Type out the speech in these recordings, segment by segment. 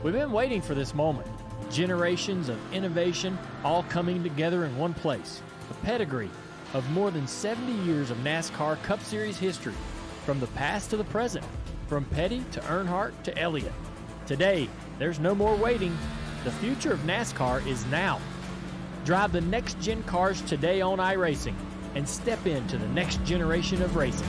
We've been waiting for this moment. Generations of innovation all coming together in one place. A pedigree of more than 70 years of NASCAR Cup Series history, from the past to the present, from Petty to Earnhardt to Elliott. Today, there's no more waiting. The future of NASCAR is now. Drive the next-gen cars today on iRacing and step into the next generation of racing.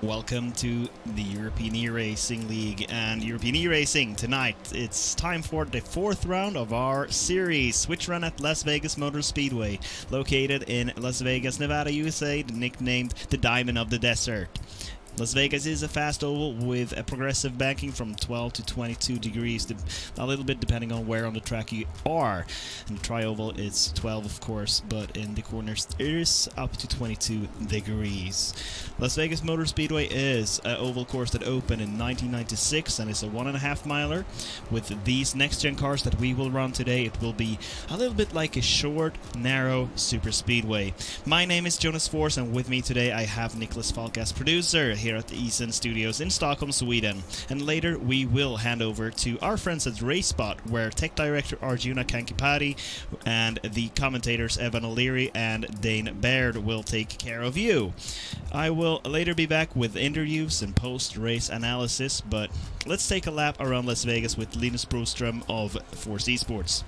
Welcome to the European E-Racing League and European E-Racing. Tonight, it's time for the fourth round of our series, which run at Las Vegas Motor Speedway, located in Las Vegas, Nevada, USA, nicknamed the Diamond of the Desert. Las Vegas is a fast oval with a progressive banking from 12 to 22 degrees, a little bit depending on where on the track you are. In the tri-oval it's 12 of course, but in the corners it is up to 22 degrees. Las Vegas Motor Speedway is an oval course that opened in 1996 and is a 1.5 miler. With these next-gen cars that we will run today, it will be a little bit like a short, narrow super speedway. My name is Jonas Fors, and with me today I have Nicholas Falk as producer here at the Eason Studios in Stockholm, Sweden. And later we will hand over to our friends at RaceSpot, where Tech Director Arjuna Kankipati and the commentators Evan O'Leary and Dane Baird will take care of you. I will later be back with interviews and post-race analysis, but let's take a lap around Las Vegas with Linus Broström of Force Esports.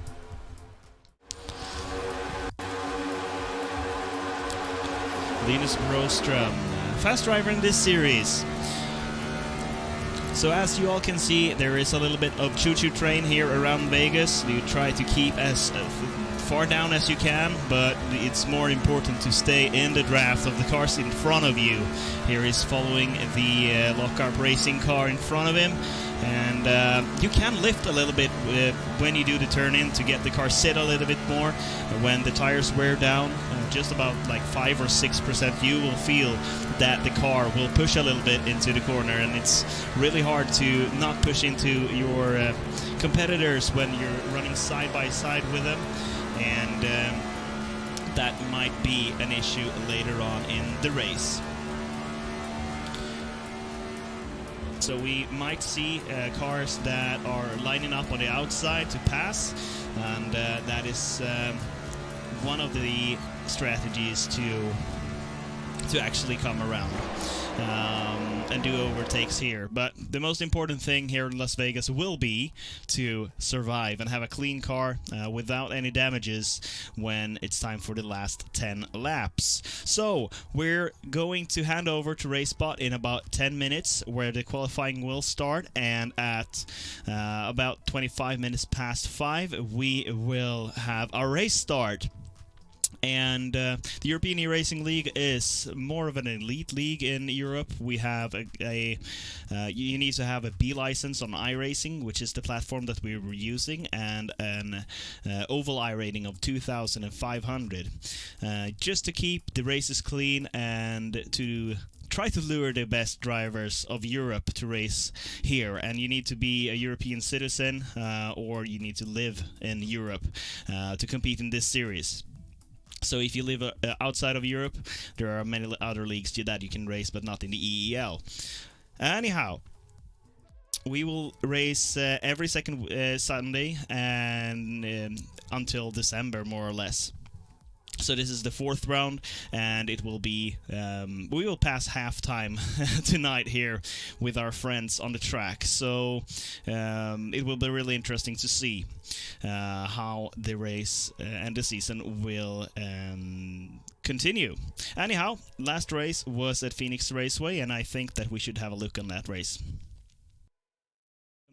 Linus Broström, fast driver in this series. So as you all can see, there is a little bit of choo-choo train here around Vegas. You try to keep as far down as you can, but it's more important to stay in the draft of the cars in front of you. Here is following the Lockhart Racing car in front of him. And you can lift a little bit when you do the turn-in to get the car sit a little bit more. When the tires wear down, just about like 5 or 6%, you will feel that the car will push a little bit into the corner, and it's really hard to not push into your competitors when you're running side by side with them, and that might be an issue later on in the race. So we might see cars that are lining up on the outside to pass, and that is one of the strategies to actually come around and do overtakes here. But the most important thing here in Las Vegas will be to survive and have a clean car without any damages when it's time for the last 10 laps. So we're going to hand over to race spot in about 10 minutes where the qualifying will start, and at about 25 minutes past 5 we will have our race start. And the European Eracing League is more of an elite league in Europe. We have you need to have a B license on iRacing, which is the platform that we were using, and an oval I rating of 2,500, just to keep the races clean and to try to lure the best drivers of Europe to race here. And you need to be a European citizen or you need to live in Europe to compete in this series. So if you live outside of Europe, there are many other leagues that you can race, but not in the EEL. Anyhow, we will race every second Sunday and until December, more or less. So this is the 4th round, and it will be we will pass halftime tonight here with our friends on the track. So it will be really interesting to see how the race and the season will continue. Anyhow, last race was at Phoenix Raceway, and I think that we should have a look on that race.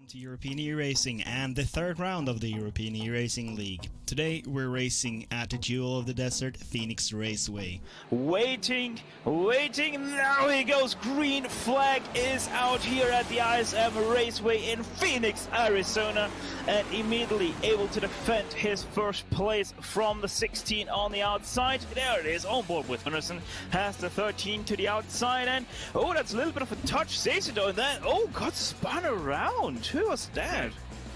To European E-Racing and the 3rd round of the European E-Racing League. Today we're racing at the Jewel of the Desert, Phoenix Raceway. Waiting, now he goes. Green flag is out here at the ISM Raceway in Phoenix, Arizona, and immediately able to defend his first place from the 16 on the outside. There it is, on board with Henderson, has the 13 to the outside, and oh, that's a little bit of a touch, saves it, and then, oh, got spun around. Who was that?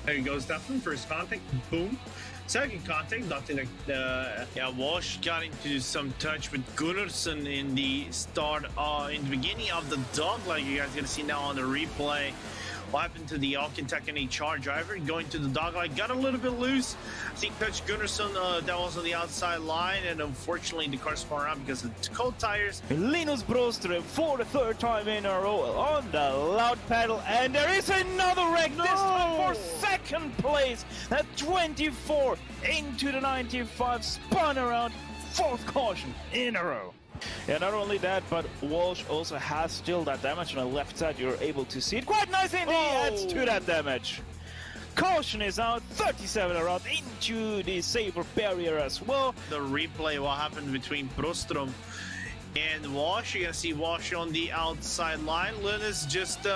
There he goes, Duffin. First contact, boom. Second contact, nothing like yeah, Walsh got into some touch with Gunnarsson in the start, in the beginning of the dog, like you guys gonna see now on the replay. What happened to the All-Kentucky HR driver going to the dogleg? Got a little bit loose. I think touched Gunnarsson, that was on the outside line, and unfortunately the car spun around because of the cold tires. Linus Broström for the 3rd time in a row on the loud pedal, and there is another wreck, this time for 2nd place. At 24 into the 95, spun around, 4th caution in a row. Yeah, not only that, but Walsh also has still that damage on the left side. You're able to see it quite nice, and he adds to that damage. Caution is out, 37 around into the saber barrier as well. The replay, what happened between Broström and Walsh. You're gonna see Walsh on the outside line. Linus just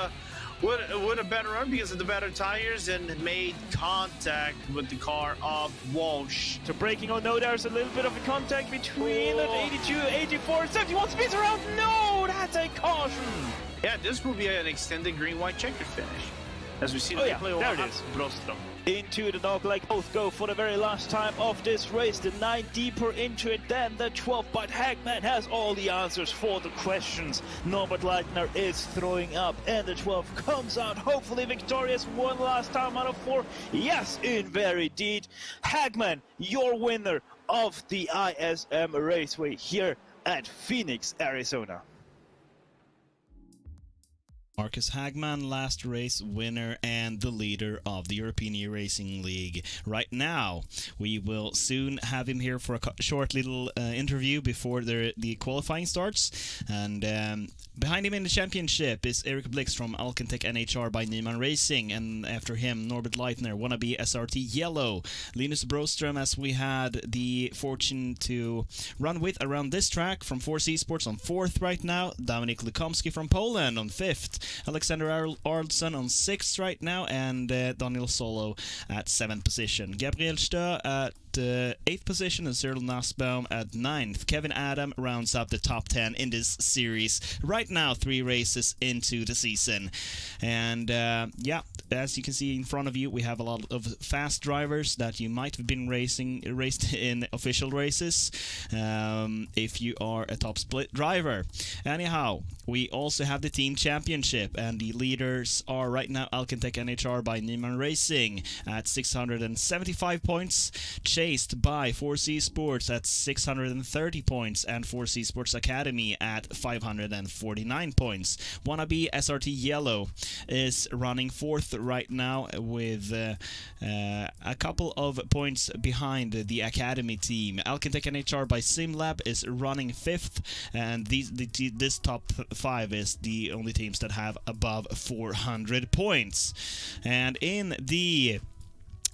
would a better run because of the better tires and made contact with the car of Walsh. So breaking on, no, there's a little bit of a contact between the 82, 84, 71 speeds around. No, that's a caution. Yeah, this will be an extended green-white checker finish. As we see the replay, there it is. Broström. Into the dogleg, both go for the very last time of this race. The 9 deeper into it than the 12, but Hagman has all the answers for the questions. Norbert Leitner is throwing up, and the 12 comes out hopefully victorious one last time out of 4. Yes, in very deed. Hagman, your winner of the ISM Raceway here at Phoenix, Arizona. Marcus Hagman, last race winner and the leader of the European E-Racing League. Right now, we will soon have him here for a short little interview before the qualifying starts. And Behind him in the championship is Erik Blix from Alcantech NHR by Niemann Racing, and after him Norbert Leitner, wannabe SRT Yellow. Linus Broström, as we had the fortune to run with around this track, from 4C Sports on 4th right now. Dominik Lukomski from Poland on 5th. Alexander Arlsson on 6th right now, and Daniel Solo at 7th position. Gabriel Stö at 8th position and Cyril Nussbaum at 9th. Kevin Adam rounds up the top 10 in this series. Right now, 3 races into the season. And yeah, as you can see in front of you, we have a lot of fast drivers that you might have been raced in official races if you are a top split driver. Anyhow, we also have the team championship, and the leaders are right now Alcantech NHR by Niemann Racing at 675 points, chased by 4C Sports at 630 points and 4C Sports Academy at 549 points. Wannabe SRT Yellow is running 4th right now with a couple of points behind the Academy team. Alcantech NHR by SimLab is running 5th, and this top 5 is the only teams that have above 400 points. And in the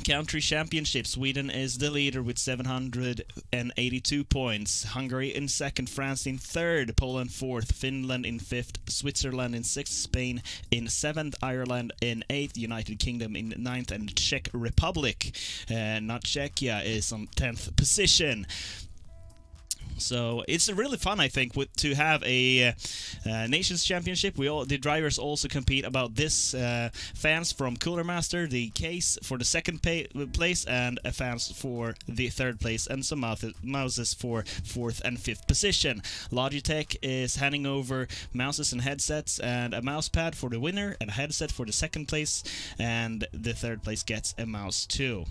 Country Championship, Sweden is the leader with 782 points. Hungary in 2nd, France in 3rd, Poland 4th, Finland in 5th, Switzerland in 6th, Spain in 7th, Ireland in 8th, United Kingdom in 9th, and Czech Republic, not Czechia, is on 10th position. So it's really fun, I think, to have a Nations Championship. The drivers also compete about this. Fans from Cooler Master, the case for the 2nd place, and fans for the 3rd place, and some mouses for 4th and 5th position. Logitech is handing over mouses and headsets, and a mouse pad for the winner, and a headset for the 2nd place, and the 3rd place gets a mouse too.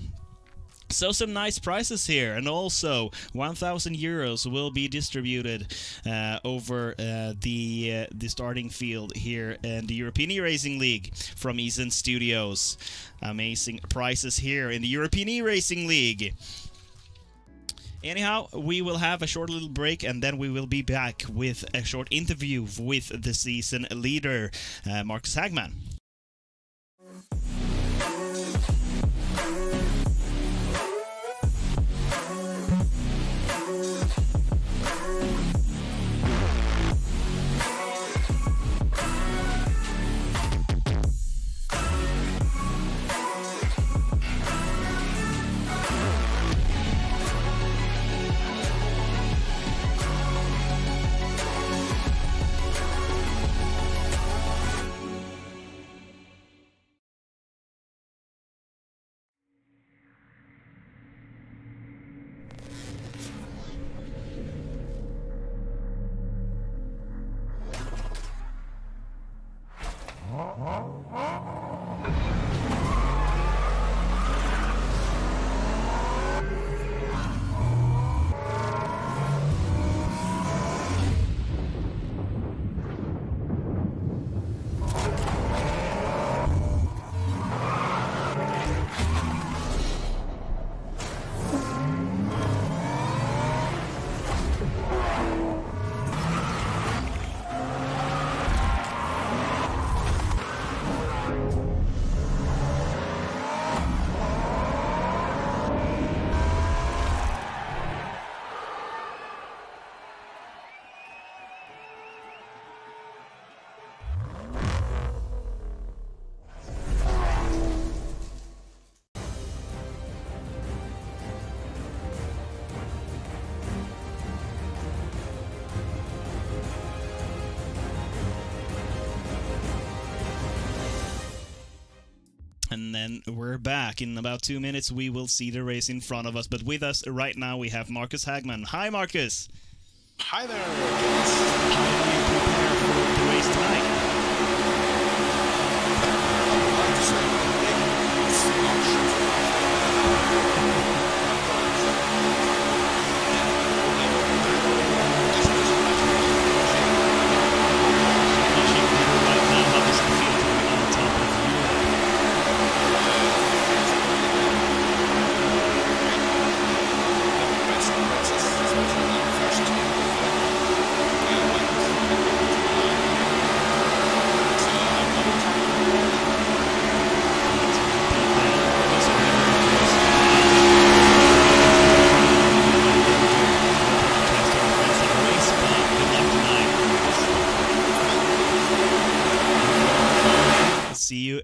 So some nice prizes here, and also 1,000 euros will be distributed over the starting field here in the European E-Racing League from Eason Studios. Amazing prizes here in the European E-Racing League. Anyhow, we will have a short little break, and then we will be back with a short interview with the season leader, Marcus Hagman. And then we're back. In about 2 minutes, we will see the race in front of us. But with us right now, we have Marcus Hagman. Hi, Marcus. Hi there. How do you prepare for the race tonight?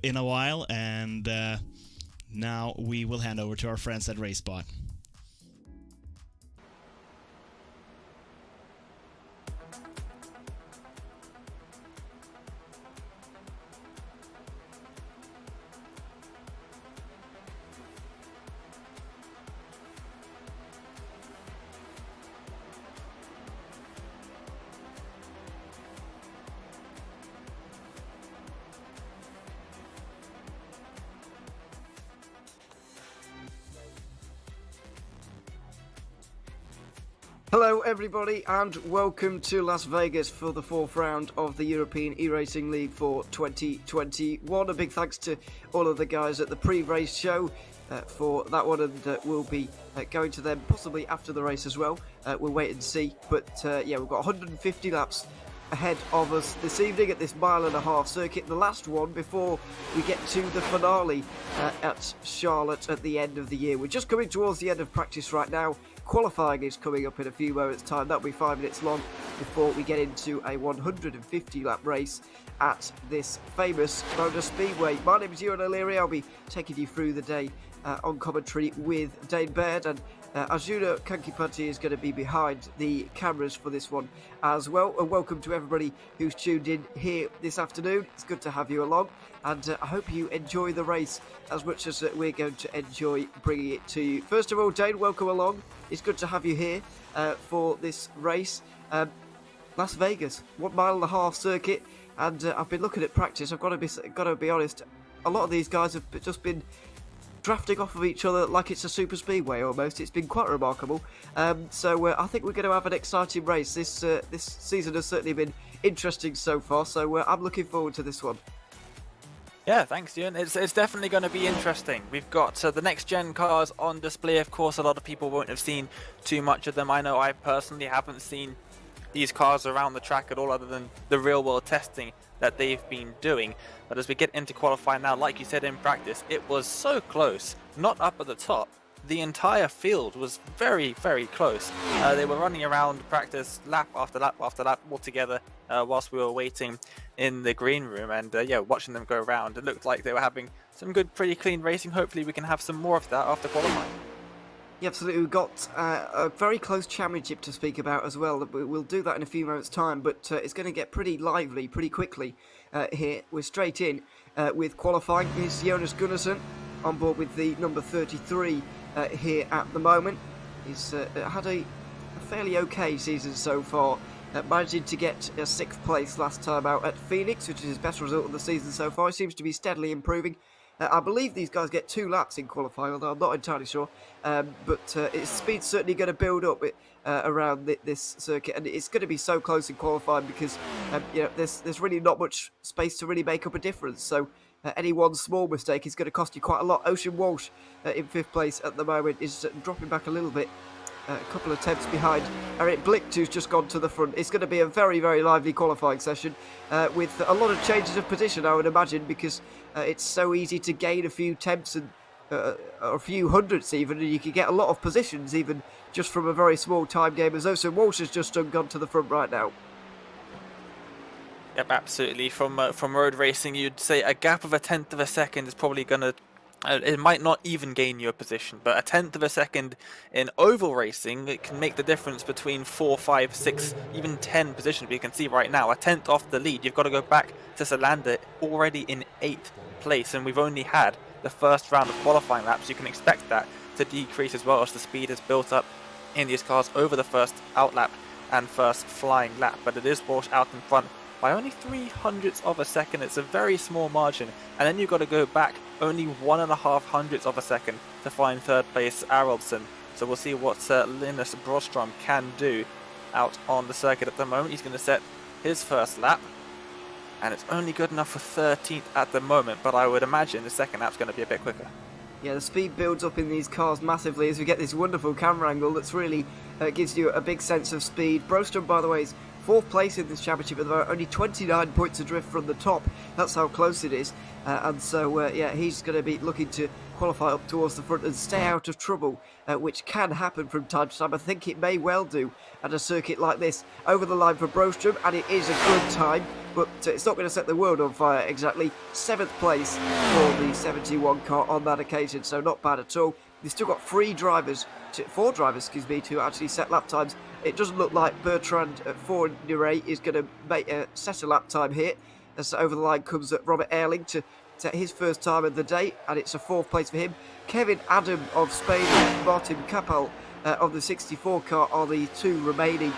in a while, and now we will hand over to our friends at RaceBot. Hello everybody and welcome to Las Vegas for the 4th round of the European Eracing League for 2021. A big thanks to all of the guys at the pre-race show for that one, and we'll be going to them possibly after the race as well. We'll wait and see, but yeah, we've got 150 laps ahead of us this evening at this 1.5 mile circuit, the last one before we get to the finale at Charlotte at the end of the year. We're just coming towards the end of practice right now. Qualifying is coming up in a few moments time. That'll be 5 minutes long before we get into a 150 lap race at this famous motor speedway. My name is Ewan O'Leary. I'll be taking you through the day on commentary with Dane Baird, and Arjuna Kankipanti is going to be behind the cameras for this one as well. And welcome to everybody who's tuned in here this afternoon. It's good to have you along, and I hope you enjoy the race as much as we're going to enjoy bringing it to you. First of all, Dane, welcome along. It's good to have you here for this race. Las Vegas, 1.5 mile circuit, and I've been looking at practice. I've got to be honest. A lot of these guys have just been drafting off of each other like it's a super speedway almost. It's been quite remarkable. So I think we're going to have an exciting race. This season has certainly been interesting so far. So I'm looking forward to this one. Yeah, thanks, Ian. It's definitely going to be interesting. We've got the next-gen cars on display. Of course, a lot of people won't have seen too much of them. I know I personally haven't seen these cars around the track at all, other than the real-world testing that they've been doing. But as we get into qualifying now, like you said in practice, it was so close, not up at the top. The entire field was very, very close. They were running around practice lap after lap after lap all together whilst we were waiting in the green room, and yeah, watching them go around. It looked like they were having some good, pretty clean racing. Hopefully we can have some more of that after qualifying. Yeah, absolutely. We've got a very close championship to speak about as well. We'll do that in a few moments' time, but it's going to get pretty lively pretty quickly here. We're straight in with qualifying. Here's Jonas Gunnarsson on board with the number 33 here at the moment. He's had a fairly okay season so far, managing to get a 6th place last time out at Phoenix, which is his best result of the season so far. He seems to be steadily improving. I believe these guys get 2 laps in qualifying, although I'm not entirely sure. But his speed's certainly going to build up around this circuit, and it's going to be so close in qualifying because you know, there's really not much space to really make up a difference. So any one small mistake is going to cost you quite a lot. Ocean Walsh in 5th place at the moment is dropping back a little bit. A couple of attempts behind Eric Blicht, who's just gone to the front. It's going to be a very, very lively qualifying session with a lot of changes of position, I would imagine, because it's so easy to gain a few tenths and a few hundredths even, and you can get a lot of positions even just from a very small time game, as Ocean Walsh has just gone to the front right now. Yep, absolutely. From road racing, you'd say a gap of 1/10 of a second is probably going to it might not even gain you a position, but 1/10 of a second in oval racing, it can make the difference between 4, 5, 6, even 10 positions. We can see right now, 1/10 off the lead. You've got to go back to Salander already in 8th place, and we've only had the first round of qualifying laps. You can expect that to decrease as well as the speed has built up in these cars over the first out lap and first flying lap. But it is Walsh out in front by only 0.03 of a second. It's a very small margin, and then you've got to go back only 1.5 of a second to find 3rd place Aroldsson. So we'll see what Linus Brostrom can do out on the circuit at the moment. He's going to set his first lap, and it's only good enough for 13th at the moment, but I would imagine the second lap's going to be a bit quicker. Yeah, the speed builds up in these cars massively as we get this wonderful camera angle that's really gives you a big sense of speed. Brostrom, by the way, is 4th place in this championship at the moment, only 29 points adrift from the top. That's how close it is. And so, yeah, he's going to be looking to qualify up towards the front and stay out of trouble, which can happen from time to time. I think it may well do at a circuit like this. Over the line for Broström, and it is a good time, but it's not going to set the world on fire exactly. 7th place for the 71 car on that occasion, so not bad at all. They've still got 4 drivers, to actually set lap times. It doesn't look like Bertrand Fourniret is going to set a lap time here. As over the line comes Robert Erling to set his first time of the day, and it's a 4th place for him. Kevin Adam of Spain and Martin Capel of the 64 car are the 2 remaining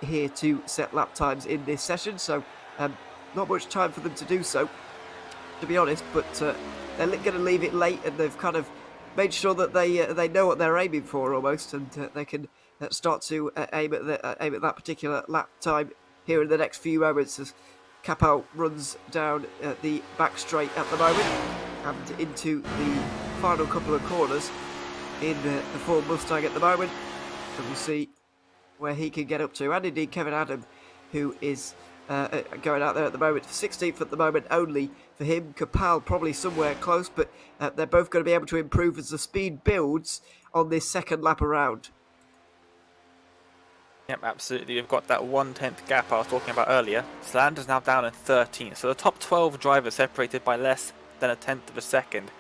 here to set lap times in this session, so not much time for them to do so, to be honest, but they're going to leave it late, and they've kind of made sure that they know what they're aiming for almost, and they can start to aim at that particular lap time here in the next few moments as Capel runs down the back straight at the moment and into the final couple of corners in the Ford Mustang at the moment, and we'll see where he can get up to. And indeed Kevin Adam, who is going out there at the moment, 16th at the moment only for him. Capel probably somewhere close, but they're both going to be able to improve as the speed builds on this second lap around. Yep, absolutely. We've got that 1/10 gap I was talking about earlier. Slander's now down in 13th, so the top 12 drivers separated by less than a tenth of a second,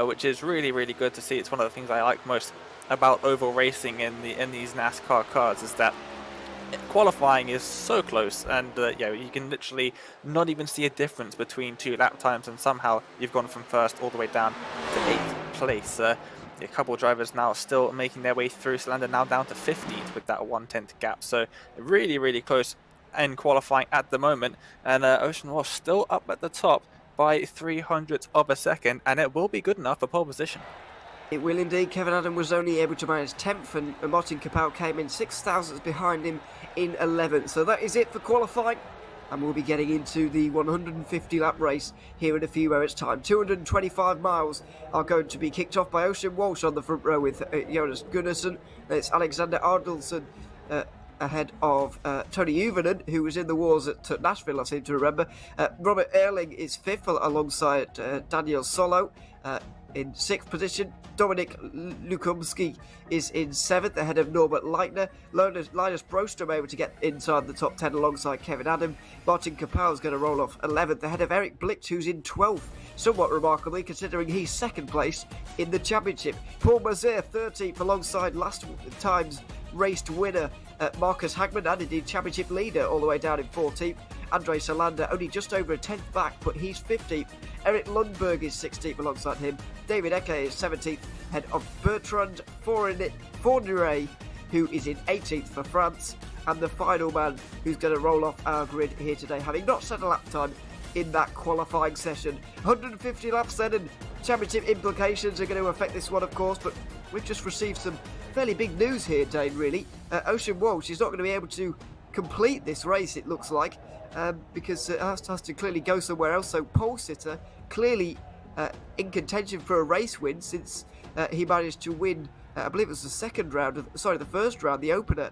which is really, really good to see. It's one of the things I like most about oval racing in these NASCAR cars, is that qualifying is so close, and you can literally not even see a difference between 2 lap times, and somehow you've gone from 1st all the way down to 8th place. A couple of drivers now still making their way through. Slander now down to 15th with that 1/10 gap, so really, really close in qualifying at the moment, and Ocean Wash still up at the top by 0.03 of a second, and it will be good enough for pole position. It will indeed. Kevin Adam was only able to manage 10th, and Martin Capel came in 6 thousandths behind him in 11th. So that is it for qualifying, and we'll be getting into the 150 lap race here in a few moments time. 225 miles are going to be kicked off by Ocean Walsh on the front row with Jonas Gunnarsson. It's Alexander Arnoldsson ahead of Tony Uvernen, who was in the wars at Nashville, I seem to remember. Robert Erling is 5th alongside Daniel Solo in 6th position. Dominik Lukumski is in 7th ahead of Norbert Leitner. Linus Broström able to get inside the top 10 alongside Kevin Adam. Martin Capel is going to roll off 11th ahead of Eric Blicht, who's in 12th. Somewhat remarkably, considering he's 2nd place in the championship. Paul Mazer 13th alongside last time's raced winner Marcus Hagman, and indeed championship leader all the way down in 14th. Andre Salander only just over a 10th back, but he's 15th. Eric Lundberg is 16th alongside him. David Ecke is 17th, head of Bertrand Fourniret, who is in 18th for France. And the final man who's going to roll off our grid here today, having not set a lap time in that qualifying session. 150 laps then, and championship implications are going to affect this one, of course, but we've just received some fairly big news here, Dane, really. Ocean Walsh is not going to be able to complete this race, it looks like, because it has to clearly go somewhere else. So pole sitter clearly in contention for a race win, since he managed to win, I believe it was the first round, the opener.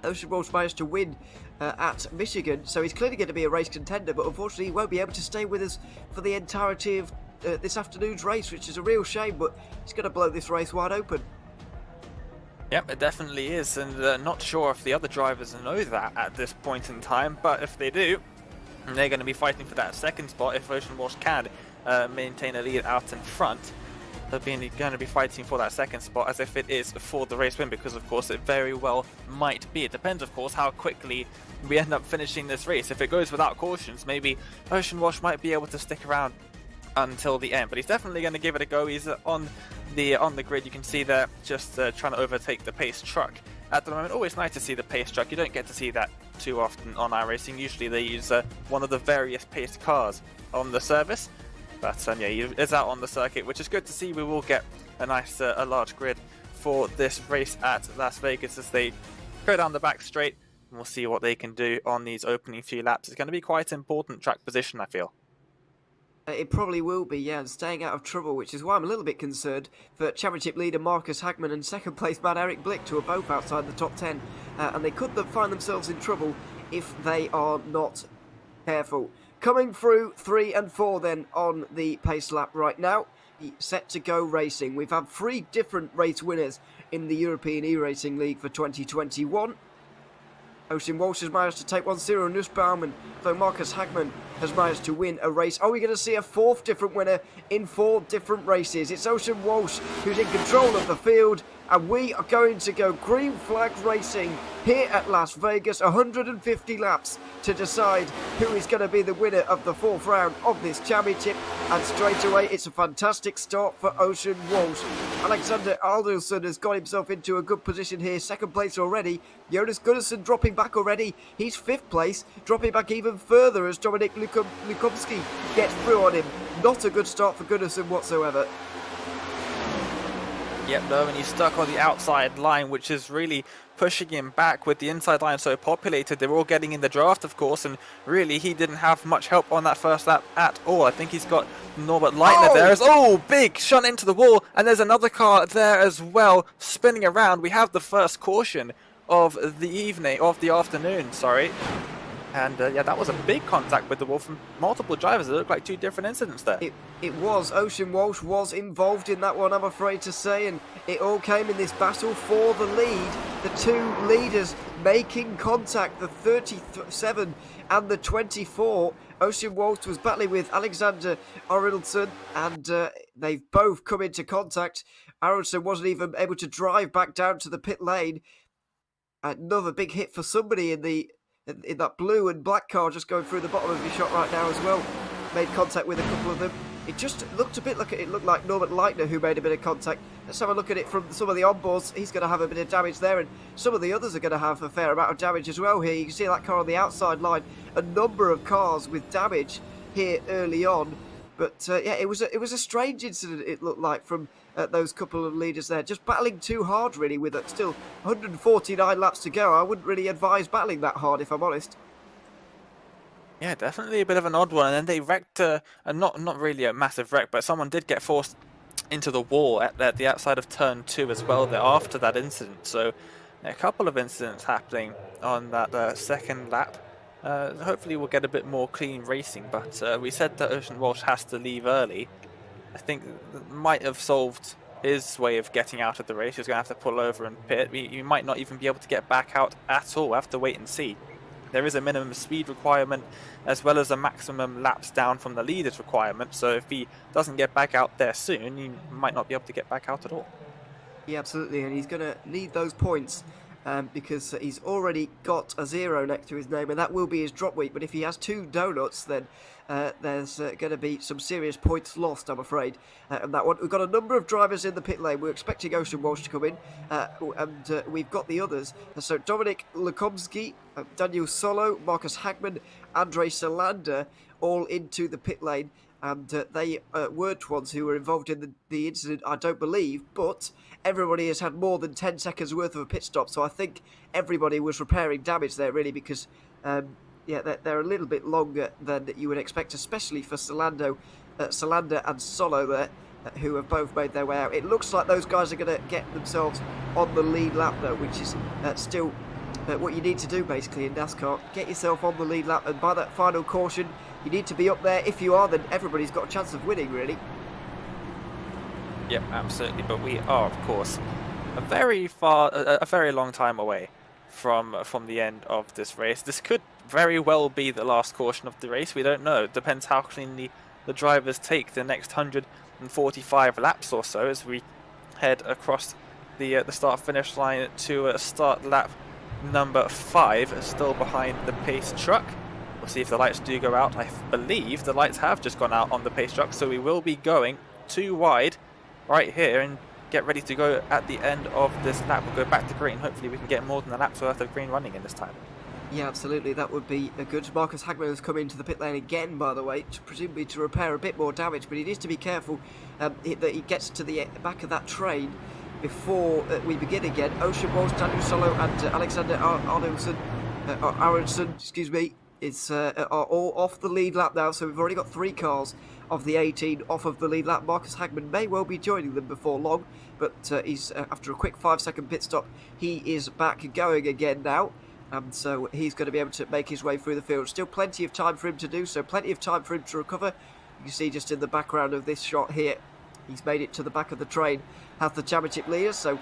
Ocean Walsh managed to win at Michigan, so he's clearly going to be a race contender, but unfortunately he won't be able to stay with us for the entirety of this afternoon's race, which is a real shame, but he's going to blow this race wide open. Yep, it definitely is, and not sure if the other drivers know that at this point in time, but if they do, they're going to be fighting for that 2nd spot. If Ocean Walsh can maintain a lead out in front, they're going to be fighting for that 2nd spot as if it is for the race win, because of course it very well might be. It depends, of course, how quickly we end up finishing this race. If it goes without cautions, maybe Ocean Walsh might be able to stick around until the end, but he's definitely going to give it a go. He's on the grid. You can see that just trying to overtake the pace truck at the moment. Always nice to see the pace truck. You don't get to see that too often on iRacing. Usually they use one of the various pace cars on the service, but yeah, he is out on the circuit, which is good to see. We will get a nice a large grid for this race at Las Vegas as they go down the back straight, and we'll see what they can do on these opening few laps. It's going to be quite important track position, I feel. It probably will be, yeah, and staying out of trouble, which is why I'm a little bit concerned for championship leader Marcus Hagman and 2nd place man Eric Blicht, who are both outside the top 10, and they could find themselves in trouble if they are not careful. Coming through 3 and 4 then on the pace lap right now. Set to go racing. We've had 3 different race winners in the European E-Racing League for 2021. Ocean Walsh has managed to take one, Cyril Nussbaum, and though Marcus Hagman has managed to win a race. Are we going to see a 4th different winner in 4 different races? It's Ocean Walsh who's in control of the field, and we are going to go green flag racing here at Las Vegas, 150 laps to decide who is going to be the winner of the 4th round of this championship. And straight away, it's a fantastic start for Ocean Walsh. Alexander Alderson has got himself into a good position here, 2nd place already. Jonas Gunnarsson dropping back already. He's 5th place, dropping back even further as Dominik Lukomski gets through on him. Not a good start for Gunnarsson whatsoever. Yep, no, and he's stuck on the outside line, which is really pushing him back with the inside line so populated. They're all getting in the draft, of course, and really he didn't have much help on that first lap at all. I think he's got Norbert Leitner there. Big shunt into the wall, and there's another car there as well spinning around. We have the first caution of the evening, of the afternoon, sorry. And yeah, that was a big contact with the wall from multiple drivers. It looked like 2 different incidents there. It was. Ocean Walsh was involved in that one, I'm afraid to say, and it all came in this battle for the lead. The 2 leaders making contact, the 37 and the 24. Ocean Walsh was battling with Alexander Arnoldson, and they've both come into contact. Arnoldson wasn't even able to drive back down to the pit lane. Another big hit for somebody in that blue and black car just going through the bottom of your shot right now as well. Made contact with a couple of them. It just looked a bit like it looked like Norbert Leitner who made a bit of contact. Let's have a look at it from some of the onboards. He's going to have a bit of damage there, and some of the others are going to have a fair amount of damage as well here. You can see that car on the outside line. A number of cars with damage here early on. But yeah, it was a strange incident, it looked like, from those couple of leaders there. Just battling too hard, really, with still 149 laps to go. I wouldn't really advise battling that hard, if I'm honest. Yeah, definitely a bit of an odd one. And then they wrecked, not really a massive wreck, but someone did get forced into the wall at the outside of turn 2 as well there after that incident. So a couple of incidents happening on that second lap. Hopefully we'll get a bit more clean racing, but we said that Ocean Walsh has to leave early. I think that might have solved his way of getting out of the race. He's going to have to pull over and pit. You might not even be able to get back out at all. We'll have to wait and see. There is a minimum speed requirement as well as a maximum laps down from the leader's requirement. So if he doesn't get back out there soon, he might not be able to get back out at all. Yeah, absolutely. And he's going to need those points because he's already got a 0 next to his name, and that will be his drop week. But if he has 2 donuts, then there's going to be some serious points lost, I'm afraid, on that one. We've got a number of drivers in the pit lane. We're expecting Ocean Walsh to come in, and we've got the others. So Dominik Lukomski, Daniel Solo, Marcus Hagman, Andrei Salander, all into the pit lane. And they weren't ones who were involved in the incident, I don't believe, but everybody has had more than 10 seconds worth of a pit stop, so I think everybody was repairing damage there, really, because yeah, they're a little bit longer than you would expect, especially for Salander and Solo there, who have both made their way out. It looks like those guys are going to get themselves on the lead lap, though, which is still what you need to do, basically, in NASCAR. Get yourself on the lead lap, and by that final caution, you need to be up there. If you are, then everybody's got a chance of winning, really. Yep, absolutely. But we are, of course, a very long time away from the end of this race. This could very well be the last caution of the race. We don't know. It depends how cleanly the drivers take the next 145 laps or so as we head across the start-finish line to start lap number 5, still behind the pace truck. We'll see if the lights do go out. I believe the lights have just gone out on the pace truck, so we will be going 2 wide right here and get ready to go at the end of this lap. We'll go back to green. Hopefully we can get more than a lap's worth of green running in this time. Yeah, absolutely. That would be a good. Marcus Hagman has come into the pit lane again, by the way, presumably to repair a bit more damage, but he needs to be careful that he gets to the back of that train before we begin again. Ocean Walsh, Daniel Solo and Alexander Aronson, excuse me, are all off the lead lap now, so we've already got 3 cars of the 18 off of the lead lap. Marcus Hagman may well be joining them before long, but he's after a quick 5-second pit stop, he is back going again now. And so he's going to be able to make his way through the field. Still plenty of time for him to do so, plenty of time for him to recover. You can see just in the background of this shot here, he's made it to the back of the train, has the championship leader, so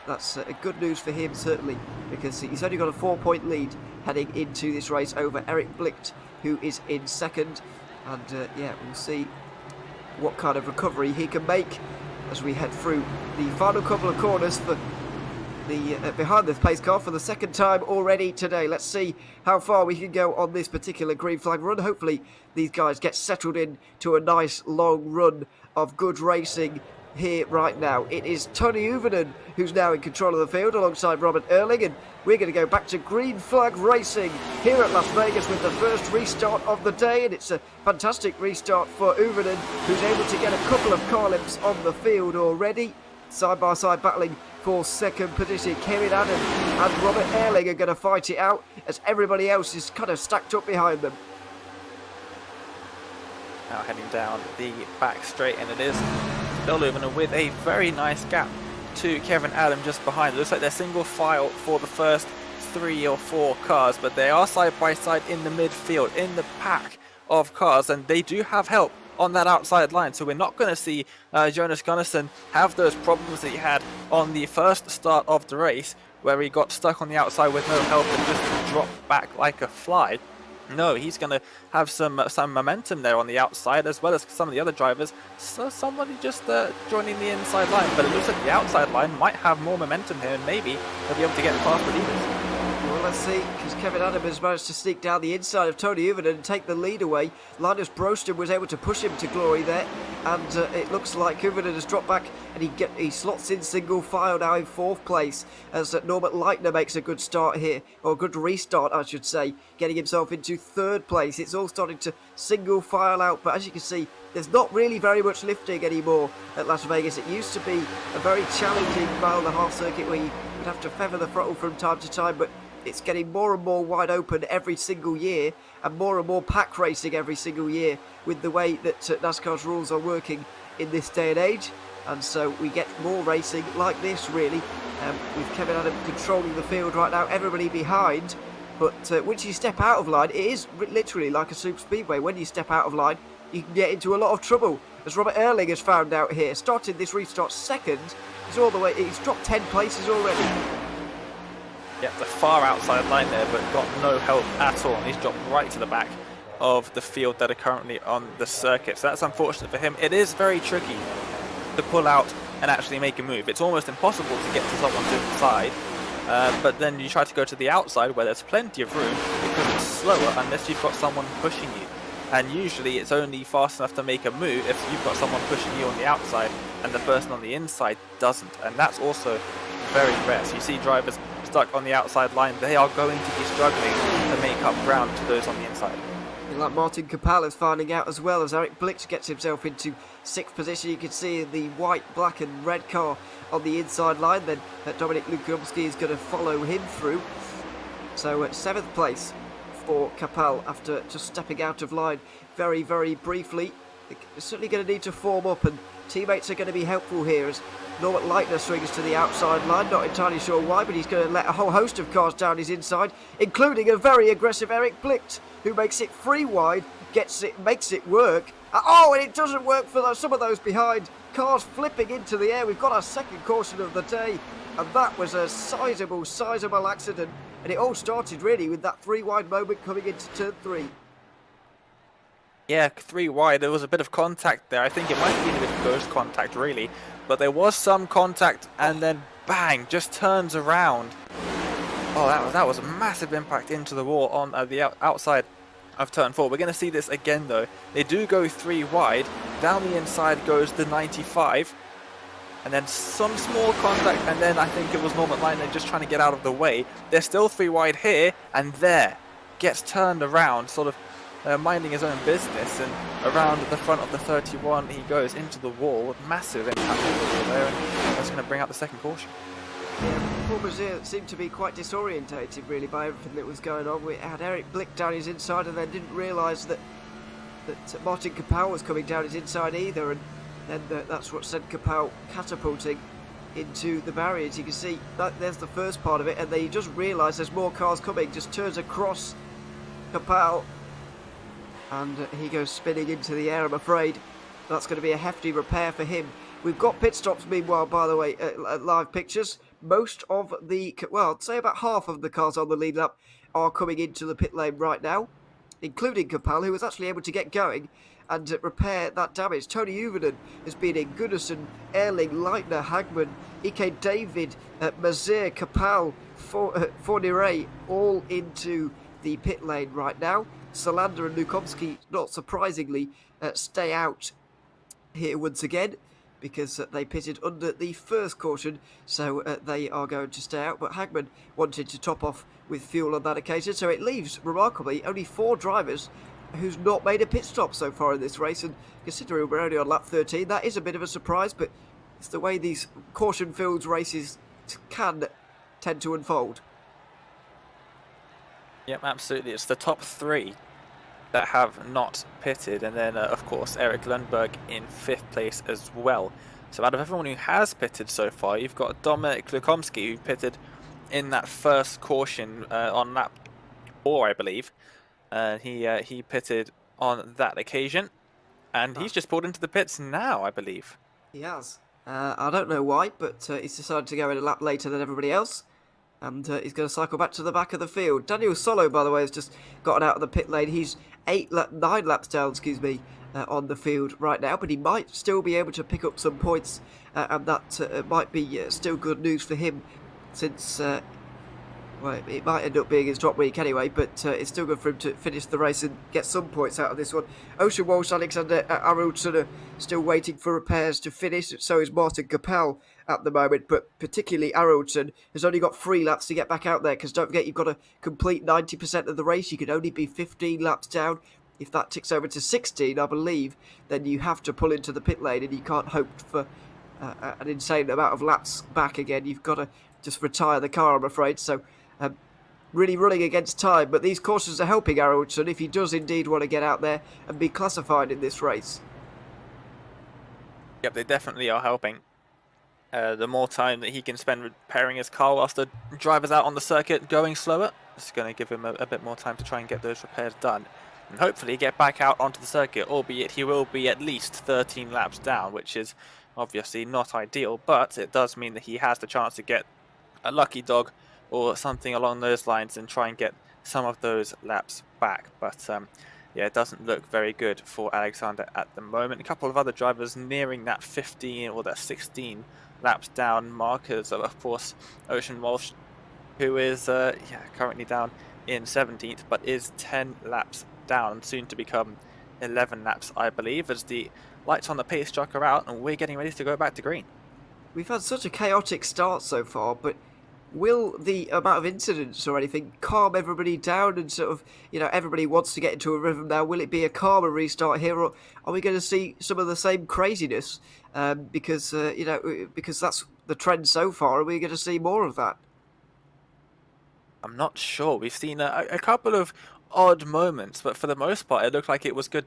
that's good news for him, certainly, because he's only got a 4-point lead heading into this race over Eric Blicht, who is in second. And yeah, we'll see what kind of recovery he can make as we head through the final couple of corners for the behind the pace car for the second time already today. Let's see how far we can go on this particular green flag run. Hopefully these guys get settled in to a nice long run of good racing here right now. It is Tony Uvenen who's now in control of the field alongside Robert Erling, and we're going to go back to green flag racing here at Las Vegas with the first restart of the day, and it's a fantastic restart for Uvenen, who's able to get a couple of car limps on the field already. Side by side battling for second position. Kevin Adam and Robert Erling are going to fight it out as everybody else is kind of stacked up behind them. Now heading down the back straight, and it is Bill Uvenen with a very nice gap to Kevin Adam just behind. It looks like they're single file for the first 3 or 4 cars, but they are side by side in the midfield, in the pack of cars, and they do have help on that outside line, so we're not going to see Jonas Gunnarsson have those problems that he had on the first start of the race, where he got stuck on the outside with no help and just dropped back like a fly. No, he's going to have some momentum there on the outside, as well as some of the other drivers. So somebody just joining the inside line, but it looks like the outside line might have more momentum here, and maybe they'll be able to get past the leaders. Well, let's see, because Kevin Adam has managed to sneak down the inside of Tony Uvenen and take the lead away. Linus Broston was able to push him to glory there, and it looks like Uvenen has dropped back, and he slots in single file now in 4th place, as Norbert Leitner makes a good start here, or a good restart I should say, getting himself into 3rd place. It's all starting to single file out, but as you can see, there's not really very much lifting anymore at Las Vegas. It used to be a very challenging mile-and-a-half circuit where you would have to feather the throttle from time to time, but it's getting more and more wide open every single year, and more pack racing every single year with the way that NASCAR's rules are working in this day and age. And so we get more racing like this, really, with Kevin Adam controlling the field right now, everybody behind. But once you step out of line, it is literally like a super speedway. When you step out of line, you can get into a lot of trouble, as Robert Erling has found out here. Started this restart second, he's dropped 10 places already. Yeah, the far outside line there, but got no help at all, and he's dropped right to the back of the field that are currently on the circuit. So that's unfortunate for him. It is very tricky to pull out and actually make a move. It's almost impossible to get to someone to the side, but then you try to go to the outside where there's plenty of room, because it's slower unless you've got someone pushing you. And usually it's only fast enough to make a move if you've got someone pushing you on the outside and the person on the inside doesn't. And that's also very rare. So you see drivers stuck on the outside line, they are going to be struggling to make up ground to those on the inside. Like Martin Capel is finding out, as well as Eric Blicht gets himself into 6th position. You can see the white, black and red car on the inside line. Then Dominic Lukumski is going to follow him through. So at 7th place for Capel after just stepping out of line very, very briefly. They're certainly going to need to form up, and teammates are going to be helpful here as Norbert Leitner swings to the outside line. Not entirely sure why, but he's going to let a whole host of cars down his inside, including a very aggressive Eric Blicht, who makes it 3 wide, makes it work. And it doesn't work for some of those behind. Cars flipping into the air. We've got our second caution of the day, and that was a sizable accident. And it all started really with that 3 wide moment coming into turn 3. Yeah, 3 wide. There was a bit of contact there. I think it might have been a bit of ghost contact, really. But there was some contact, and then bang, just turns around. Oh, that was a massive impact into the wall on the outside of turn 4. We're going to see this again, though. They do go 3 wide. Down the inside goes the 95. And then some small contact, and then I think it was Norbert Leitner just trying to get out of the way. They're still 3 wide here, and there. Gets turned around, sort of minding his own business, and around the front of the 31 he goes into the wall with massive impact there, and that's going to bring out the second caution. Yeah, Paul Brazil seemed to be quite disorientated really by everything that was going on. We had Eric Blicht down his inside, and then didn't realise that Martin Capel was coming down his inside either, and then that's what sent Capel catapulting into the barriers. You can see that there's the first part of it, and then you just realise there's more cars coming. Just turns across Kapal, and he goes spinning into the air. I'm afraid that's going to be a hefty repair for him. We've got pit stops, meanwhile, by the way, live pictures. Most of the, well, I'd say about half of the cars on the lead lap are coming into the pit lane right now, including Kapal, who was actually able to get going and repair that damage. Tony Uvenen has been in. Gunnarsson, Erling, Leitner, Hagman, Ike David, Mazir, Kapal, Fourniret, all into the pit lane right now. Salander and Lukomsky, not surprisingly, stay out here once again, because they pitted under the first caution, so they are going to stay out. But Hagman wanted to top off with fuel on that occasion, so it leaves, remarkably, only 4 drivers who's not made a pit stop so far in this race. And considering we're only on lap 13, that is a bit of a surprise, but it's the way these caution-filled races can tend to unfold. Yep, absolutely. It's the top 3 that have not pitted, and then of course Eric Lundberg in 5th place as well. So out of everyone who has pitted so far, you've got Dominik Lukomsky, who pitted in that first caution on lap 4, I believe. He pitted on that occasion, and he's just pulled into the pits now, I believe. He has. I don't know why, but he's decided to go in a lap later than everybody else. And he's going to cycle back to the back of the field. Daniel Solo, by the way, has just gotten out of the pit lane. He's 9 laps down, on the field right now. But he might still be able to pick up some points. And that might be still good news for him, since well, it might end up being his drop week anyway, but it's still good for him to finish the race and get some points out of this one. Ocean Walsh, Alexander Aruldsson are still waiting for repairs to finish, so is Martin Kapel at the moment, but particularly Aruldsson has only got 3 laps to get back out there, because don't forget, you've got to complete 90% of the race. You can only be 15 laps down. If that ticks over to 16, I believe, then you have to pull into the pit lane, and you can't hope for an insane amount of laps back again. You've got to just retire the car, I'm afraid. So really running against time, but these cautions are helping Aruldsson if he does indeed want to get out there and be classified in this race. Yep, they definitely are helping. The more time that he can spend repairing his car whilst the driver's out on the circuit going slower, it's going to give him a bit more time to try and get those repairs done. And hopefully get back out onto the circuit, albeit he will be at least 13 laps down, which is obviously not ideal, but it does mean that he has the chance to get a lucky dog or something along those lines and try and get some of those laps back. But yeah, it doesn't look very good for Alexander at the moment. A couple of other drivers nearing that 15 or that 16 laps down markers. Of course, Ocean Walsh, who is currently down in 17th, but is 10 laps down, soon to become 11 laps, I believe, as the lights on the pace track are out and we're getting ready to go back to green. We've had such a chaotic start so far, but will the amount of incidents or anything calm everybody down and sort of, everybody wants to get into a rhythm now? Will it be a calmer restart here, or are we going to see some of the same craziness? Because that's the trend so far. Are we going to see more of that? I'm not sure. We've seen a couple of odd moments, but for the most part, it looked like it was good,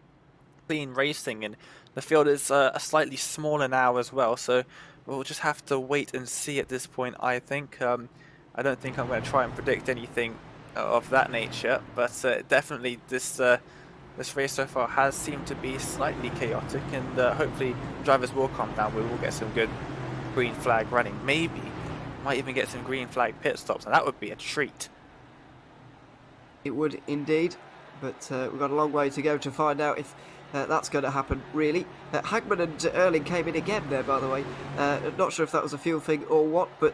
clean racing, and the field is slightly smaller now as well. So we'll just have to wait and see at this point, I think. I don't think I'm going to try and predict anything of that nature, but definitely this race so far has seemed to be slightly chaotic, and hopefully drivers will calm down. We will get some good green flag running. Maybe might even get some green flag pit stops, and that would be a treat. It would indeed, but we've got a long way to go to find out if that's going to happen, really. Hagman and Erling came in again there, by the way. Not sure if that was a fuel thing or what, but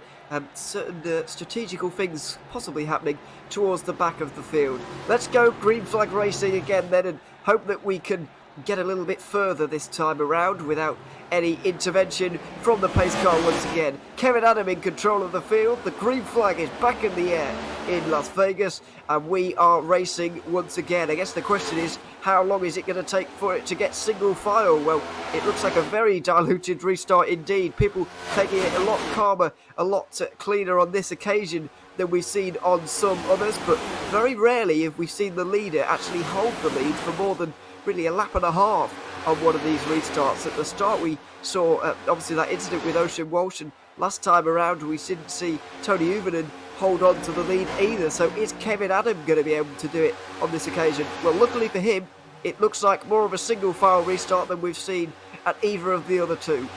certain strategical things possibly happening towards the back of the field. Let's go green flag racing again then, and hope that we can get a little bit further this time around without any intervention from the pace car once again. Kevin Adam in control of the field. The green flag is back in the air in Las Vegas, and we are racing once again. I guess the question is, how long is it going to take for it to get single file? Well, it looks like a very diluted restart indeed. People taking it a lot calmer, a lot cleaner on this occasion than we've seen on some others, but very rarely have we seen the leader actually hold the lead for more than really a lap and a half on one of these restarts. At the start we saw obviously that incident with Ocean Walsh, and last time around we didn't see Tony Uvernen hold on to the lead either. So is Kevin Adam going to be able to do it on this occasion? Well, luckily for him, it looks like more of a single file restart than we've seen at either of the other two.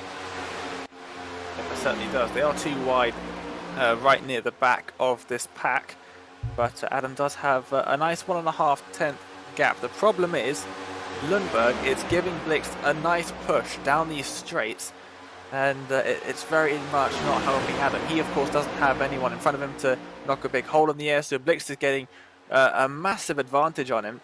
It certainly does. They are too wide right near the back of this pack, but Adam does have a nice 1.5 tenth gap. The problem is Lundberg is giving Blixt a nice push down these straights, and it's very much not helping Adam. He, of course, doesn't have anyone in front of him to knock a big hole in the air, so Blixt is getting a massive advantage on him.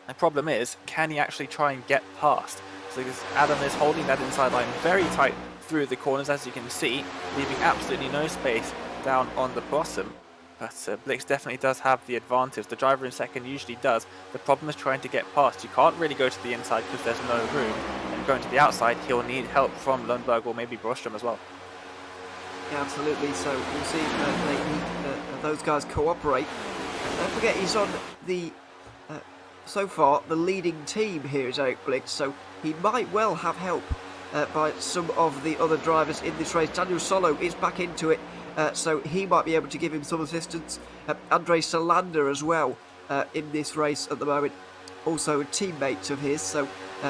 The problem is, can he actually try and get past? So Adam is holding that inside line very tight through the corners, as you can see, leaving absolutely no space down on the bottom. But Blixt definitely does have the advantage. The driver in second usually does. The problem is trying to get past. You can't really go to the inside because there's no room. And going to the outside, he'll need help from Lundberg or maybe Broström as well. Yeah, absolutely. So we'll see if those guys cooperate. Don't forget, he's on the, so far, the leading team here is Eric Blixt. So he might well have help by some of the other drivers in this race. Daniel Solo is back into it. So he might be able to give him some assistance. Andre Salander as well in this race at the moment, also a teammate of his, so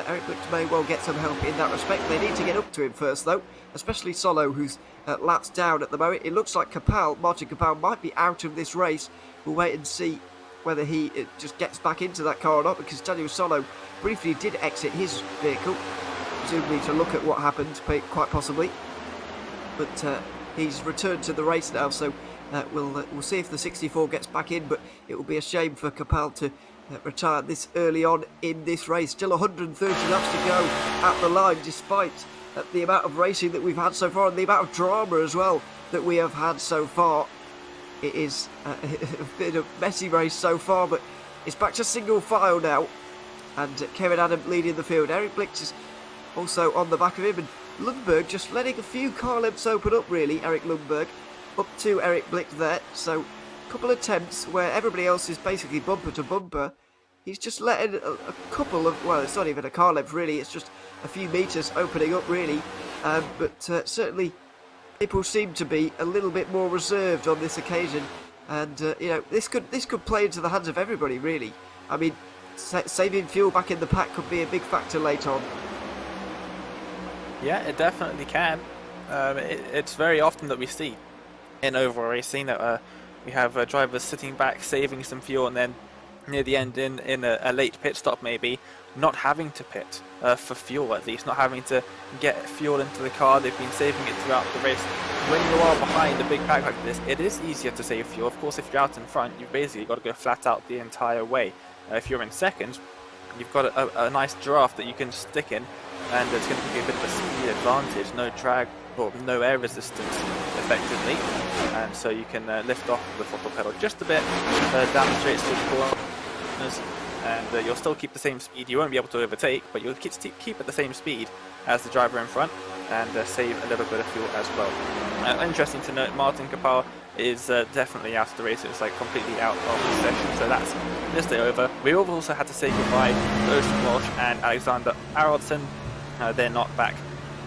Eric Blixt may well get some help in that respect. They need to get up to him first though, especially Solo, who's laps down at the moment. It looks like Martin Capel might be out of this race. We'll wait and see whether he just gets back into that car or not, because Daniel Solo briefly did exit his vehicle, presumably to look at what happened, quite possibly, but he's returned to the race now, so we'll see if the 64 gets back in, but it will be a shame for Capel to retire this early on in this race. Still 130 laps to go at the line, despite the amount of racing that we've had so far and the amount of drama as well that we have had so far. It is a bit of a messy race so far, but it's back to single file now, and Kevin Adam leading the field. Eric Blixt is also on the back of him, and Lundberg just letting a few car lengths open up, really. Eric Lundberg up to Eric Blixt there, so a couple of attempts where everybody else is basically bumper to bumper. He's just letting a couple of, well, it's not even a car length really, it's just a few metres opening up really, but certainly people seem to be a little bit more reserved on this occasion, and you know, this could play into the hands of everybody really. I mean, saving fuel back in the pack could be a big factor later on. Yeah, it definitely can. It's very often that we see in oval racing that we have drivers sitting back, saving some fuel, and then near the end in a late pit stop maybe, not having to pit for fuel, at least, not having to get fuel into the car. They've been saving it throughout the race. When you are behind a big pack like this, it is easier to save fuel. Of course, if you're out in front, you've basically got to go flat out the entire way. If you're in second, you've got a nice draft that you can stick in, and it's going to give you a bit of a speed advantage, no drag or no air resistance effectively, and so you can lift off the throttle pedal just a bit down the straights to the corners, and you'll still keep the same speed. You won't be able to overtake, but you'll keep at the same speed as the driver in front, and save a little bit of fuel as well. Interesting to note, Martin Capel is definitely out of the race. It's like completely out of the session, so that's this day over. We've also had to say goodbye to Ocean Walsh and Alexander Aronson. They're not back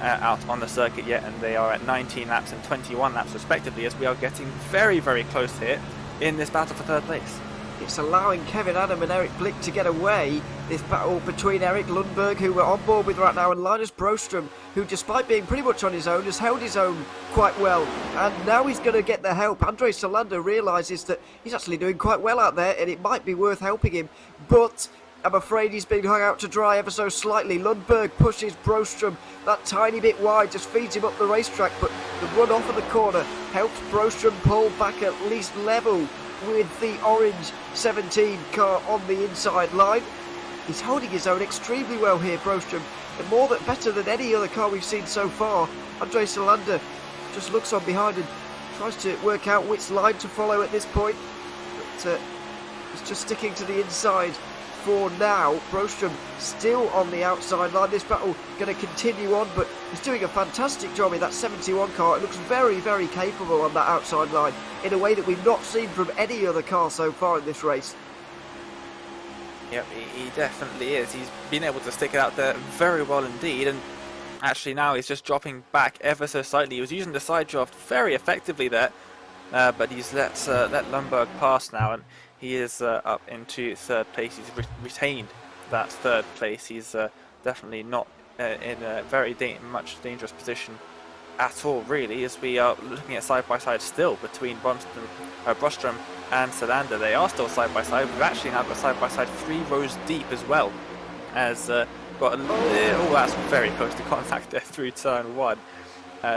out on the circuit yet, and they are at 19 laps and 21 laps respectively, as we are getting very, very close here in this battle for third place. It's allowing Kevin Adam and Eric Blixt to get away. This battle between Eric Lundberg, who we're on board with right now, and Linus Broström, who, despite being pretty much on his own, has held his own quite well. And now he's going to get the help. Andre Salander realises that he's actually doing quite well out there, and it might be worth helping him. But I'm afraid he's being hung out to dry ever so slightly. Lundberg pushes Broström that tiny bit wide, just feeds him up the racetrack, but the run off of the corner helps Broström pull back at least level with the orange 17 car on the inside line. He's holding his own extremely well here, Broström, and better than any other car we've seen so far. Andre Salander just looks on behind and tries to work out which line to follow at this point, but he's just sticking to the inside for now. Broström still on the outside line. This battle going to continue on, but he's doing a fantastic job in that 71 car. It looks very, very capable on that outside line in a way that we've not seen from any other car so far in this race. Yep, he definitely is. He's been able to stick it out there very well indeed, and Actually, now he's just dropping back ever so slightly. He was using the side draft very effectively there, but he's let Lundberg pass now, and he is up into third place. He's retained that third place. He's definitely not in a very much dangerous position at all, really, as we are looking at side-by-side still between Brostrom and Salander. They are still side-by-side. We've actually now got side-by-side 3 rows deep as well, as that's very close to contact there through turn 1.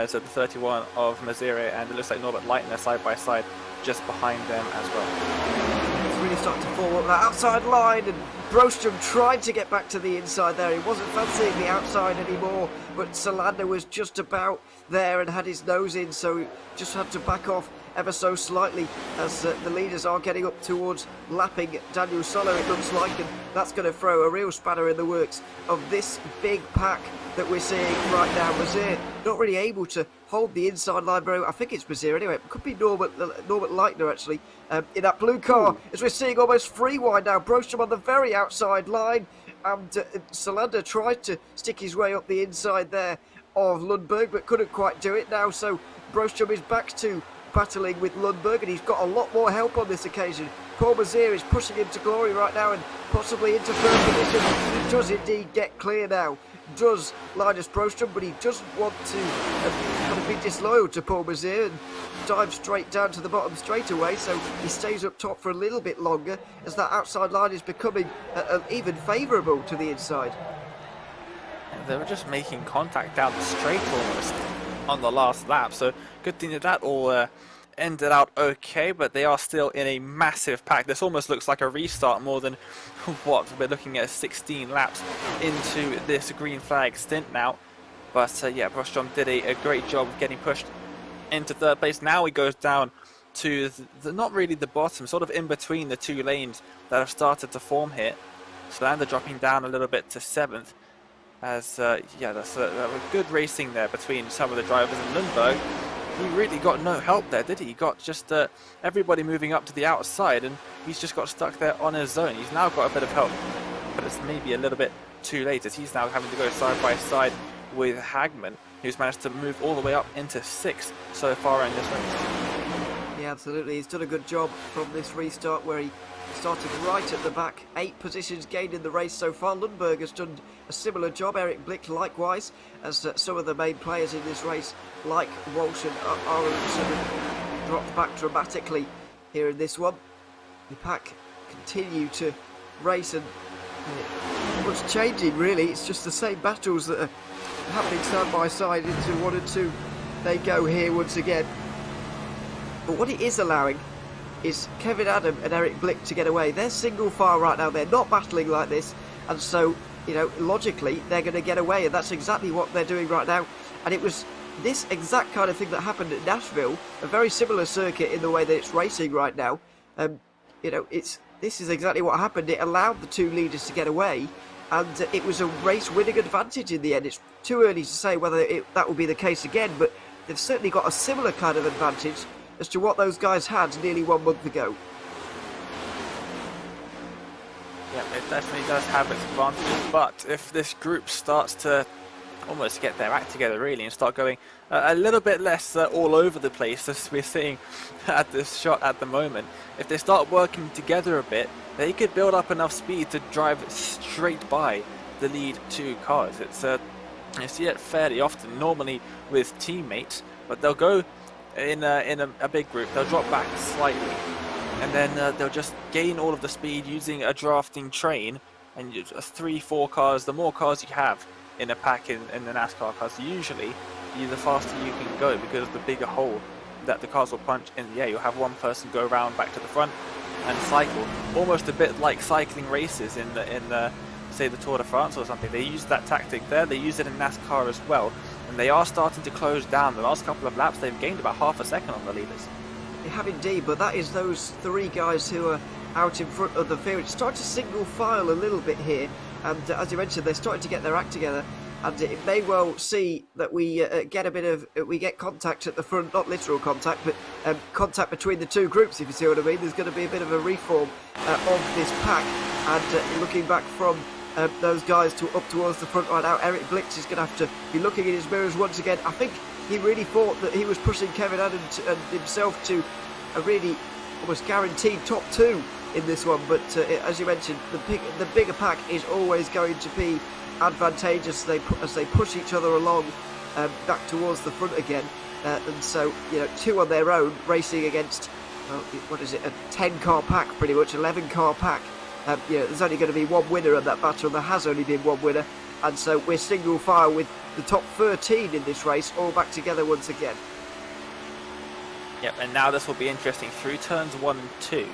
So the 31 of Mazire, and it looks like Norbert Leitner side-by-side just behind them as well. It's really starting to fall up that outside line, and Brostrom tried to get back to the inside there. He wasn't fancying the outside anymore, but Salander was just about there and had his nose in, so he just had to back off ever so slightly as the leaders are getting up towards lapping Daniel Solo, it looks like, and that's going to throw a real spanner in the works of this big pack that we're seeing right now. Mazir not really able to hold the inside line very well. I think it's Mazir anyway. It could be Norbert Leitner actually in that blue car, as we're seeing almost free wide now. Brostrom on the very outside line, and Salander tried to stick his way up the inside there of Lundberg, but couldn't quite do it now. So Brostrom is back to battling with Lundberg, and he's got a lot more help on this occasion. Paul Mazir is pushing him to glory right now and possibly into third position. He does indeed get clear now, does Linus Brostrom, but he doesn't want to be disloyal to Paul Mazir and dive straight down to the bottom straight away, so he stays up top for a little bit longer as that outside line is becoming even favourable to the inside. They were just making contact down the straight almost on the last lap, so good thing that all ended out okay, but they are still in a massive pack. This almost looks like a restart more than what we're looking at 16 laps into this green flag stint now. But yeah, Brostrom did a great job of getting pushed into third place. Now he goes down to not really the bottom, sort of in between the 2 lanes that have started to form here. Salander dropping down a little bit to 7th. As yeah, that's a good racing there between some of the drivers, and Lundberg, he really got no help there, did he? He got just everybody moving up to the outside, and he's just got stuck there on his own. He's now got a bit of help, but it's maybe a little bit too late, as he's now having to go side by side with Hagman, who's managed to move all the way up into 6th so far in this race. Yeah, absolutely. He's done a good job from this restart where he started right at the back. 8 positions gained in the race so far. Lundberg has done a similar job. Eric Blick likewise, as some of the main players in this race, like Walsh and Aronson, dropped back dramatically here in this one. The pack continue to race, and what's changing really, it's just the same battles that are happening side by side into 1 and 2. They go here once again. But what it is allowing is Kevin Adam and Eric Blick to get away. They're single file right now. They're not battling like this, and so, you know, logically they're going to get away, and that's exactly what they're doing right now. And it was this exact kind of thing that happened at Nashville, a very similar circuit in the way that it's racing right now. You know, this is exactly what happened. It allowed the 2 leaders to get away, and it was a race winning advantage in the end. It's too early to say whether that will be the case again, but they've certainly got a similar kind of advantage as to what those guys had nearly 1 month ago. Yeah, it definitely does have its advantages, but if this group starts to almost get their act together really and start going a little bit less all over the place, as we're seeing at this shot at the moment, if they start working together a bit, they could build up enough speed to drive straight by the lead 2 cars. You see it fairly often, normally with teammates, but they'll go in a big group, they'll drop back slightly, and then they'll just gain all of the speed using a drafting train, and 3-4 cars, the more cars you have in a pack in the NASCAR cars, usually the faster you can go because of the bigger hole that the cars will punch in the air. You'll have one person go around back to the front and cycle, almost a bit like cycling races in the say the Tour de France or something. They use that tactic there, they use it in NASCAR as well, and they are starting to close down. The last couple of laps they've gained about half a second on the leaders. They have indeed, but that is those 3 guys who are out in front of the field. It's starting to single file a little bit here, and as you mentioned, they're starting to get their act together, and it may well see that we get contact at the front, not literal contact, but contact between the 2 groups, if you see what I mean. There's going to be a bit of a reform of this pack, and looking back from those guys up towards the front right now. Eric Blitz is going to have to be looking in his mirrors once again. I think he really thought that he was pushing Kevin Adams and himself to a really almost guaranteed top 2 in this one, but as you mentioned, the bigger pack is always going to be advantageous as they push each other along back towards the front again, and so 2 on their own racing against what is it, a 10-car pack, pretty much 11-car pack. There's only going to be one winner in that battle, and there has only been one winner, and so we're single file with the top 13 in this race all back together once again. Yep, and now this will be interesting through turns 1 and 2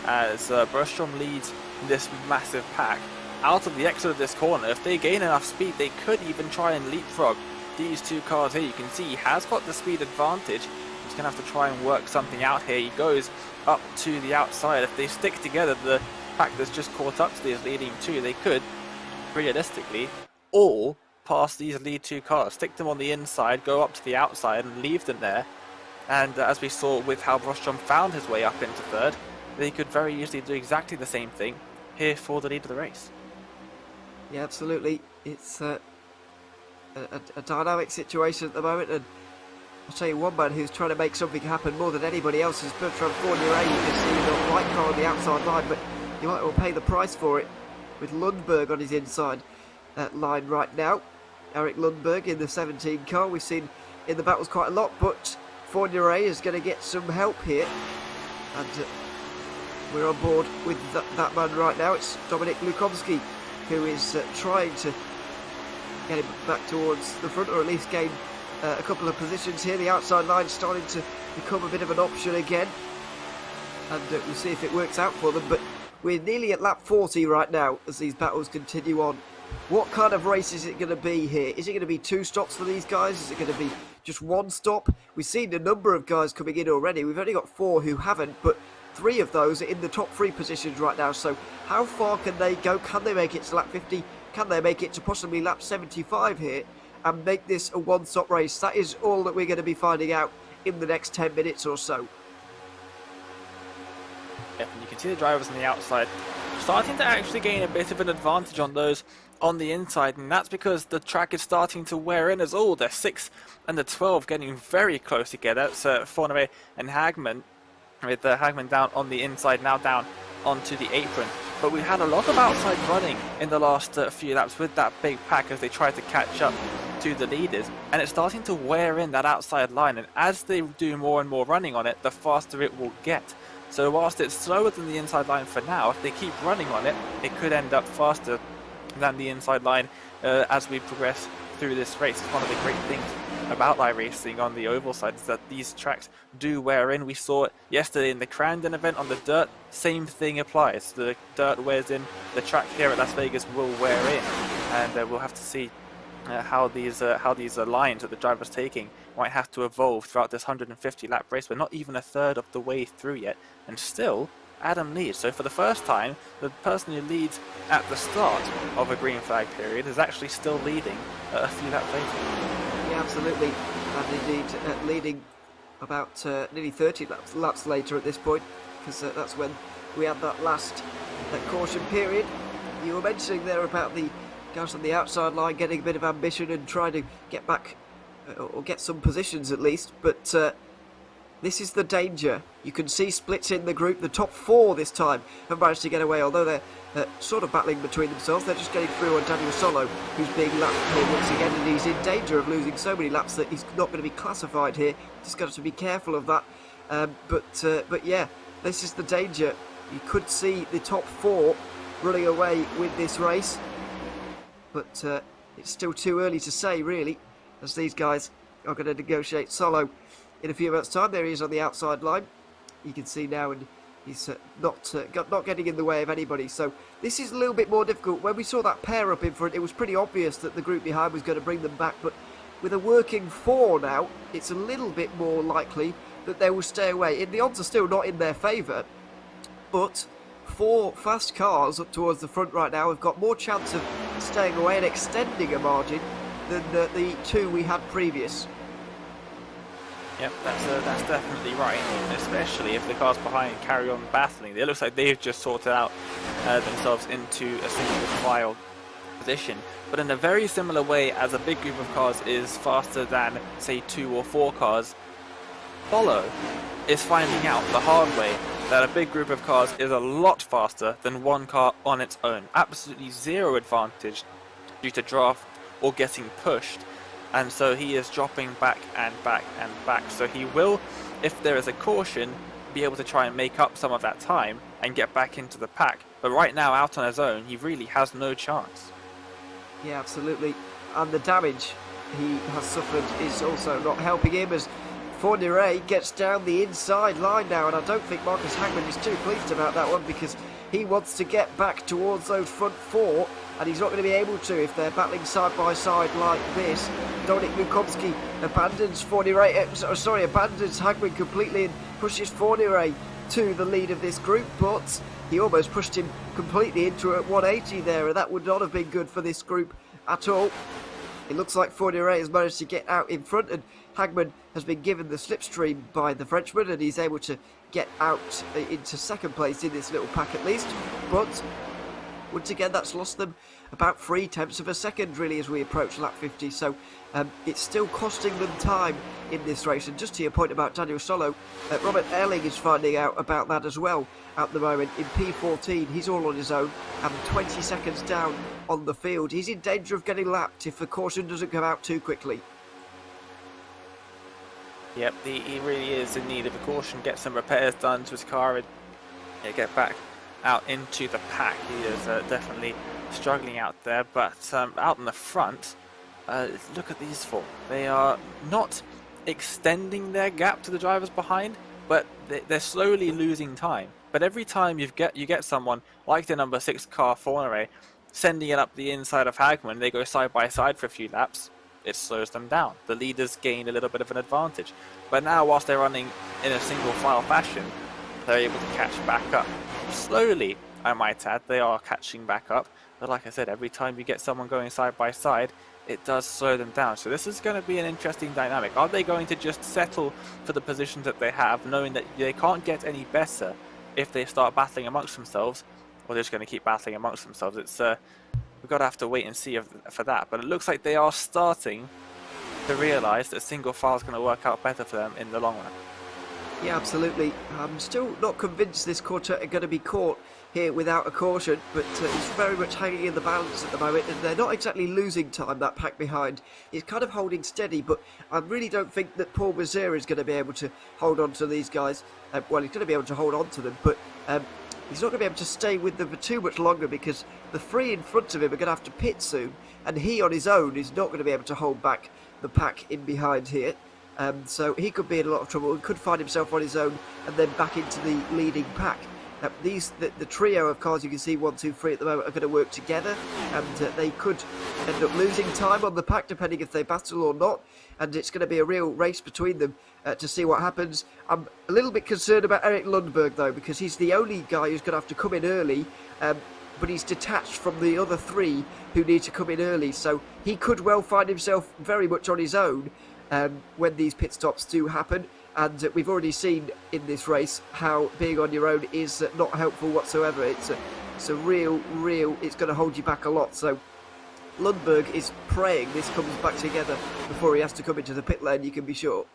as Brostrom leads this massive pack. Out of the exit of this corner, if they gain enough speed, they could even try and leapfrog these 2 cars here. You can see he has got the speed advantage. He's going to have to try and work something out here. He goes up to the outside. If they stick together, the pack that's just caught up to these leading 2, they could, realistically, all pass these lead 2 cars, stick them on the inside, go up to the outside and leave them there. And as we saw with how Brostrom found his way up into 3rd, they could very easily do exactly the same thing here for the lead of the race. Yeah, absolutely. It's a dynamic situation at the moment, and I'll tell you one man who's trying to make something happen more than anybody else is Bertrand Fournier. You can see the white car on the outside line, but you might well pay the price for it with Lundberg on his inside line right now. Eric Lundberg in the 17 car. We've seen in the battles quite a lot, but Fournier is going to get some help here, and we're on board with that man right now. It's Dominik Lukomski who is trying to get him back towards the front, or at least gain a couple of positions here. The outside line starting to become a bit of an option again, and we'll see if it works out for them. But we're nearly at lap 40 right now as these battles continue on. What kind of race is it going to be here? Is it going to be 2 stops for these guys? Is it going to be just 1 stop? We've seen a number of guys coming in already. We've only got 4 who haven't, but 3 of those are in the top 3 positions right now. So how far can they go? Can they make it to lap 50? Can they make it to possibly lap 75 here and make this a 1-stop race? That is all that we're going to be finding out in the next 10 minutes or so. Yep, and you can see the drivers on the outside starting to actually gain a bit of an advantage on those on the inside, and that's because the track is starting to wear in as all. The 6 and the 12 getting very close together. So Fournier and Hagman, with Hagman down on the inside, now down onto the apron. But we had a lot of outside running in the last few laps with that big pack as they tried to catch up to the leaders, and it's starting to wear in that outside line, and as they do more and more running on it, the faster it will get. So whilst it's slower than the inside line for now, if they keep running on it, it could end up faster than the inside line as we progress through this race. It's one of the great things about iRacing on the oval side is that these tracks do wear in. We saw it yesterday in the Crandon event on the dirt. Same thing applies. The dirt wears in. The track here at Las Vegas will wear in, and we'll have to see how these lines that the driver's taking might have to evolve throughout this 150 lap race. We're not even a third of the way through yet, and still Adam leads. So for the first time, the person who leads at the start of a green flag period is actually still leading a few laps later. Yeah, absolutely, and indeed leading about nearly 30 laps later at this point, because that's when we had that last caution period. You were mentioning there about the guys on the outside line getting a bit of ambition and trying to get back or get some positions at least, but this is the danger. You can see splits in the group. The top 4 this time have managed to get away, although they're sort of battling between themselves. They're just getting through on Daniel Solo, who's being lapped here once again, and he's in danger of losing so many laps that he's not going to be classified here. Just got to be careful of that. But yeah, this is the danger. You could see the top 4 running away with this race, but it's still too early to say, really, as these guys are going to negotiate. Solo in a few minutes' time. There he is on the outside line. You can see now, and he's not getting in the way of anybody. So this is a little bit more difficult. When we saw that pair up in front, it was pretty obvious that the group behind was going to bring them back. But with a working 4 now, it's a little bit more likely that they will stay away. The odds are still not in their favour, but 4 fast cars up towards the front right now have got more chance of staying away and extending a margin than the 2 we had previous. Yep, that's definitely right, especially if the cars behind carry on battling. It looks like they've just sorted out themselves into a single file position. But in a very similar way as a big group of cars is faster than, say, 2 or 4 cars, Solo is finding out the hard way that a big group of cars is a lot faster than one car on its own. Absolutely zero advantage due to draft or getting pushed. And so he is dropping back and back and back. So he will, if there is a caution, be able to try and make up some of that time and get back into the pack. But right now, out on his own, he really has no chance. Yeah, absolutely. And the damage he has suffered is also not helping him as Fourniret gets down the inside line now, and I don't think Marcus Hagman is too pleased about that one because he wants to get back towards those front 4, and he's not going to be able to if they're battling side by side like this. Dominik Lukomski abandons abandons Hagman completely and pushes Fourniret to the lead of this group, but he almost pushed him completely into a 180 there, and that would not have been good for this group at all. It looks like Fourniret has managed to get out in front, and Hagman has been given the slipstream by the Frenchman, and he's able to get out into second place in this little pack at least. But once again, that's lost them about 0.3 of a second really as we approach lap 50. So it's still costing them time in this race. And just to your point about Daniel Solo, Robert Erling is finding out about that as well at the moment. In P14, he's all on his own and 20 seconds down on the field. He's in danger of getting lapped if the caution doesn't come out too quickly. Yep, he really is in need of a caution, get some repairs done to his car and get back out into the pack. He is definitely struggling out there, but out in the front, look at these 4. They are not extending their gap to the drivers behind, but they're slowly losing time. But every time you get someone like the number 6 car Fourniret sending it up the inside of Hagman, they go side by side for a few laps, it slows them down. The leaders gain a little bit of an advantage. But now, whilst they're running in a single file fashion, they're able to catch back up. Slowly, I might add, they are catching back up. But like I said, every time you get someone going side by side, it does slow them down. So this is going to be an interesting dynamic. Are they going to just settle for the positions that they have, knowing that they can't get any better if they start battling amongst themselves, or they're just going to keep battling amongst themselves? It's we've got to have to wait and see for that. But it looks like they are starting to realise that single file is going to work out better for them in the long run. Yeah, absolutely. I'm still not convinced this quartet are going to be caught here without a caution, but it's very much hanging in the balance at the moment, and they're not exactly losing time, that pack behind. It's kind of holding steady, but I really don't think that Paul Mazir is going to be able to hold on to these guys. Well, he's going to be able to hold on to them, but he's not going to be able to stay with them for too much longer because the 3 in front of him are going to have to pit soon, and he on his own is not going to be able to hold back the pack in behind here. So he could be in a lot of trouble and could find himself on his own and then back into the leading pack. The trio of cars you can see 1, 2, 3 at the moment are going to work together, and they could end up losing time on the pack depending if they battle or not, and it's going to be a real race between them to see what happens. I'm a little bit concerned about Eric Lundberg though, because he's the only guy who's going to have to come in early, but he's detached from the other 3 who need to come in early, so he could well find himself very much on his own when these pit stops do happen. And we've already seen in this race how being on your own is not helpful whatsoever. It's a real, it's going to hold you back a lot. So Lundberg is praying this comes back together before he has to come into the pit lane, you can be sure.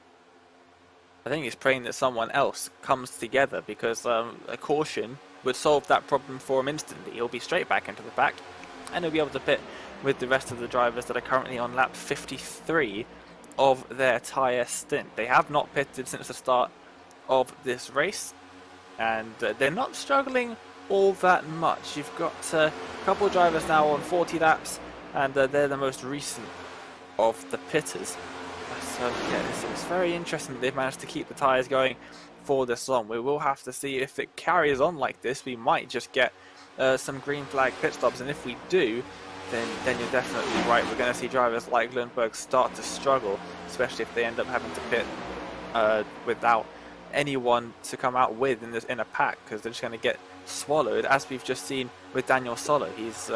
I think he's praying that someone else comes together, because a caution would solve that problem for him instantly. He'll be straight back into the pack, and he'll be able to pit with the rest of the drivers that are currently on lap 53 of their tyre stint. They have not pitted since the start of this race, and they're not struggling all that much. You've got a couple of drivers now on 40 laps, and they're the most recent of the pitters. So yeah, it's very interesting that they've managed to keep the tyres going for this long. We will have to see if it carries on like this. We might just get some green flag pit stops, and if we do, then you're definitely right. We're going to see drivers like Lundberg start to struggle, especially if they end up having to pit without anyone to come out with in a pack, because they're just going to get swallowed, as we've just seen with Daniel Solo. He's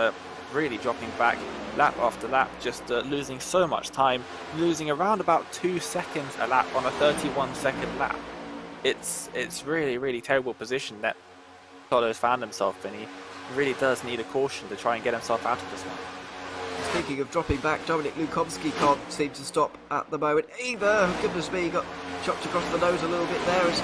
really dropping back lap after lap, just losing so much time, losing around about 2 seconds a lap on a 31-second lap. It's really terrible position that Solo's found himself in. really does need a caution to try and get himself out of this one. Speaking of dropping back, Dominik Lukomski can't seem to stop at the moment either. Goodness me, he got chopped across the nose a little bit there as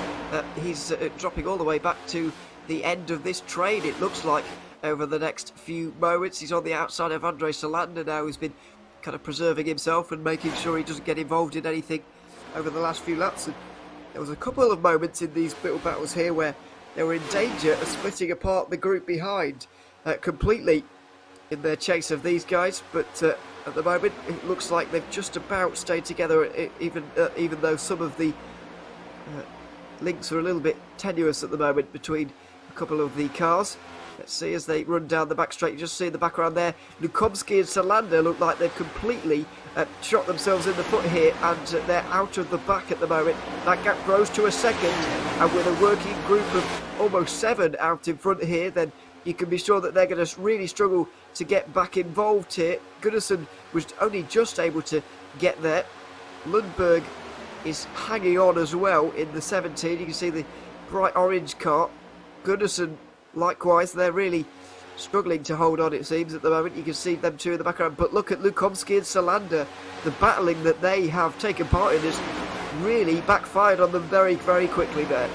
he's dropping all the way back to the end of this trade, it looks like, over the next few moments. He's on the outside of Andre Salander now, who's been kind of preserving himself and making sure he doesn't get involved in anything over the last few laps. And there was a couple of moments in these little battles here where they were in danger of splitting apart the group behind completely in their chase of these guys, but at the moment it looks like they've just about stayed together, even though some of the links are a little bit tenuous at the moment between a couple of the cars. Let's see as they run down the back straight. You just see in the background there, Lukomski and Salander look like they've completely shot themselves in the foot here, and they're out of the back at the moment. That gap grows to a second, and with a working group of almost 7 out in front here, then you can be sure that they're going to really struggle to get back involved here. Gunnarsson was only just able to get there. Lundberg is hanging on as well in the 17. You can see the bright orange car. Gunnarsson, likewise, they're really struggling to hold on, it seems, at the moment. You can see them two in the background. But look at Lukomski and Salander. The battling that they have taken part in has really backfired on them very, very quickly there.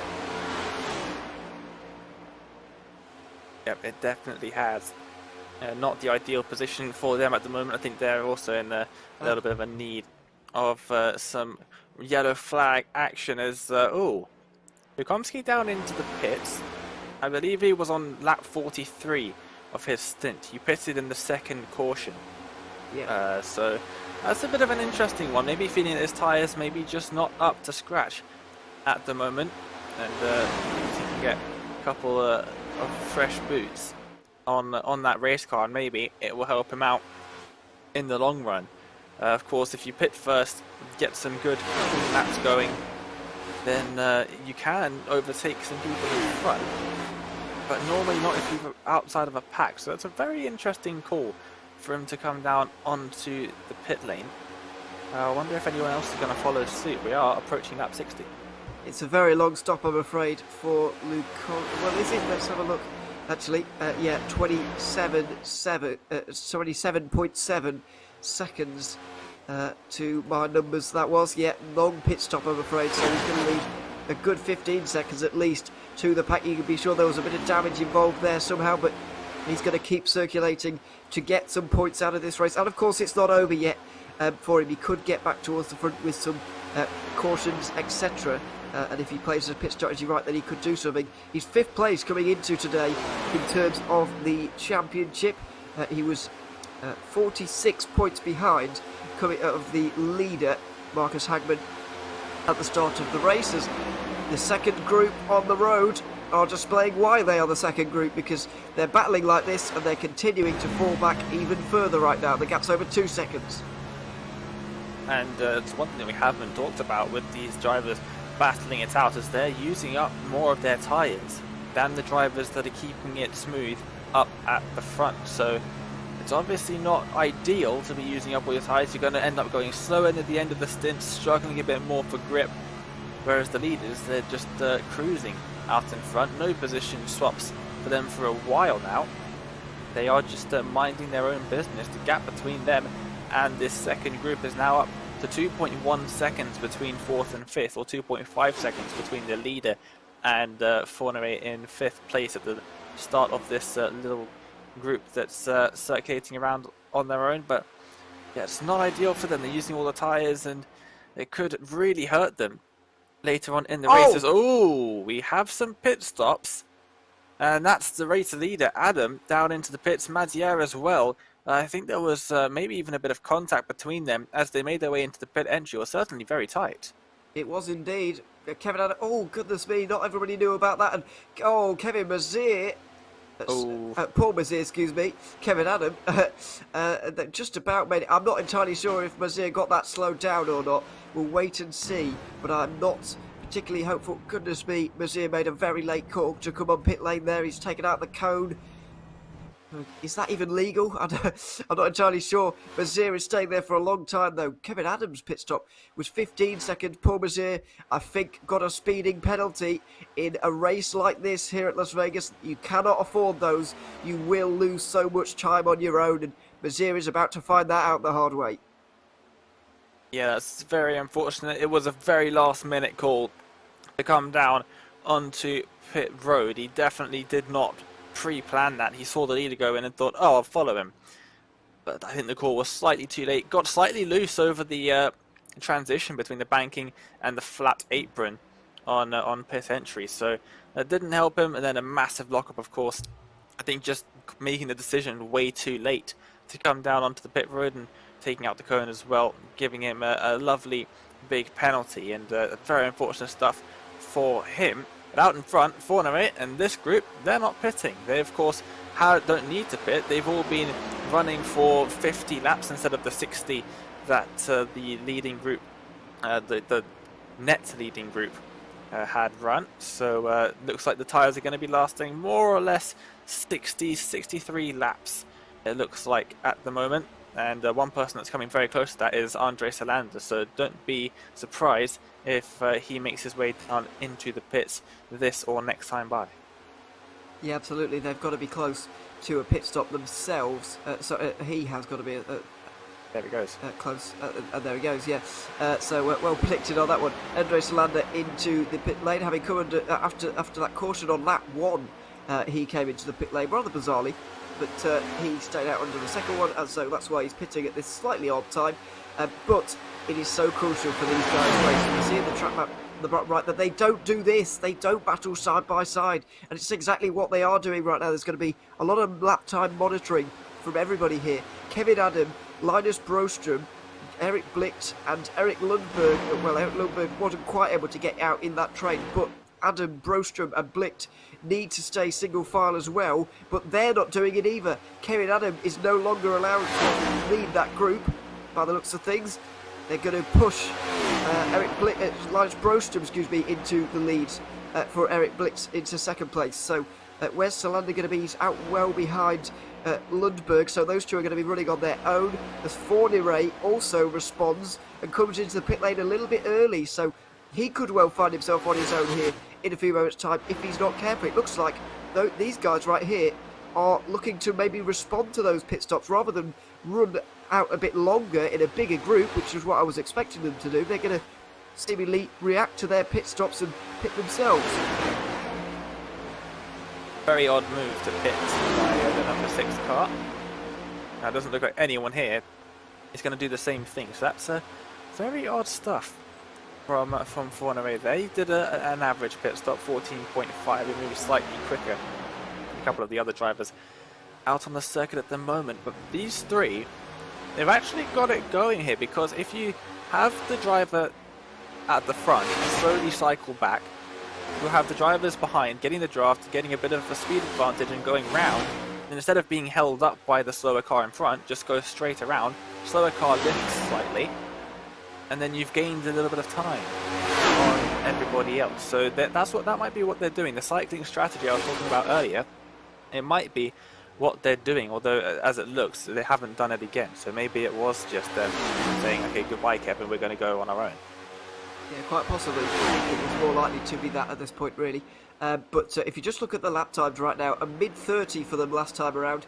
Yep, it definitely has. Not the ideal position for them at the moment. I think they're also in a little bit of a need of some yellow flag action as... Lukomski down into the pits. I believe he was on lap 43 of his stint. He pitted in the second caution. Yeah. So that's a bit of an interesting one. Maybe feeling that his tyres maybe just not up to scratch at the moment. And if he can get a couple of fresh boots on that race car, and maybe it will help him out in the long run. Of course, if you pit first, get some good laps going, then you can overtake some people in front, but normally not if you're outside of a pack. So that's a very interesting call for him to come down onto the pit lane. I wonder if anyone else is going to follow suit. We are approaching lap 60. It's a very long stop, I'm afraid, for Lukomski. Well, is it? Let's have a look. Actually, yeah, 27.7 seconds to my numbers. That was, yeah, long pit stop, I'm afraid. So he's going to lose a good 15 seconds at least to the pack. You can be sure there was a bit of damage involved there somehow, but he's going to keep circulating to get some points out of this race. And of course, it's not over yet for him. He could get back towards the front with some cautions, etc. And if he plays his pit strategy right, then he could do something. He's 5th place coming into today in terms of the championship. He was 46 points behind coming out of the leader, Marcus Hagman, at the start of the races. The second group on the road are displaying why they are the second group, because they're battling like this and they're continuing to fall back even further right now. The gap's over 2 seconds. And it's one thing that we haven't talked about with these drivers battling it out, is they're using up more of their tyres than the drivers that are keeping it smooth up at the front. So it's obviously not ideal to be using up all your tyres. You're going to end up going slower at the end of the stint, struggling a bit more for grip, whereas the leaders, they're just cruising out in front. No position swaps for them for a while now. They are just minding their own business. The gap between them and this second group is now up to 2.1 seconds between 4th and 5th, or 2.5 seconds between the leader and Fornery in 5th place at the start of this little group that's circulating around on their own. But yeah, it's not ideal for them. They're using all the tyres, and it could really hurt them later on in the races. Oh, we have some pit stops, and that's the race leader, Adam, down into the pits. Mazière as well. I think there was maybe even a bit of contact between them as they made their way into the pit entry. It was certainly very tight. It was indeed. Kevin Adam, oh goodness me, not everybody knew about that. And Kevin Mazière, Paul Mazière, excuse me, Kevin Adam, just about made it. I'm not entirely sure if Mazière got that slowed down or not. We'll wait and see, but I'm not particularly hopeful. Goodness me, Mazière made a very late call to come on pit lane there. He's taken out the cone. Is that even legal? I'm not entirely sure. Mazier is staying there for a long time, though. Kevin Adams' pit stop was 15 seconds. Paul Mazier, I think, got a speeding penalty in a race like this here at Las Vegas. You cannot afford those. You will lose so much time on your own, and Mazier is about to find that out the hard way. Yeah, that's very unfortunate. It was a very last-minute call to come down onto pit road. He definitely did not pre-plan that. He saw the leader go in and thought, oh, I'll follow him. But I think the call was slightly too late. Got slightly loose over the transition between the banking and the flat apron on pit entry. So that didn't help him. And then a massive lockup, of course. I think just making the decision way too late to come down onto the pit road and taking out the cone as well, giving him a lovely big penalty. And very unfortunate stuff for him. But out in front, Fornery and this group, they're not pitting. They, of course, don't need to pit. They've all been running for 50 laps instead of the 60 that the leading group, the net leading group, had run. So looks like the tyres are going to be lasting more or less 63 laps, it looks like, at the moment. And one person that's coming very close to that is Andre Salander, so don't be surprised if he makes his way down into the pits this or next time by. Yeah, absolutely. They've got to be close to a pit stop themselves. He has got to be there he goes. Close. And there he goes, yeah. So well predicted on that one. Andre Salander into the pit lane, having come under, after that caution on lap 1. He came into the pit lane rather bizarrely, but he stayed out under the second one, and so that's why he's pitting at this slightly odd time. But it is so crucial for these guys racing. You see in the track map on the bottom right that they don't do this. They don't battle side by side, and it's exactly what they are doing right now. There's going to be a lot of lap time monitoring from everybody here. Kevin Adam, Linus Broström, Eric Blicht and Eric Lundberg. Well, Eric Lundberg wasn't quite able to get out in that train, but Adam, Broström and Blicht need to stay single file as well, but they're not doing it either. Kevin Adam is no longer allowed to lead that group by the looks of things. They're going to push Linus Broström, into the lead for Eric Blicht into second place. So where's Salander going to be? He's out well behind Lundberg, so those two are going to be running on their own. As Fornery also responds and comes into the pit lane a little bit early, so he could well find himself on his own here in a few moments' time if he's not careful. It looks like these guys right here are looking to maybe respond to those pit stops rather than run out a bit longer in a bigger group, which is what I was expecting them to do. They're going to seemingly react to their pit stops and pit themselves. Very odd move to pit by the number 6 car. Now, it doesn't look like anyone here is going to do the same thing, so that's very odd stuff from Fornery there. He did an average pit stop, 14.5. He moved slightly quicker than a couple of the other drivers out on the circuit at the moment. But these three, they've actually got it going here, because if you have the driver at the front slowly cycle back, you'll have the drivers behind getting the draft, getting a bit of a speed advantage and going round. And instead of being held up by the slower car in front, just go straight around. Slower car lifts slightly, and then you've gained a little bit of time on everybody else. So that might be what they're doing. The cycling strategy I was talking about earlier, it might be what they're doing, although as it looks, they haven't done it again. So maybe it was just them saying, okay, goodbye Kevin, we're going to go on our own. Yeah, quite possibly. I think it was more likely to be that at this point, really. But if you just look at the lap times right now, a mid-30 for them last time around.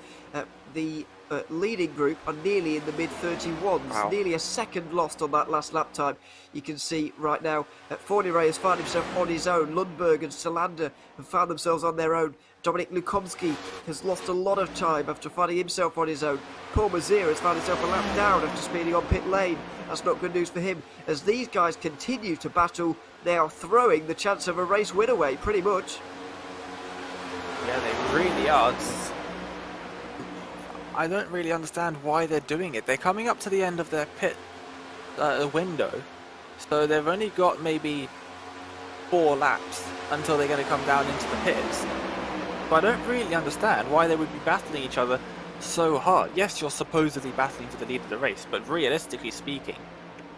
The leading group are nearly in the mid-31s. Wow. Nearly a second lost on that last lap time. You can see right now Fornery has found himself on his own. Lundberg and Salander have found themselves on their own. Dominik Lukomski has lost a lot of time after finding himself on his own. Paul Mazier has found himself a lap down after speeding on pit lane. That's not good news for him. As these guys continue to battle, they are throwing the chance of a race win away, pretty much. Yeah, they really are. I don't really understand why they're doing it. They're coming up to the end of their pit window, so they've only got maybe 4 laps until they're going to come down into the pits. But I don't really understand why they would be battling each other so hard. Yes, you're supposedly battling for the lead of the race, but realistically speaking,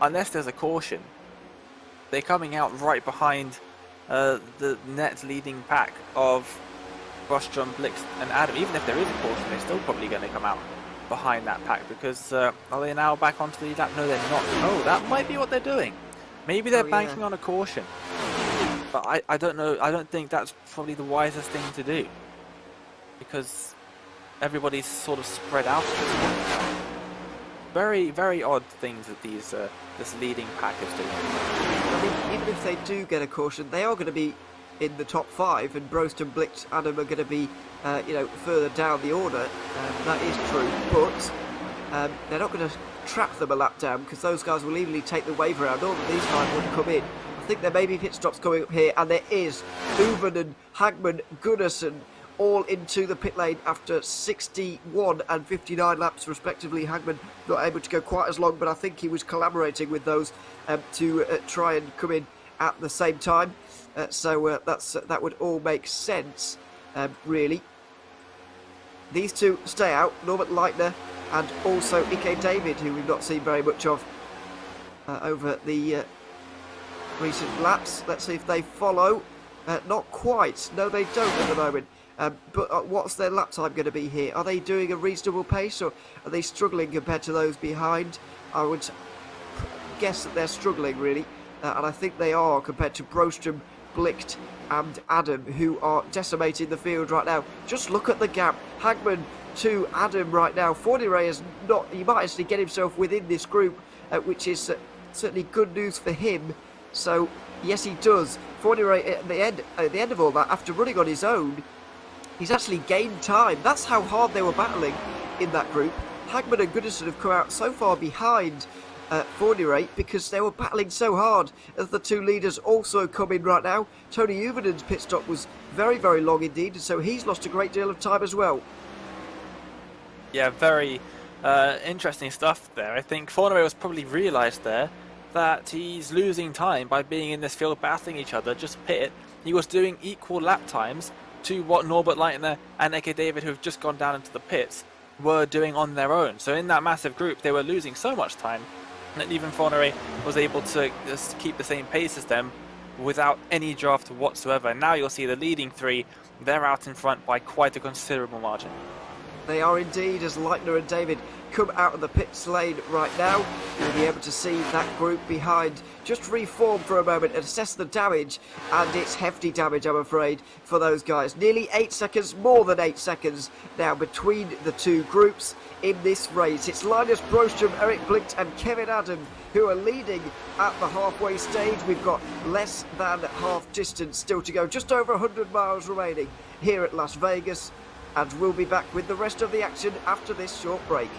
unless there's a caution, they're coming out right behind the net leading pack of Bostrom, Blix, and Adam, even if there is a caution, they're still probably going to come out behind that pack because are they now back onto the lap? No, they're not. Oh, that might be what they're doing. Maybe they're banking on a caution. But I don't know. I don't think that's probably the wisest thing to do because everybody's sort of spread out. Very, very odd things that this leading pack is doing. I mean, even if they do get a caution, they are going to be in the top 5, and Broston, Blix, Adam are going to be, further down the order. That is true, but they're not going to trap them a lap down because those guys will easily take the wave around. All of these guys would come in. I think there may be pit stops coming up here, and there is. Uven, Hagman, Gunnarsson all into the pit lane after 61 and 59 laps respectively. Hagman not able to go quite as long, but I think he was collaborating with those to try and come in at the same time. That would all make sense, really. These two stay out, Norbert Leitner and also Ike David, who we've not seen very much of over the recent laps. Let's see if they follow. Not quite. No, they don't at the moment. But what's their lap time going to be here? Are they doing a reasonable pace, or are they struggling compared to those behind? I would guess that they're struggling, really. And I think they are compared to Brostrom, Blicht and Adam, who are decimating the field right now. Just look at the gap. Hagman to Adam right now. Fornire is not. He might actually get himself within this group, which is certainly good news for him. So yes, he does. Fornire at the end of all that, after running on his own, he's actually gained time. That's how hard they were battling in that group. Hagman and Gunnarsson have come out so far behind Fornire because they were battling so hard as the two leaders also come in right now. Tony Uvenen's pit stop was very, very long indeed, so he's lost a great deal of time as well. Yeah, very interesting stuff there. I think Fornire was probably realised there that he's losing time by being in this field battling each other. Just pit. He was doing equal lap times to what Norbert Leitner and Ike David, who have just gone down into the pits, were doing on their own. So in that massive group, they were losing so much time that even Fornire was able to just keep the same pace as them without any draft whatsoever. And now you'll see the leading three, they're out in front by quite a considerable margin. They are indeed, as Leitner and David come out of the pits lane right now. You'll be able to see that group behind just reform for a moment and assess the damage, and it's hefty damage, I'm afraid, for those guys. Nearly 8 seconds, more than 8 seconds now between the two groups in this race. It's Linus Brostrom, Eric Blicht and Kevin Adam who are leading at the halfway stage. We've got less than half distance still to go, just over 100 miles remaining here at Las Vegas, and we'll be back with the rest of the action after this short break.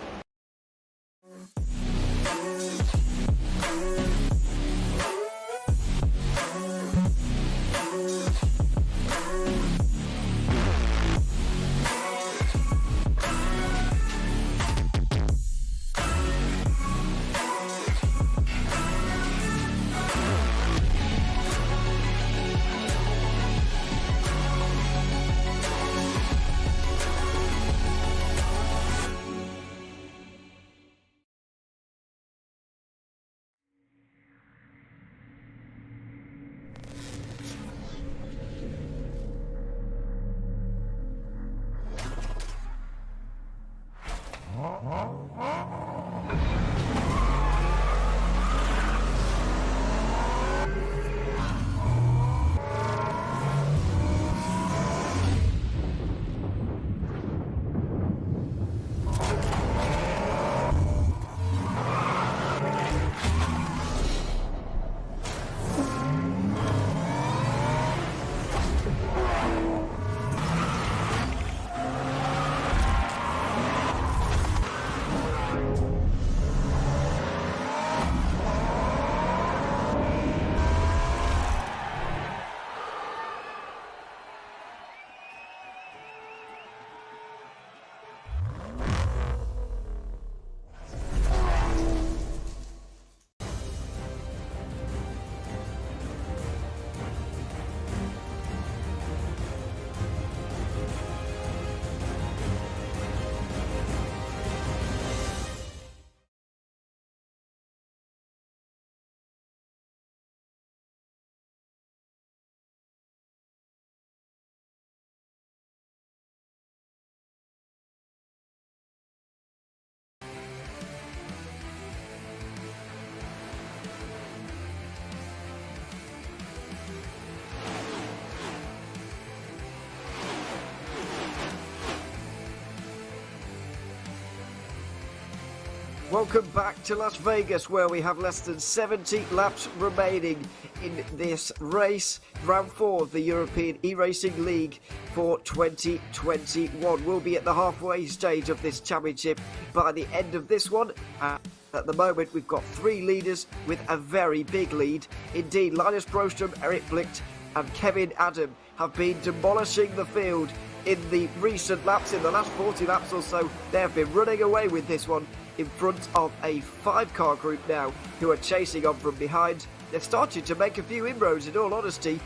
Welcome back to Las Vegas, where we have less than 70 laps remaining in this race. Round 4 of the European E-Racing League for 2021. We'll be at the halfway stage of this championship by the end of this one. At the moment, we've got 3 leaders with a very big lead. Indeed, Linus Broström, Eric Blicht and Kevin Adam have been demolishing the field in the recent laps. In the last 40 laps or so, they have been running away with this one in front of a 5-car group now who are chasing on from behind. They've started to make a few inroads, in all honesty,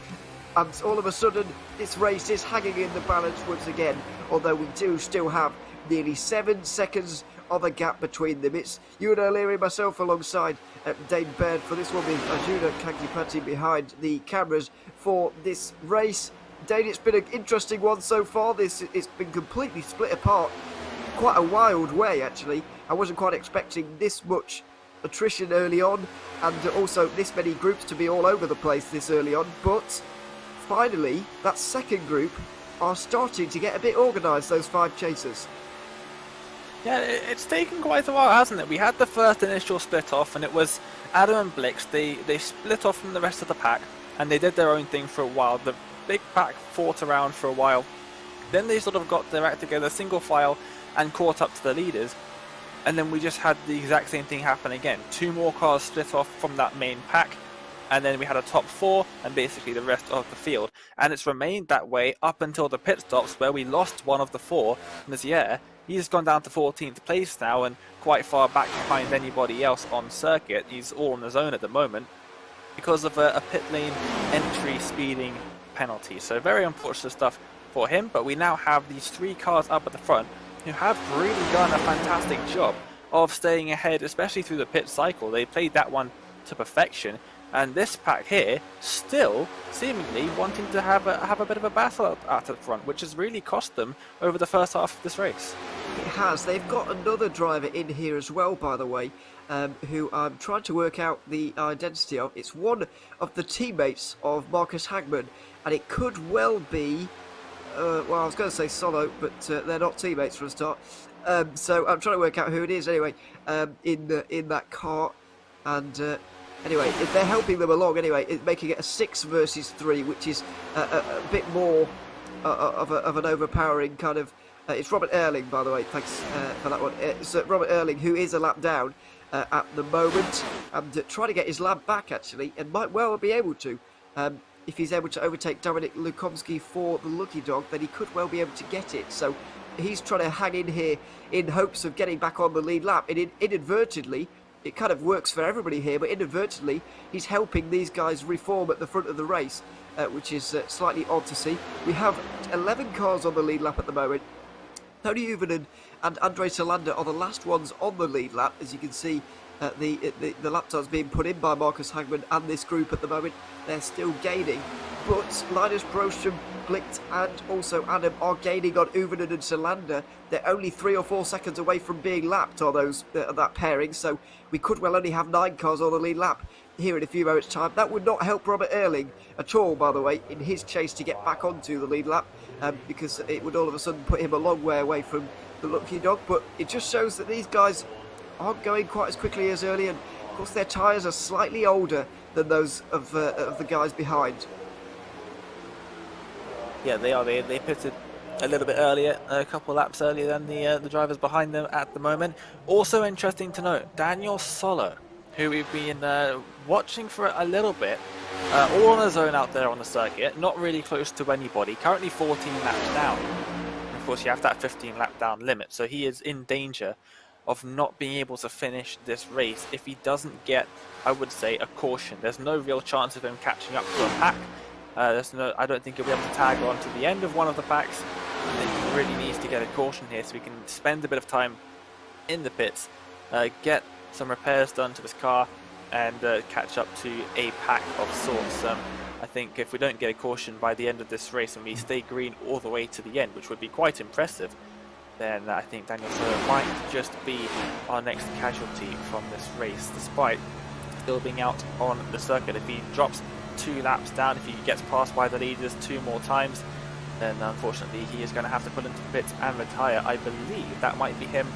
and all of a sudden this race is hanging in the balance once again, although we do still have nearly 7 seconds of a gap between them. It's Ewan O'Leary, myself, alongside Dane Baird for this one, with Arjuna Kankipati behind the cameras for this race. Dane, it's been an interesting one so far. It's been completely split apart, quite a wild way actually. I wasn't quite expecting this much attrition early on, and also this many groups to be all over the place this early on, but finally that second group are starting to get a bit organised, those 5 chasers. Yeah, it's taken quite a while, hasn't it? We had the first initial split off, and it was Adam and Blix. They split off from the rest of the pack, and they did their own thing for a while. The big pack fought around for a while. Then they sort of got their act together, single file, and caught up to the leaders. And then we just had the exact same thing happen again. 2 more cars split off from that main pack, and then we had a top 4 and basically the rest of the field. And it's remained that way up until the pit stops, where we lost one of the 4. Messier, he's gone down to 14th place now and quite far back behind anybody else on circuit. He's all on his own at the moment because of a pit lane entry speeding penalty. So very unfortunate stuff for him, but we now have these 3 cars up at the front who have really done a fantastic job of staying ahead, especially through the pit cycle. They played that one to perfection, and this pack here still seemingly wanting to have a bit of a battle out at the front, which has really cost them over the first half of this race. It has. They've got another driver in here as well, by the way, who I'm trying to work out the identity of. It's one of the teammates of Marcus Hagman, and it could well be well, I was going to say Solo, but they're not teammates for a start. So I'm trying to work out who it is anyway, in that car. And anyway, they're helping them along anyway, making it a 6 versus 3, which is a bit more of an overpowering kind of... it's Robert Erling, by the way, thanks for that one. It's Robert Erling, who is a lap down at the moment, and trying to get his lap back actually, and might well be able to. If he's able to overtake Dominik Lukomski for the Lucky Dog, then he could well be able to get it. So he's trying to hang in here in hopes of getting back on the lead lap. And inadvertently, it kind of works for everybody here, but inadvertently, he's helping these guys reform at the front of the race, which is slightly odd to see. We have 11 cars on the lead lap at the moment. Tony Uvenen and Andre Solander are the last ones on the lead lap. As you can see, the lap times being put in by Marcus Hagman and this group at the moment. They're still gaining, but Linus Broström, Blicht and also Adam are gaining on Uvenen and Solander. They're only 3 or 4 seconds away from being lapped on those that pairing, so we could well only have 9 cars on the lead lap here in a few moments' time. That would not help Robert Erling at all, by the way, in his chase to get back onto the lead lap, because it would all of a sudden put him a long way away from the Lucky Dog. But it just shows that these guys aren't going quite as quickly as early, and of course their tyres are slightly older than those of the guys behind. Yeah, they are. They pitted a little bit earlier, a couple of laps earlier than the drivers behind them at the moment. Also interesting to note, Daniel Solo, who we've been watching for a little bit, all on his own out there on the circuit, not really close to anybody, currently 14 laps down. And of course you have that 15 lap down limit, so he is in danger of not being able to finish this race if he doesn't get, I would say, a caution. There's no real chance of him catching up to a pack. I don't think he'll be able to tag on to the end of one of the packs. And he really needs to get a caution here so he can spend a bit of time in the pits, get some repairs done to this car, and catch up to a pack of sorts. I think if we don't get a caution by the end of this race and we stay green all the way to the end, which would be quite impressive, then I think Daniel Solo might just be our next casualty from this race, despite still being out on the circuit. If he drops 2 laps down, if he gets passed by the leaders 2 more times, then unfortunately he is going to have to pull into the pits and retire. I believe that might be him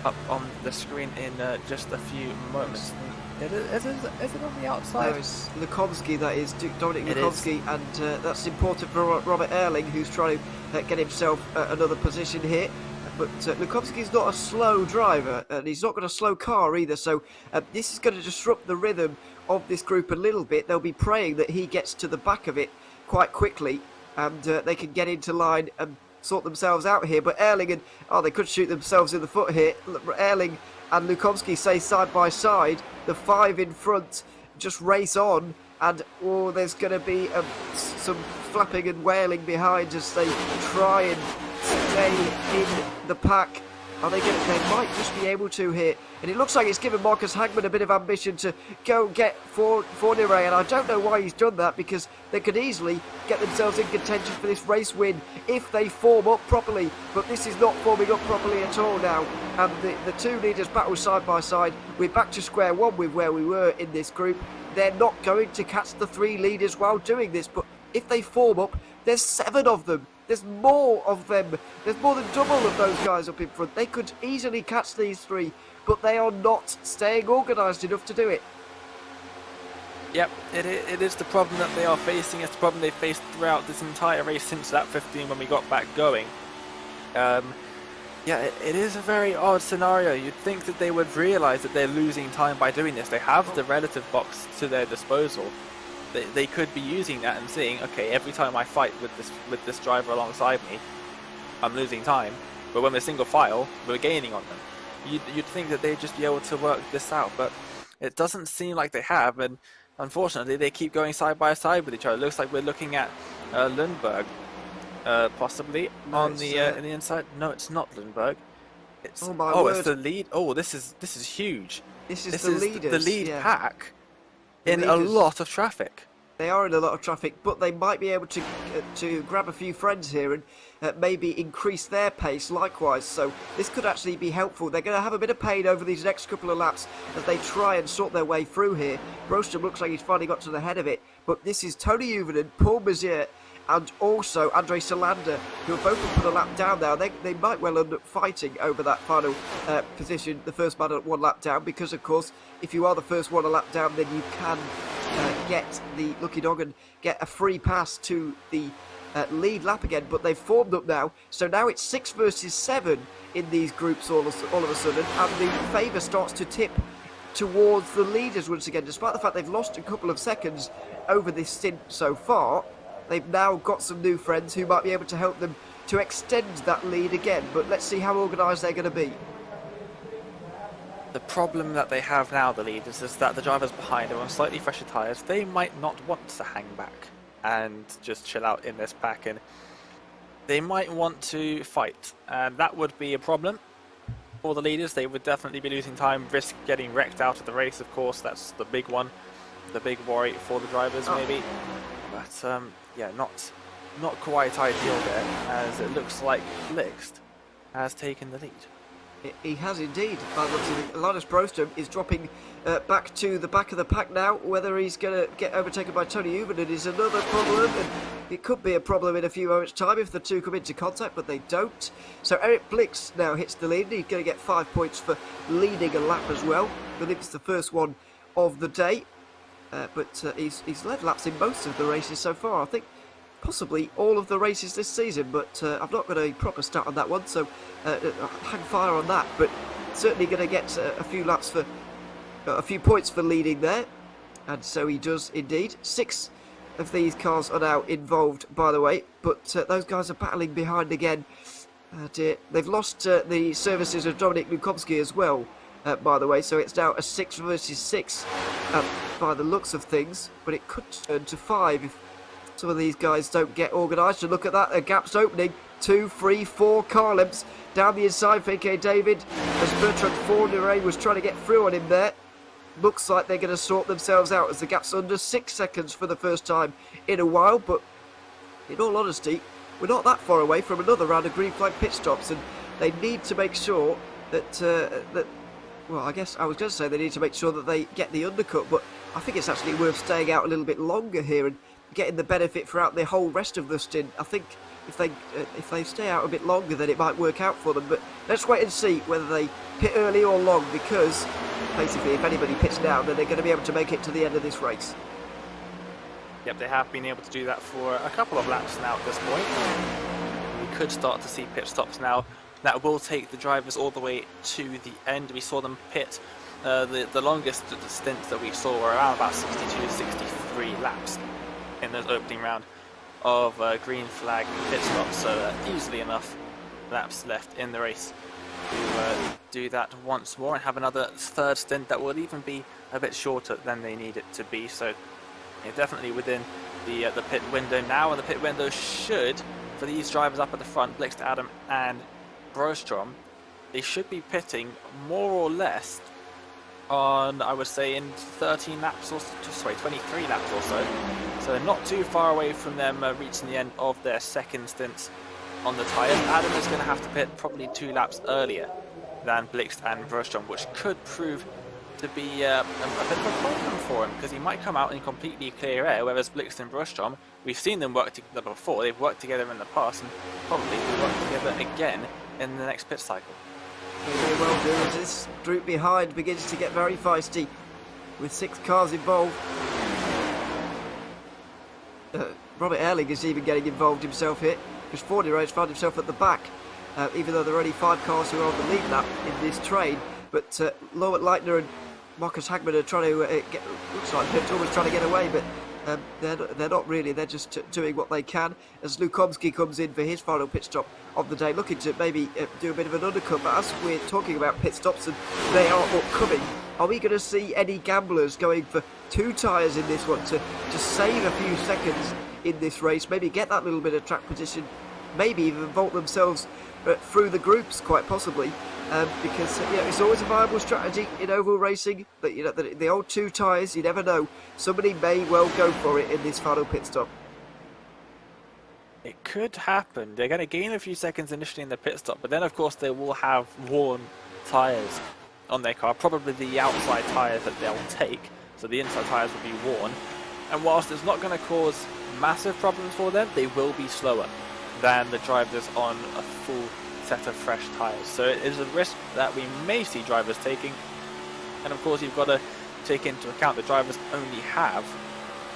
up on the screen in just a few moments. Is it on the outside? No, it's Lukomski, that is, Dominic It Lukomski, and that's important for Robert Erling, who's trying to get himself another position here. But Lukomski's not a slow driver, and he's not got a slow car either, so this is going to disrupt the rhythm of this group a little bit. They'll be praying that he gets to the back of it quite quickly, and they can get into line and sort themselves out here. But Erling and they could shoot themselves in the foot here. Erling and Lukomski stay side by side. The 5 in front just race on, and there's going to be some flapping and wailing behind as they try and stay in the pack. Are they going to? They might just be able to here, and it looks like it's given Marcus Hagman a bit of ambition to go get Fourniret, and I don't know why he's done that, because they could easily get themselves in contention for this race win if they form up properly. But this is not forming up properly at all now, and the two leaders battle side by side. We're back to square one with where we were in this group. They're not going to catch the 3 leaders while doing this, but if they form up, there's 7 of them. There's more of them. There's more than double of those guys up in front. They could easily catch these 3, but they are not staying organised enough to do it. Yep, it is the problem that they are facing. It's the problem they faced throughout this entire race since lap 15 when we got back going. Yeah, it is a very odd scenario. You'd think that they would realise that they're losing time by doing this. They have the relative box to their disposal. They could be using that and saying, okay, every time I fight with this driver alongside me, I'm losing time. But when we're single file, we're gaining on them. You'd think that they'd just be able to work this out, but it doesn't seem like they have. And unfortunately, they keep going side by side with each other. It looks like we're looking at Lundberg, possibly on the in the inside. No, it's not Lundberg. It's it's the lead. Oh, this is huge. This is the leaders. The lead pack. In a lot of traffic. They are in a lot of traffic, but they might be able to grab a few friends here and maybe increase their pace likewise. So this could actually be helpful. They're going to have a bit of pain over these next couple of laps as they try and sort their way through here. Broström looks like he's finally got to the head of it, but this is Tony Uvinen, Paul Mazier, and also Andre Solander, who have both put a lap down now. They might well end up fighting over that final position, the first man at 1 lap down, because of course, if you are the first one a lap down, then you can get the lucky dog and get a free pass to the lead lap again. But they've formed up now, so now it's 6 versus 7 in these groups all of a sudden, and the favour starts to tip towards the leaders once again. Despite the fact they've lost a couple of seconds over this stint so far, they've now got some new friends who might be able to help them to extend that lead again. But let's see how organised they're going to be. The problem that they have now, the leaders, is that the drivers behind them on slightly fresher tyres, they might not want to hang back and just chill out in this pack, and they might want to fight, and that would be a problem for the leaders. They would definitely be losing time, risk getting wrecked out of the race, of course. That's the big one, the big worry for the drivers maybe. But yeah, not quite ideal there, as it looks like Blixt has taken the lead. He has indeed. By the looks of it, Linus Broström is dropping back to the back of the pack now. Whether he's going to get overtaken by Tony Uvinen is another problem, and it could be a problem in a few moments' time if the two come into contact, but they don't. So Eric Blixt now hits the lead. He's going to get 5 points for leading a lap as well. I believe it's the first one of the day, but he's led laps in most of the races so far. I think possibly all of the races this season, but I've not got a proper stat on that one, so hang fire on that. But certainly going to get a few laps for a few points for leading there, and so he does indeed. 6 of these cars are now involved, by the way, but those guys are battling behind again. They've lost the services of Dominic Lukomski as well, by the way, so it's now a 6 versus 6 by the looks of things, but it could turn to 5 if some of these guys don't get organised. And look at that, a gap's opening. 2, 3, 4 car lengths down the inside for AK David as Bertrand Fourniret was trying to get through on him there. Looks like they're going to sort themselves out as the gap's under 6 seconds for the first time in a while. But in all honesty, we're not that far away from another round of green flag pit stops, and they need to make sure that well, I guess I was going to say they need to make sure that they get the undercut, but I think it's actually worth staying out a little bit longer here and getting the benefit throughout the whole rest of the stint. I think if they stay out a bit longer, then it might work out for them. But let's wait and see whether they pit early or long, because basically if anybody pits now, then they're going to be able to make it to the end of this race. Yep, they have been able to do that for a couple of laps now at this point. We could start to see pit stops now. That will take the drivers all the way to the end. We saw them pit. The longest stints that we saw were around about 62, 63 laps in the opening round of green flag pit stops, so easily enough laps left in the race to do that once more and have another third stint that will even be a bit shorter than they need it to be. So yeah, definitely within the pit window now, and the pit window should, for these drivers up at the front, Blixt, Adam and Brostrom, they should be pitting more or less on, I would say, in 13 laps or sorry, 23 laps or so. So they're not too far away from them reaching the end of their second stints on the tyres. Adam is going to have to pit probably 2 laps earlier than Blixt and Brostrom, which could prove to be a bit of a problem for him, because he might come out in completely clear air, whereas Blixt and Brostrom, we've seen them work together before. They've worked together in the past and probably will work together again in the next pit cycle. They may well do, as this group behind begins to get very feisty with 6 cars involved. Robert Erling is even getting involved himself here, because Fordyrace found himself at the back, even though there are only 5 cars who are on the lead lap in this train. But Loet Leitner and Marcus Hagman are trying to looks like they're almost trying to get away, but they're not really. They're just doing what they can, as Lukomski comes in for his final pit stop of the day, looking to maybe do a bit of an undercut. But as we're talking about pit stops and they are upcoming, are we going to see any gamblers going for 2 tyres in this one to save a few seconds in this race, maybe get that little bit of track position, maybe even vault themselves through the groups, quite possibly? Because it's always a viable strategy in oval racing, but the old 2 tyres, you never know. Somebody may well go for it in this final pit stop. It could happen. They're going to gain a few seconds initially in the pit stop, but then of course they will have worn tyres on their car, probably the outside tyres that they'll take, so the inside tyres will be worn. And whilst it's not going to cause massive problems for them, they will be slower than the drivers on a full set of fresh tyres. So it is a risk that we may see drivers taking, and of course you've got to take into account the drivers only have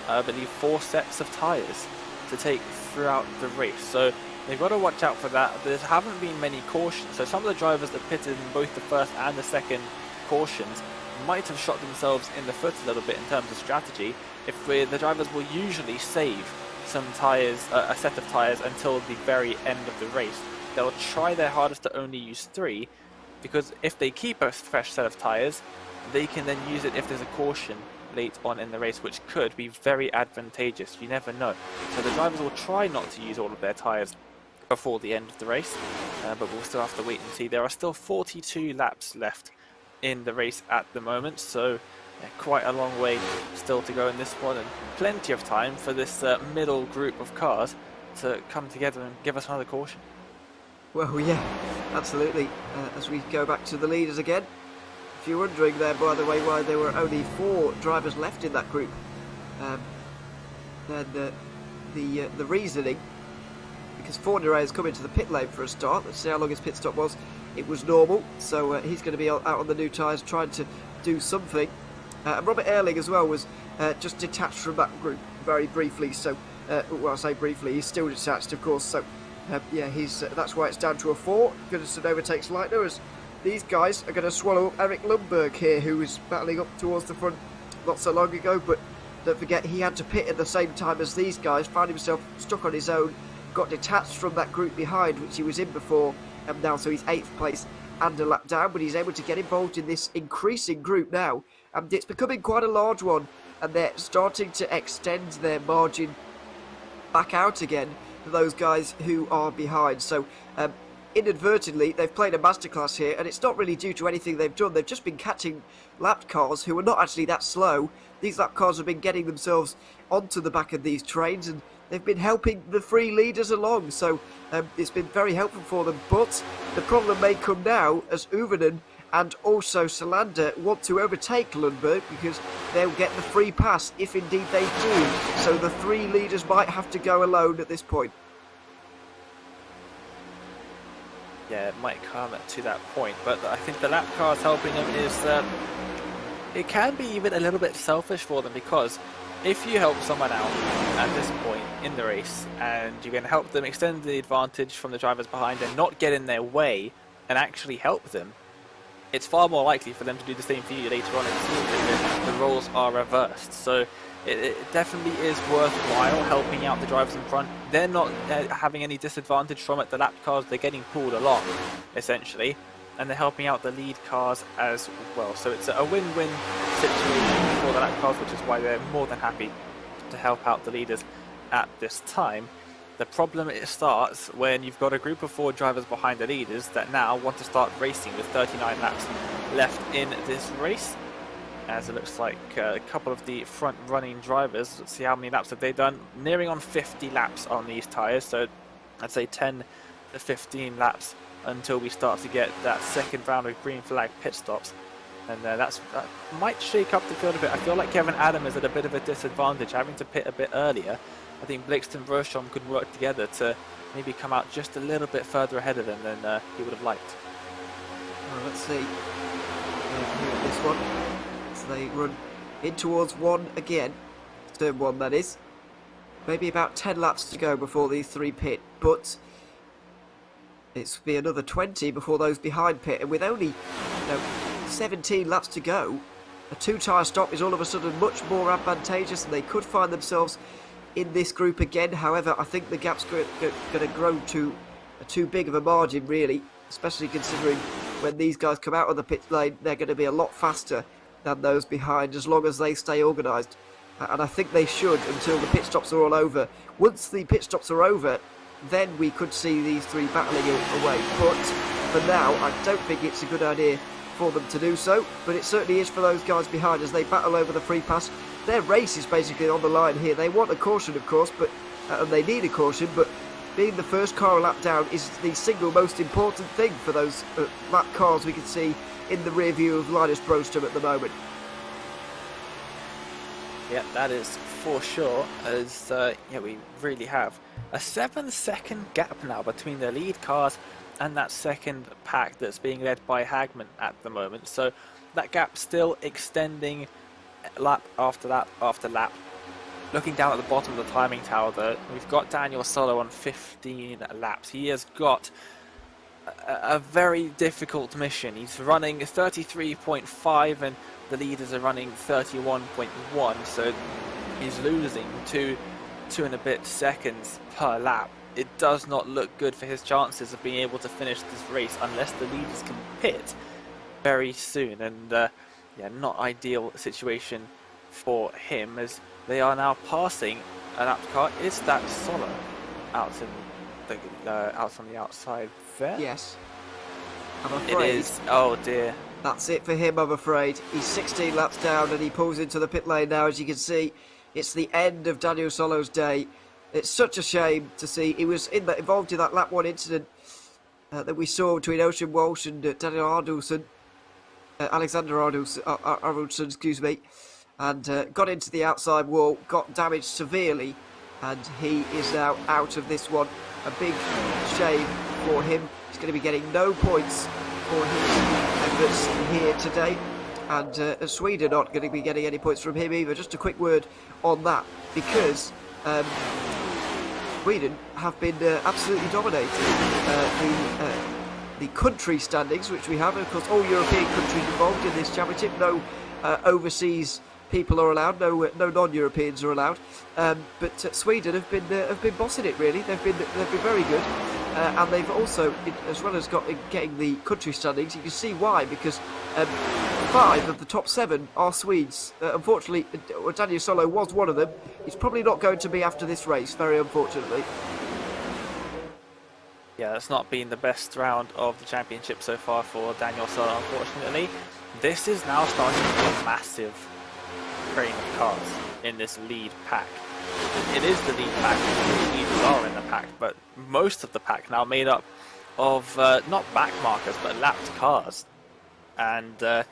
I believe 4 sets of tyres to take throughout the race, so they've got to watch out for that. There haven't been many cautions, so some of the drivers that pitted in both the first and the second cautions might have shot themselves in the foot a little bit in terms of strategy. If the drivers will usually save some tyres, a set of tyres, until the very end of the race. They'll try their hardest to only use 3, because if they keep a fresh set of tyres, they can then use it if there's a caution late on in the race, which could be very advantageous. You never know. So the drivers will try not to use all of their tyres before the end of the race, but we'll still have to wait and see. There are still 42 laps left in the race at the moment, so quite a long way still to go in this one, and plenty of time for this middle group of cars to come together and give us another caution. Well, yeah, absolutely. As we go back to the leaders again, if you're wondering there, by the way, why there were only 4 drivers left in that group, then the reasoning, because Forneret has come into the pit lane for a start. Let's see how long his pit stop was. It was normal, so he's going to be out on the new tyres trying to do something. And Robert Erling as well was just detached from that group very briefly, so well, I say briefly, he's still detached, of course, so yeah, that's why it's down to a 4. Goodison overtakes Leitner, as these guys are going to swallow up Eric Lundberg here, who was battling up towards the front not so long ago, but don't forget he had to pit at the same time as these guys, found himself stuck on his own, got detached from that group behind, which he was in before, and now so he's 8th place and a lap down, but he's able to get involved in this increasing group now, and it's becoming quite a large one, and they're starting to extend their margin back out again for those guys who are behind. So inadvertently they've played a masterclass here, and it's not really due to anything they've done. They've just been catching lapped cars who are not actually that slow. These lap cars have been getting themselves onto the back of these trains, and they've been helping the 3 leaders along, so it's been very helpful for them. But the problem may come now as Uvenen and also Salander want to overtake Lundberg because they'll get the free pass if indeed they do. So the 3 leaders might have to go alone at this point. Yeah, it might come to that point, but I think the lap cars helping them is that it can be even a little bit selfish for them, because if you help someone out at this point in the race and you can help them extend the advantage from the drivers behind and not get in their way and actually help them, it's far more likely for them to do the same for you later on in the season because the roles are reversed. So it definitely is worthwhile helping out the drivers in front. They're not having any disadvantage from it. The lap cars, they're getting pulled along, essentially, and they're helping out the lead cars as well. So it's a win-win situation for the lap cars, which is why they're more than happy to help out the leaders at this time. The problem starts when you've got a group of 4 drivers behind the leaders that now want to start racing with 39 laps left in this race. As it looks like a couple of the front running drivers, let's see how many laps have they done, nearing on 50 laps on these tyres, so I'd say 10 to 15 laps until we start to get that second round of green flag pit stops. And that might shake up the field a bit. I feel like Kevin Adam is at a bit of a disadvantage, having to pit a bit earlier. I think Blixton and Rochon could work together to maybe come out just a little bit further ahead of him than he would have liked. Well, let's see. This one. So they run in towards 1 again. Turn 1, that is. Maybe about 10 laps to go before these 3 pit, but it's be another 20 before those behind pit, and with only 17 laps to go, a 2-tyre stop is all of a sudden much more advantageous, and they could find themselves in this group again. However, I think the gap's going to grow to too big of a margin, really, especially considering when these guys come out of the pit lane, they're going to be a lot faster than those behind, as long as they stay organised. And I think they should until the pit stops are all over. Once the pit stops are over, then we could see these 3 battling away. But for now, I don't think it's a good idea for them to do so. But it certainly is for those guys behind as they battle over the free pass. Their race is basically on the line here. They want a caution, of course, but and they need a caution, but being the first car a lap down is the single most important thing for those lap cars we can see in the rear view of Linus Brostrom at the moment. Yeah, that is for sure, as we really have a 7-second gap now between the lead cars and that second pack that's being led by Hagman at the moment. So that gap still extending lap after lap after lap. Looking down at the bottom of the timing tower though, we've got Daniel Solo on 15 laps. He has got a very difficult mission. He's running 33.5 and the leaders are running 31.1, so he's losing 2 and a bit seconds per lap. It does not look good for his chances of being able to finish this race unless the leaders can pit very soon, and not ideal situation for him as they are now passing an lap car. Is that Solo out on the outside there? Yes, I'm afraid. It is. Oh dear. That's it for him, I'm afraid. He's 16 laps down and he pulls into the pit lane now. As you can see, it's the end of Daniel Solo's day. It's such a shame to see. He was involved in that lap 1 incident that we saw between Ocean Walsh and Daniel Arnoldson, Alexander Arnoldson, excuse me, and got into the outside wall, got damaged severely, and he is now out of this one. A big shame for him. He's going to be getting no points for his efforts here today, and Sweden not going to be getting any points from him either. Just a quick word on that, because Sweden have been absolutely dominating the country standings, which we have. Of course, all European countries involved in this championship. No overseas people are allowed. No non-Europeans are allowed. But Sweden have been bossing it really. They've been very good, and they've also, as well as getting the country standings. You can see why, because 5 of the top 7 are Swedes. Unfortunately, Daniel Solo was one of them. He's probably not going to be after this race, very unfortunately. Yeah, it's not been the best round of the championship so far for Daniel Solo, unfortunately. This is now starting to be a massive train of cars in this lead pack. It is the lead pack, the leaders are in the pack, but most of the pack now made up of not back markers, but lapped cars. and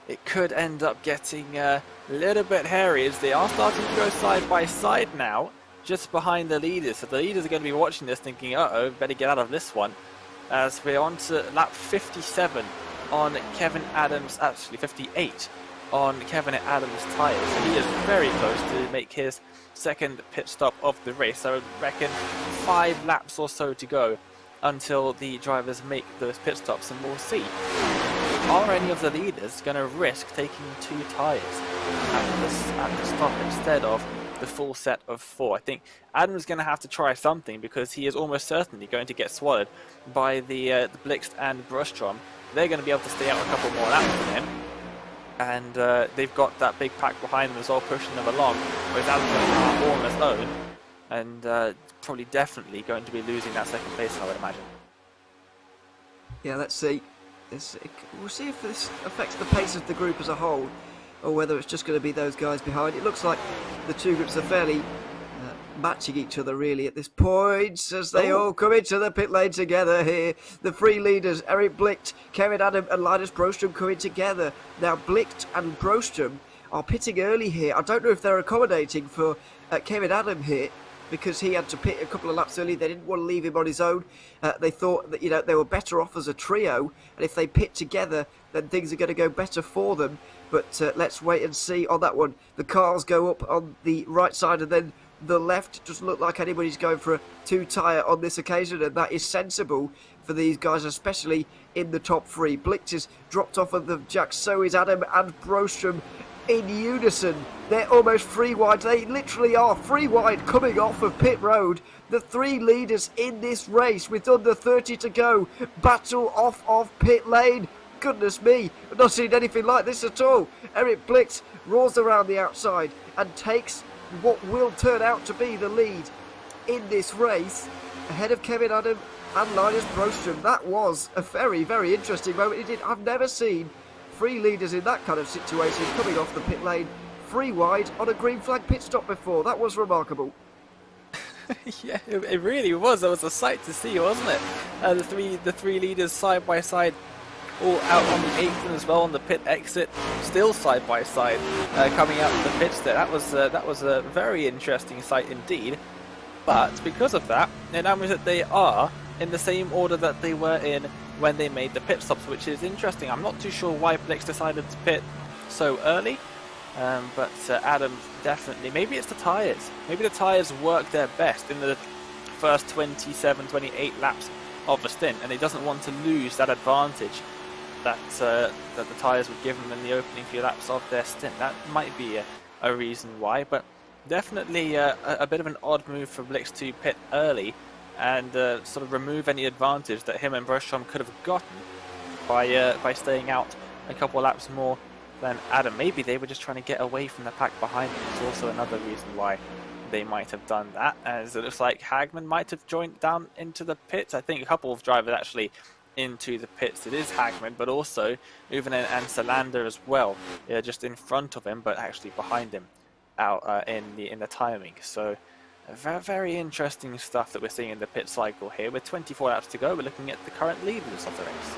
it could end up getting a little bit hairy as they are starting to go side by side now, just behind the leaders. So the leaders are going to be watching this thinking, uh-oh, better get out of this one, as we're on to lap 57 on Kevin Adams, actually 58 on Kevin Adams' tyres. So he is very close to make his second pit stop of the race. I would reckon 5 laps or so to go until the drivers make those pit stops, and we'll see. Are any of the leaders going to risk taking 2 tyres at the stop instead of the full set of 4? I think Adam's going to have to try something, because he is almost certainly going to get swallowed by the Blixt and Brustrom. They're going to be able to stay out a couple more laps from him, and they've got that big pack behind them as well pushing them along, whereas Adam's going to come out all on his own, and probably definitely going to be losing that second place, I would imagine. Yeah, let's see. We'll see if this affects the pace of the group as a whole, or whether it's just going to be those guys behind. It looks like the two groups are fairly matching each other really at this point, as they all come into the pit lane together here. The 3 leaders, Eric Blicht, Kevin Adam and Linus Brostrom, coming together. Now Blicht and Brostrom are pitting early here. I don't know if they're accommodating for Kevin Adam here, because he had to pit a couple of laps early. They didn't want to leave him on his own. They thought that, they were better off as a trio, and if they pit together, then things are going to go better for them. But let's wait and see on that one. The cars go up on the right side, and then the left. It doesn't look like anybody's going for a 2 tyre on this occasion, and that is sensible for these guys, especially in the top 3. Blicht is dropped off of the jack, so is Adam and Brostrom in unison. They're almost 3 wide. They literally are 3 wide coming off of pit road. The 3 leaders in this race with under 30 to go battle off of pit lane. Goodness me, I've not seen anything like this at all. Eric Blicht roars around the outside and takes what will turn out to be the lead in this race, ahead of Kevin Adam and Linus Brostrom. That was a very, very interesting moment. I've never seen 3 leaders in that kind of situation coming off the pit lane 3 wide on a green flag pit stop before. That was remarkable. Yeah, it really was. It was a sight to see, wasn't it? The three leaders side by side, all out on the apron as well on the pit exit, still side by side, coming out of the pits there. That was a very interesting sight indeed. But because of that, it now means that they are in the same order that they were in when they made the pit stops, which is interesting. I'm not too sure why Blix decided to pit so early, but Adam definitely, maybe it's the tyres. Maybe the tyres work their best in the first 27, 28 laps of the stint, and he doesn't want to lose that advantage that the tyres would give them in the opening few laps of their stint. That might be a reason why, but definitely a bit of an odd move for Blix to pit early and sort of remove any advantage that him and Brostrom could have gotten by staying out a couple of laps more than Adam. Maybe they were just trying to get away from the pack behind them. It's also another reason why they might have done that, as it looks like Hagman might have joined down into the pits. I think a couple of drivers actually into the pits. It is Hagman, but also Uvenen and Salander as well. Yeah, just in front of him, but actually behind him out in the timing. So very, very interesting stuff that we're seeing in the pit cycle here. With 24 laps to go, we're looking at the current leaders of the race.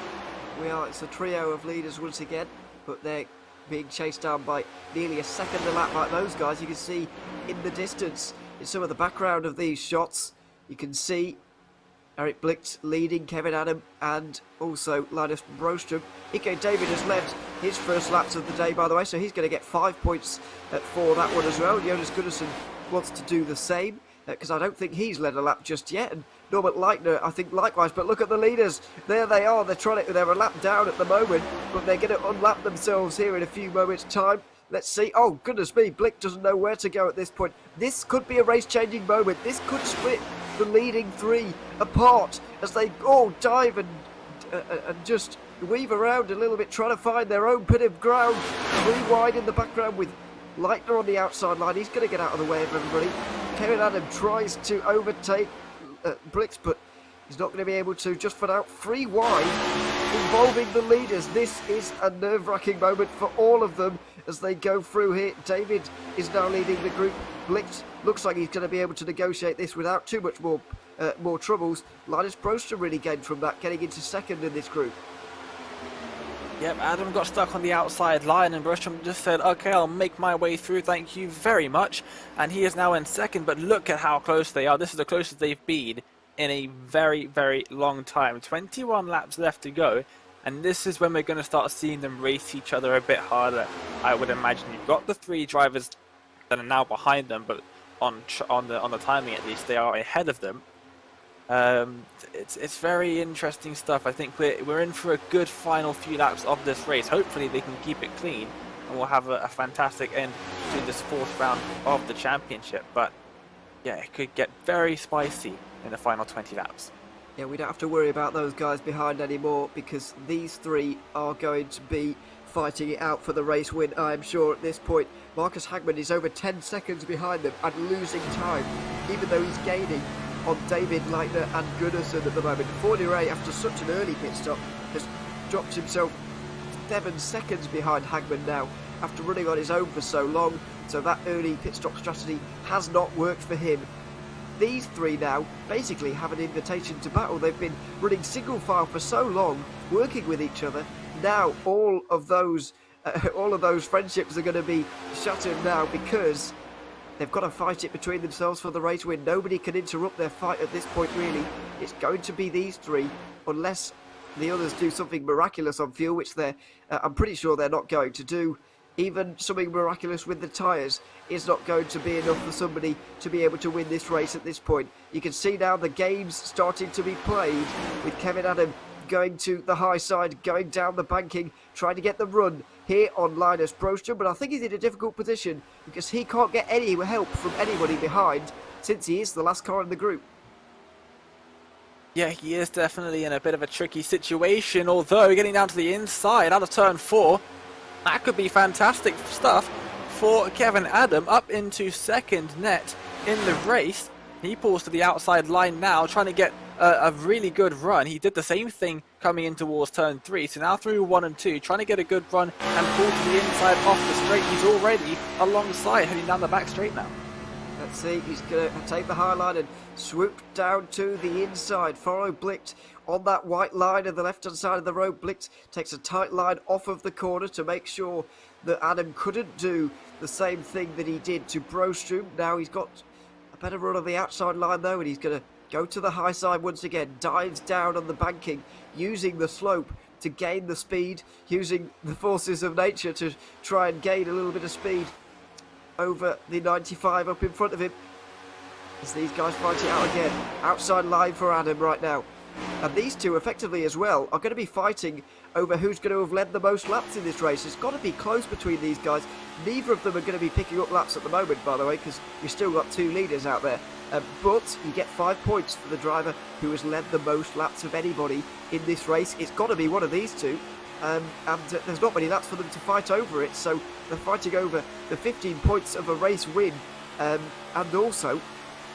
We are. It's a trio of leaders once again, but they're being chased down by nearly a second a lap like those guys. You can see in the distance, in some of the background of these shots, you can see Eric Blicht leading Kevin Adam and also Linus Brostrom. Ike David has led his first laps of the day, by the way, so he's going to get 5 points for that one as well. Jonas Gunnarsson wants to do the same, because I don't think he's led a lap just yet, and Norbert Leitner, I think, likewise. But look at the leaders. There they are. They're a lap down at the moment, but they're going to unlap themselves here in a few moments' time. Let's see. Oh, goodness me. Blick doesn't know where to go at this point. This could be a race-changing moment. This could split the leading 3 apart as they all dive and just weave around a little bit, trying to find their own bit of ground. 3 wide in the background with Leitner on the outside line. He's going to get out of the way of everybody. Kevin Adam tries to overtake Blix, but he's not going to be able to just for now. 3 wide involving the leaders. This is a nerve-wracking moment for all of them as they go through here. David is now leading the group. Blix looks like he's going to be able to negotiate this without too much more troubles. Linus Brostrom really gained from that, getting into second in this group. Yep, Adam got stuck on the outside line and Bertram just said, okay, I'll make my way through, thank you very much. And he is now in second, but look at how close they are. This is the closest they've been in a very, very long time. 21 laps left to go, and this is when we're going to start seeing them race each other a bit harder. I would imagine you've got the 3 drivers that are now behind them, but on the timing at least, they are ahead of them. It's very interesting stuff. I think we're in for a good final few laps of this race. Hopefully they can keep it clean and we'll have a fantastic end to this 4th round of the championship. But yeah, it could get very spicy in the final 20 laps. Yeah, we don't have to worry about those guys behind anymore because these 3 are going to be fighting it out for the race win, I'm sure, at this point. Marcus Hagman is over 10 seconds behind them and losing time, even though he's gaining on David Leitner and Gunnarsson at the moment. Fournier, after such an early pit stop, has dropped himself 7 seconds behind Hagman now after running on his own for so long, so that early pit stop strategy has not worked for him. These 3 now basically have an invitation to battle. They've been running single file for so long, working with each other. Now all of those friendships are going to be shattered now because they've got to fight it between themselves for the race win. Nobody can interrupt their fight at this point, really. It's going to be these 3, unless the others do something miraculous on fuel, which I'm pretty sure they're not going to do. Even something miraculous with the tyres is not going to be enough for somebody to be able to win this race at this point. You can see now the games starting to be played with Kevin Adam going to the high side, going down the banking, trying to get the run here on Linus Prostrom, but I think he's in a difficult position because he can't get any help from anybody behind since he is the last car in the group. Yeah, he is definitely in a bit of a tricky situation, although getting down to the inside out of turn 4, that could be fantastic stuff for Kevin Adam up into second net in the race. He pulls to the outside line now, trying to get a really good run. He did the same thing coming in towards turn 3, so now through 1 and 2, trying to get a good run and pull to the inside off the straight. He's already alongside, heading down the back straight now. Let's see, he's going to take the high line and swoop down to the inside. Follow Blicht on that white line on the left-hand side of the road. Blicht takes a tight line off of the corner to make sure that Adam couldn't do the same thing that he did to Prostrom. Now he's got a better run on the outside line though, and he's going to go to the high side once again, dives down on the banking, using the slope to gain the speed, using the forces of nature to try and gain a little bit of speed over the 95 up in front of him. As these guys fight it out again, outside line for Adam right now. And these two effectively as well are going to be fighting over who's going to have led the most laps in this race. It's got to be close between these guys. Neither of them are going to be picking up laps at the moment, by the way, because you've still got 2 leaders out there. But you get 5 points for the driver who has led the most laps of anybody in this race. It's got to be one of these two. And there's not many laps for them to fight over it, so they're fighting over the 15 points of a race win, and also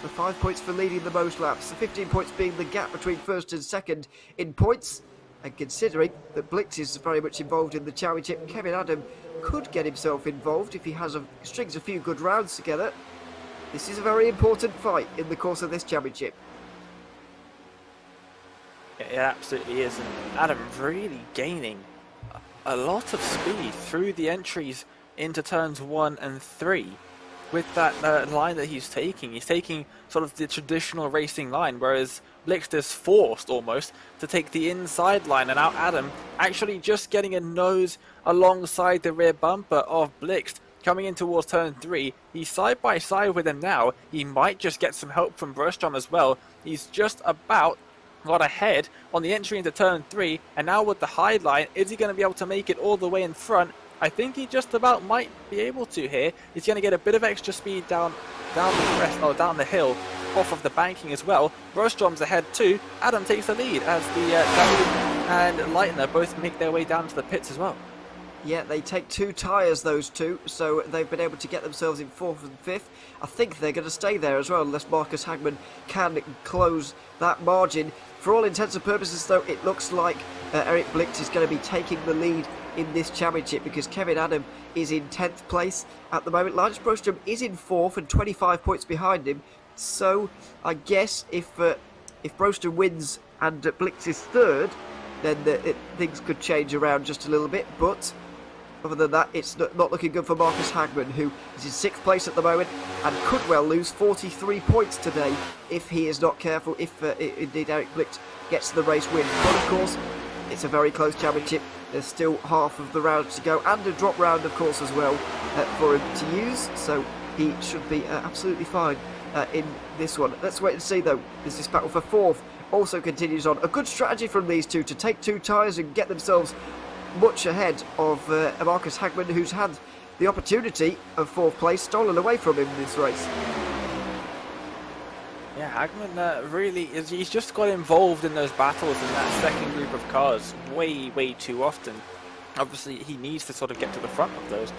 the 5 points for leading the most laps. The 15 points being the gap between first and second in points, and considering that Blix is very much involved in the championship, Kevin Adam could get himself involved if he strings a few good rounds together. This is a very important fight in the course of this championship. It absolutely is, and Adam really gaining a lot of speed through the entries into turns 1 and 3 with that line that he's taking. He's taking sort of the traditional racing line, whereas Blixt is forced almost to take the inside line, and now Adam actually just getting a nose alongside the rear bumper of Blixt coming in towards turn 3. He's side by side with him now. He might just get some help from Bergstrom as well. He's just about got ahead on the entry into turn 3, and now with the high line, is he going to be able to make it all the way in front? I think he just about might be able to here. He's going to get a bit of extra speed down the hill off of the banking as well. Bergstrom's ahead too. Adam takes the lead as the David and Leitner both make their way down to the pits as well. Yeah, they take 2 tyres, those two, so they've been able to get themselves in 4th and 5th. I think they're going to stay there as well, unless Marcus Hagman can close that margin. For all intents and purposes, though, it looks like Eric Blicht is going to be taking the lead in this championship because Kevin Adam is in 10th place at the moment. Linus Prostrom is in 4th and 25 points behind him. So I guess if Prostrom wins and Blicht is 3rd, then things could change around just a little bit. But other than that, it's not looking good for Marcus Hagman, who is in 6th place at the moment and could well lose 43 points today if he is not careful, if indeed Eric Blicht gets the race win. But of course, it's a very close championship. There's still half of the round to go, and a drop round, of course, as well for him to use. So he should be absolutely fine in this one. Let's wait and see, though, as this battle for 4th also continues on. A good strategy from these two to take 2 tyres and get themselves much ahead of Marcus Hagman, who's had the opportunity of 4th place stolen away from him in this race. Yeah, Hagman really is. He's just got involved in those battles in that second group of cars way too often. Obviously, he needs to sort of get to the front of those,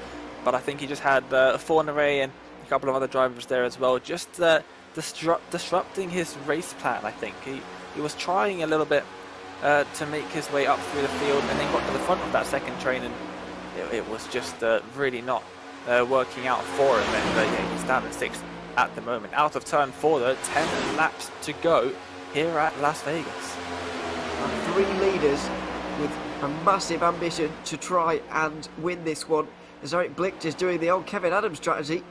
but I think he just had Forneray and a couple of other drivers there as well, just disrupting his race plan. I think he was trying a little bit to make his way up through the field, and then got to the front of that second train, and it was just really not working out for him. And yeah, he's down at 6th at the moment. Out of turn 4 though, 10 laps to go here at Las Vegas. And 3 leaders with a massive ambition to try and win this one, as Eric Blicht is doing the old Kevin Adams strategy,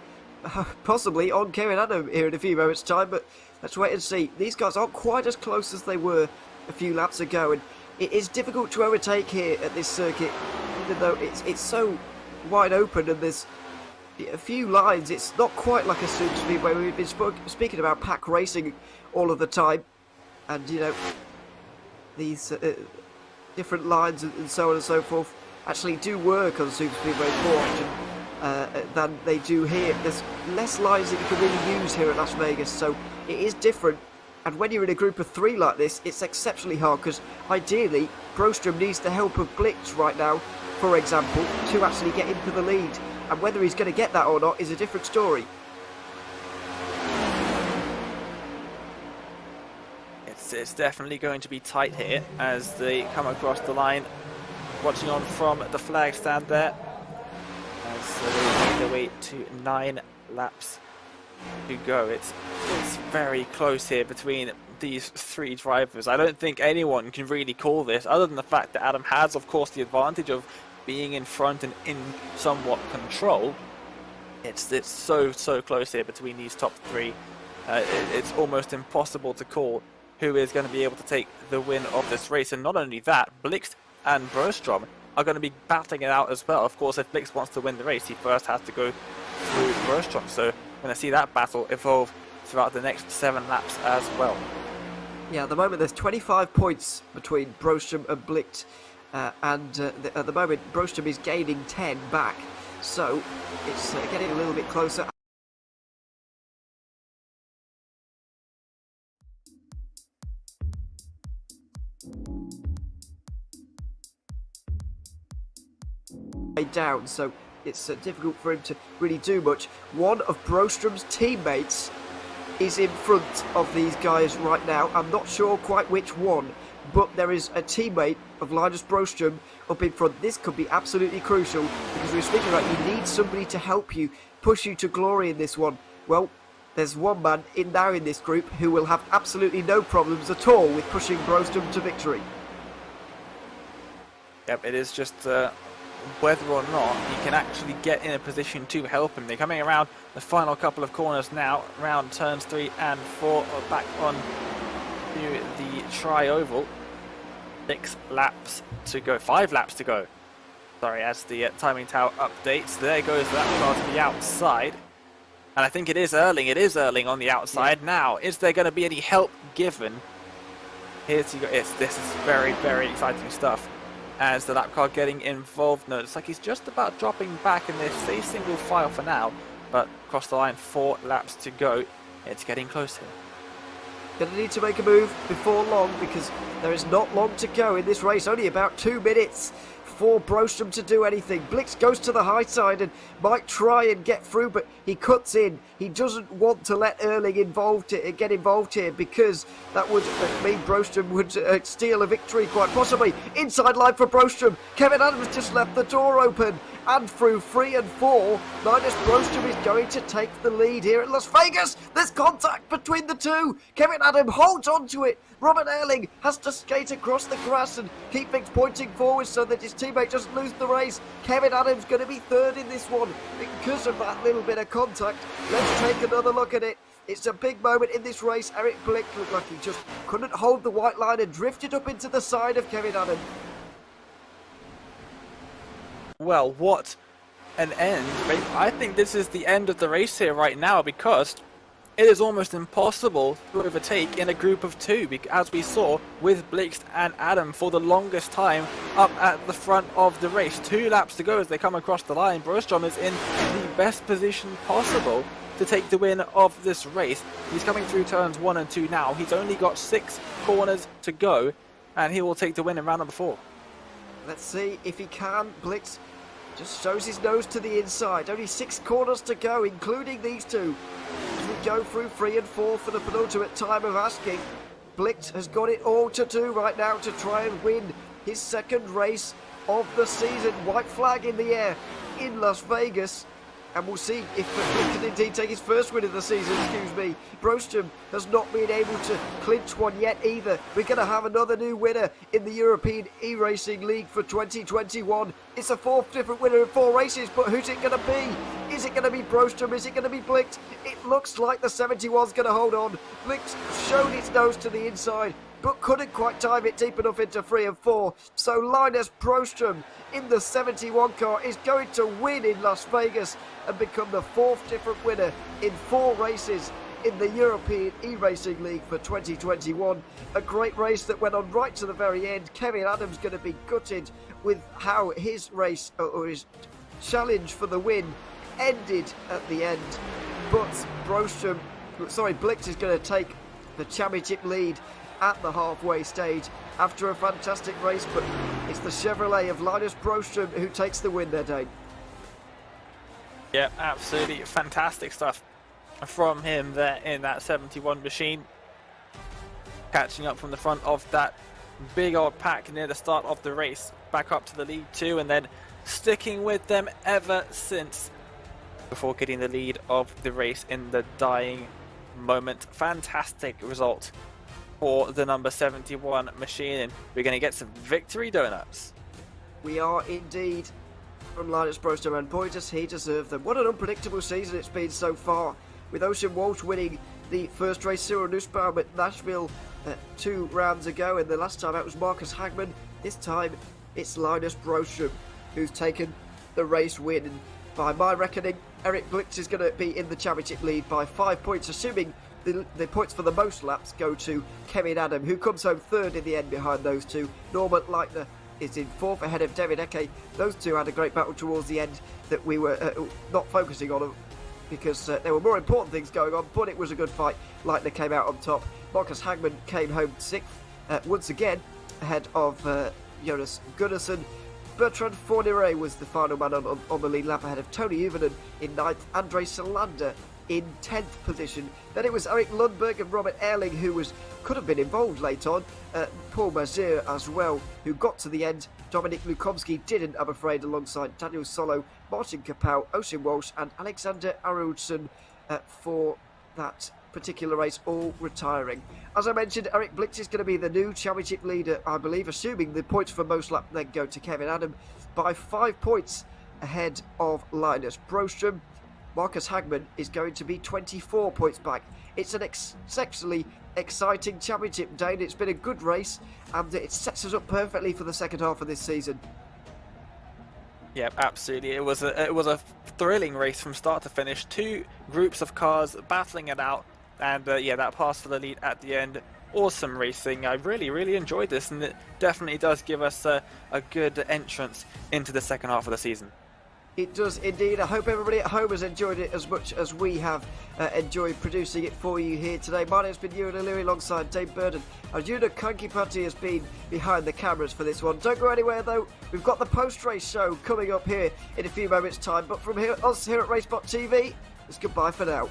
possibly on Kevin Adams here in a few moments time, but let's wait and see. These guys aren't quite as close as they were a few laps ago, and it is difficult to overtake here at this circuit, even though it's so wide open and there's a few lines. It's not quite like a super speedway. We've been speaking about pack racing all of the time, and you know, these different lines and so on and so forth actually do work on super speedway more often than they do here. There's less lines that you can really use here at Las Vegas, so it is different. And when you're in a group of 3 like this, it's exceptionally hard, because ideally Broström needs the help of Blicht right now, for example, to actually get into the lead. And whether he's going to get that or not is a different story. It's definitely going to be tight here as they come across the line. Watching on from the flag stand there, as they make their way to 9 laps to go. It's very close here between these 3 drivers. I don't think anyone can really call this, other than the fact that Adam has, of course, the advantage of being in front and in somewhat control. It's so close here between these top 3. It's almost impossible to call who is going to be able to take the win of this race. And not only that, Blixt and Broström are going to be battling it out as well. Of course, if Blixt wants to win the race, he first has to go through Broström. So we're going to see that battle evolve throughout the next 7 laps as well. Yeah, at the moment there's 25 points between Broström and Blicht. And at the moment Broström is gaining 10 back, so it's getting a little bit closer. Down, so it's difficult for him to really do much. One of Broström's teammates is in front of these guys right now. I'm not sure quite which one, but there is a teammate of Linus Broström up in front. This could be absolutely crucial, because we're speaking about you need somebody to help you, push you to glory in this one. Well, there's one man now in this group who will have absolutely no problems at all with pushing Broström to victory. Yep, it is just whether or not he can actually get in a position to help him. They're coming around the final couple of corners now, around turns 3 and 4, back on to the tri-oval. 6 laps to go, 5 laps to go. Sorry, as the timing tower updates. There goes that car to the outside. And I think it is Erling on the outside. Now, is there going to be any help given? Here's you go. This is very exciting stuff. As the lap car getting involved. No, it's like he's just about dropping back in this. A single file for now, but across the line, 4 laps to go. It's getting close here. Going to need to make a move before long, because there is not long to go in this race. Only about 2 minutes for Brostrom to do anything. Blix goes to the high side and might try and get through, but he cuts in. He doesn't want to let Erling get involved here, because that would mean Brostrom would steal a victory, quite possibly. Inside line for Brostrom. Kevin Adams just left the door open. And through 3 and 4, Linus Brostrom is going to take the lead here at Las Vegas. There's contact between the two. Kevin Adams holds on to it. Robert Erling has to skate across the grass and keep things pointing forward so that his teammate doesn't lose the race. Kevin Adams going to be third in this one because of that little bit of contact. Let's take another look at it. It's a big moment in this race. Eric Blick looked like he just couldn't hold the white line and drifted up into the side of Kevin Adams. Well, what an end. I think this is the end of the race here right now, because it is almost impossible to overtake in a group of two, as we saw with Blixt and Adam for the longest time up at the front of the race. 2 laps to go as they come across the line. Brostrom is in the best position possible to take the win of this race. He's coming through turns 1 and 2 now. He's only got 6 corners to go, and he will take the win in round number 4. Let's see if he can. Blix just shows his nose to the inside. Only 6 corners to go, including these 2. As we go through 3 and 4 for the penultimate time of asking, Blix has got it all to do right now to try and win his second race of the season. White flag in the air in Las Vegas. And we'll see if Blick can indeed take his first win of the season, Brostrom has not been able to clinch one yet either. We're going to have another new winner in the European E-Racing League for 2021. It's a 4th different winner in 4 races, but who's it going to be? Is it going to be Brostrom? Is it going to be Blick? It looks like the 71's going to hold on. Blick showed his nose to the inside, but couldn't quite time it deep enough into 3 and 4. So Linus Brostrom in the 71 car is going to win in Las Vegas and become the 4th different winner in 4 races in the European E-Racing League for 2021. A great race that went on right to the very end. Kevin Adams going to be gutted with how his race, or his challenge for the win, ended at the end. But Blix is going to take the championship lead at the halfway stage after a fantastic race, but it's the Chevrolet of Linus Brostrom who takes the win there, Dane. Yeah, absolutely fantastic stuff from him there in that 71 machine. Catching up from the front of that big old pack near the start of the race, back up to the lead 2, and then sticking with them ever since, before getting the lead of the race in the dying moment. Fantastic result for the number 71 machine, and we're going to get some victory donuts. We are indeed, from Linus Brostrom, and boy does he deserve them. What an unpredictable season it's been so far, with Ocean Walsh winning the first race, Cyril Nussbaum at Nashville 2 rounds ago, and the last time out was Marcus Hagman. This time it's Linus Brostrom who's taken the race win, and by my reckoning Eric Blix is going to be in the championship lead by 5 points, assuming the points for the most laps go to Kevin Adam, who comes home 3rd in the end behind those 2. Norman Leitner is in 4th ahead of David Eke. Those 2 had a great battle towards the end that we were not focusing on because there were more important things going on, but it was a good fight. Leitner came out on top. Marcus Hagman came home 6th, once again ahead of Jonas Gunnarsson. Bertrand Fourniret was the final man on the lead lap ahead of Tony Uvernen in 9th, Andre Solander in 10th position. Then it was Eric Lundberg and Robert Erling who could have been involved late on. Paul Mazur as well, who got to the end. Dominik Lukomski didn't, I'm afraid, alongside Daniel Solo, Martin Kapow, Ocean Walsh and Alexander Arudson for that particular race, all retiring. As I mentioned, Eric Blix is going to be the new championship leader, I believe, assuming the points for most lap then go to Kevin Adam, by 5 points ahead of Linus Brostrom. Marcus Hagman is going to be 24 points back. It's an exceptionally exciting championship, Dane. It's been a good race, and it sets us up perfectly for the second half of this season. Yeah, absolutely. It was a thrilling race from start to finish. 2 groups of cars battling it out, and yeah, that pass for the lead at the end. Awesome racing. I really enjoyed this, and it definitely does give us a good entrance into the second half of the season. It does indeed. I hope everybody at home has enjoyed it as much as we have enjoyed producing it for you here today. My name's been Ewan O'Leary alongside Dave Burden. And Una Kankipati has been behind the cameras for this one. Don't go anywhere though. We've got the post-race show coming up here in a few moments' time. But from us here at Racebot TV, it's goodbye for now.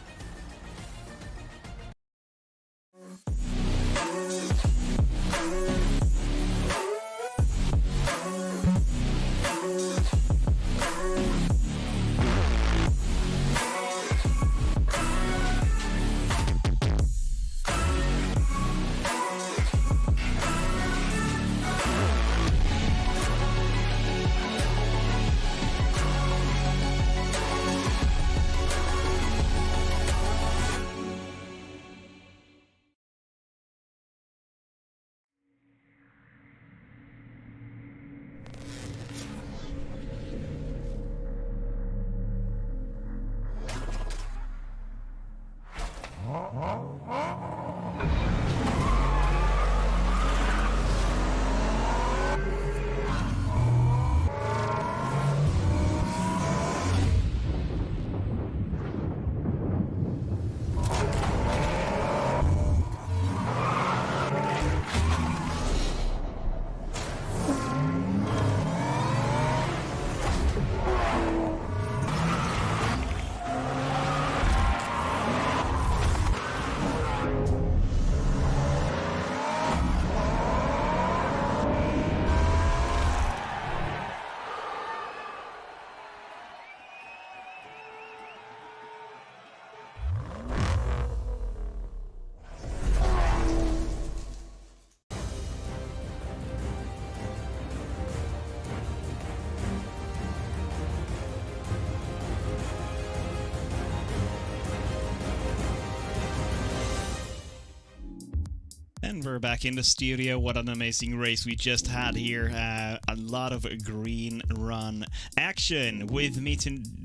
And we're back in the studio. What an amazing race we just had here. A lot of green run action. With me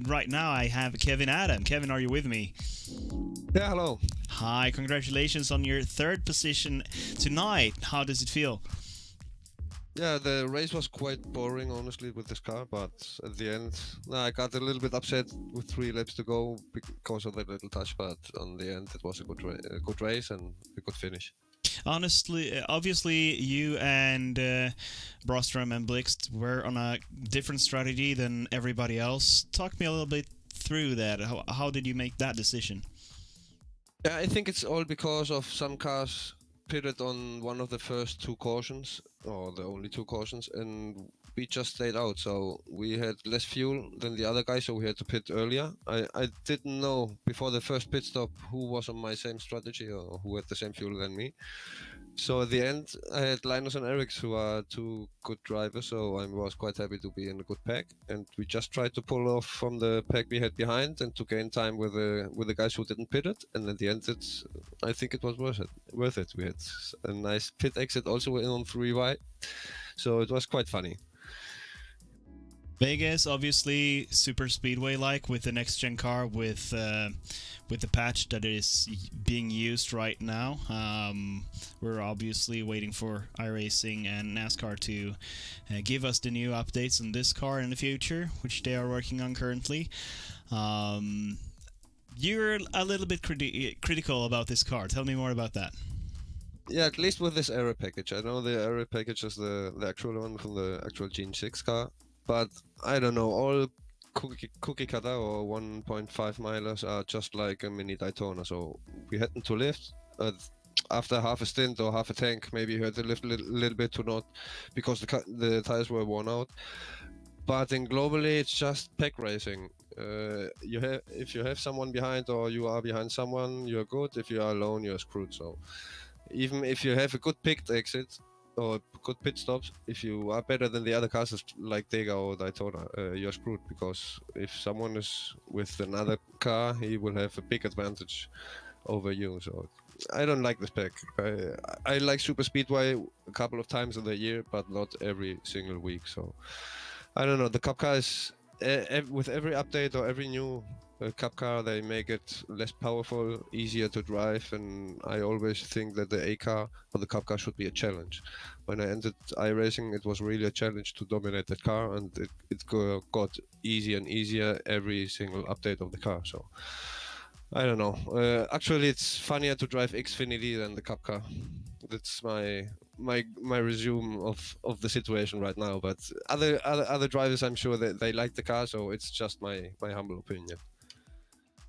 right now, I have Kevin Adam. Kevin, are you with me? Yeah, hello. Hi, congratulations on your third position tonight. How does it feel? Yeah, the race was quite boring, honestly, with this car, but at the end, I got a little bit upset with 3 laps to go because of that little touch, but on the end, it was a good race and a good finish. Honestly, obviously, you and Brostrom and Blixt were on a different strategy than everybody else. Talk me a little bit through that. How did you make that decision? Yeah, I think it's all because of some cars pitted on one of the first 2 cautions, or the only 2 cautions, and we just stayed out, so we had less fuel than the other guys, so we had to pit earlier. I didn't know before the first pit stop who was on my same strategy or who had the same fuel than me. So at the end, I had Linus and Eric, who are 2 good drivers, so I was quite happy to be in a good pack. And we just tried to pull off from the pack we had behind and to gain time with the guys who didn't pit it. And at the end, I think it was worth it. We had a nice pit exit also in on 3Y, so it was quite funny. Vegas, obviously, super speedway-like with the next-gen car with the patch that is being used right now. We're obviously waiting for iRacing and NASCAR to give us the new updates on this car in the future, which they are working on currently. You're a little bit critical about this car. Tell me more about that. Yeah, at least with this error package. I know the error package is the actual one from the actual Gen 6 car. But I don't know, all cookie cutter or 1.5 milers are just like a mini Daytona, so we had to lift. After half a stint or half a tank, maybe you had to lift a little bit to not, because the tires were worn out. But in globally, it's just pack racing. If you have someone behind or you are behind someone, you're good. If you are alone, you're screwed. So even if you have a good picked exit, or good pit stops, if you are better than the other cars like Dega or Daytona, you're screwed, because if someone is with another car, he will have a big advantage over you. So I don't like this pack. I like Super Speedway a couple of times in the year, but not every single week. So I don't know, the Cup car is with every update or every new Cup car. They make it less powerful, easier to drive, and I always think that the A car or the Cup car should be a challenge. When I entered iRacing, it was really a challenge to dominate that car, and got easier and easier every single update of the car. So I don't know. Actually, it's funnier to drive Xfinity than the Cup car. That's my resume of the situation right now. But other drivers, I'm sure that they like the car, so it's just my humble opinion.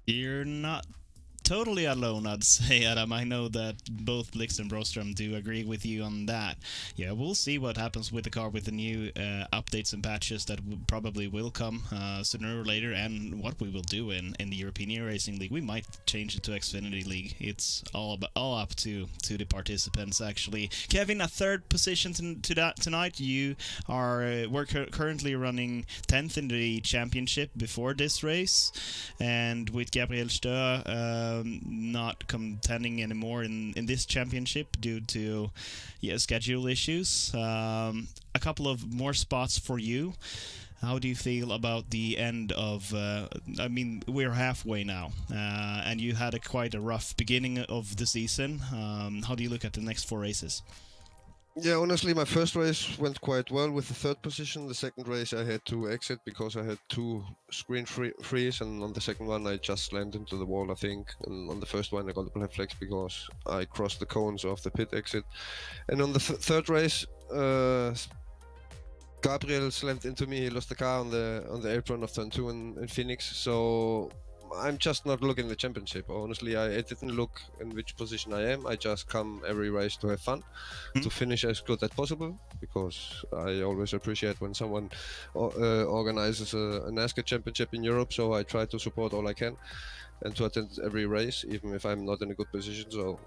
You're not totally alone, I'd say, Adam. I know that both Blix and Broström do agree with you on that. Yeah, we'll see what happens with the car with the new updates and patches that probably will come sooner or later, and what we will do in the European Racing League. We might change it to Xfinity League. It's all up to the participants, actually. Kevin, a third position tonight. You are currently running 10th in the championship before this race, and with Gabriel Stö not contending anymore in this championship due to schedule issues. A couple of more spots for you. How do you feel about the end of... I mean, we're halfway now, and you had quite a rough beginning of the season. How do you look at the next 4 races? Yeah, honestly, my first race went quite well with the 3rd position. The second race I had to exit because I had 2 screen frees, and on the second one I just slammed into the wall, I think. And on the first one I got a black flags because I crossed the cones of the pit exit. And on the third race, Gabriel slammed into me. He lost the car on the apron of turn 2 in Phoenix. So I'm just not looking at the championship. Honestly, I didn't look in which position I am. I just come every race to have fun, to finish as good as possible, because I always appreciate when someone organizes a NASCAR championship in Europe. So I try to support all I can and to attend every race, even if I'm not in a good position. So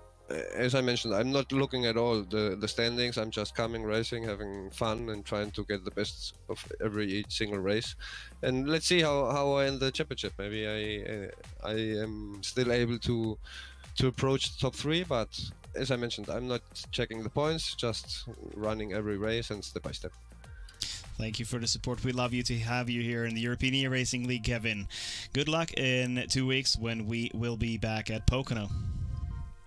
as I mentioned, I'm not looking at all the standings. I'm just coming, racing, having fun, and trying to get the best of each single race. And let's see how I end the championship. Maybe I am still able to approach the top 3, but as I mentioned, I'm not checking the points, just running every race and step by step. Thank you for the support. We love you to have you here in the European Racing League, Kevin. Good luck in 2 weeks when we will be back at Pocono.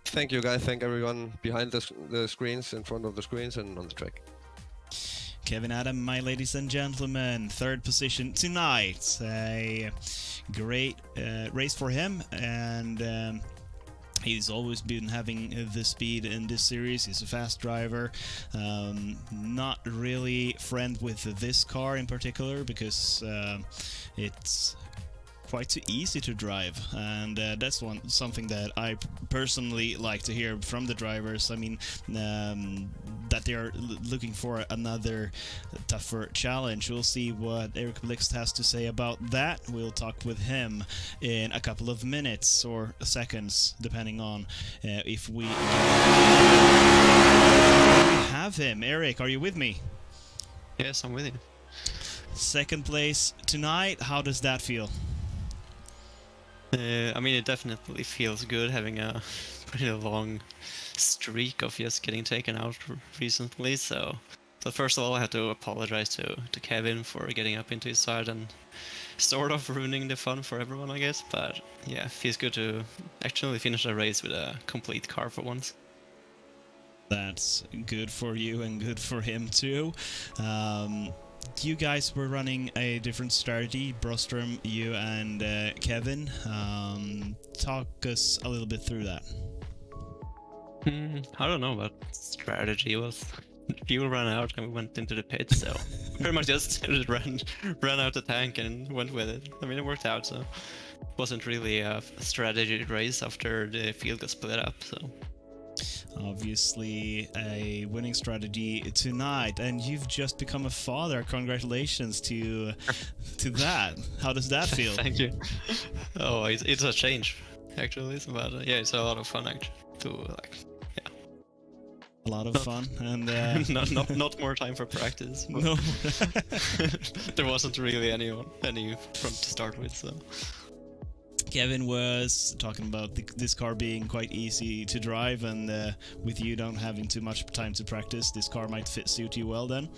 Thank you, guys. Thank everyone behind the screens, in front of the screens, and on the track. Kevin Adam, my ladies and gentlemen, 3rd position tonight. A great race for him, and he's always been having the speed in this series. He's a fast driver. Not really friend with this car in particular, because it's quite too easy to drive, and that's something that I personally like to hear from the drivers. I mean, that they're looking for another tougher challenge. We'll see what Eric Blix has to say about that. We'll talk with him in a couple of minutes or seconds, depending on if we have him. Eric, are you with me? Yes, I'm with you. 2nd place tonight. How does that feel? I mean, it definitely feels good having a pretty long streak of just getting taken out recently. So first of all, I have to apologize to Kevin for getting up into his side and sort of ruining the fun for everyone, I guess. But yeah, it feels good to actually finish a race with a complete car for once. That's good for you and good for him too. You guys were running a different strategy, Broström, you and Kevin. Talk us a little bit through that. I don't know what strategy was. Fuel ran out and we went into the pit, so pretty much just ran out the tank and went with it. I mean, it worked out, so it wasn't really a strategy race after the field got split up. So obviously a winning strategy tonight, and you've just become a father. Congratulations to that. How does that feel? Thank you. Oh, it's a change actually, but yeah, it's a lot of fun actually a lot of fun, and not more time for practice. No. There wasn't really any front to start with, so Kevin was talking about this car being quite easy to drive, and with you don't having too much time to practice, this car might suit you well then.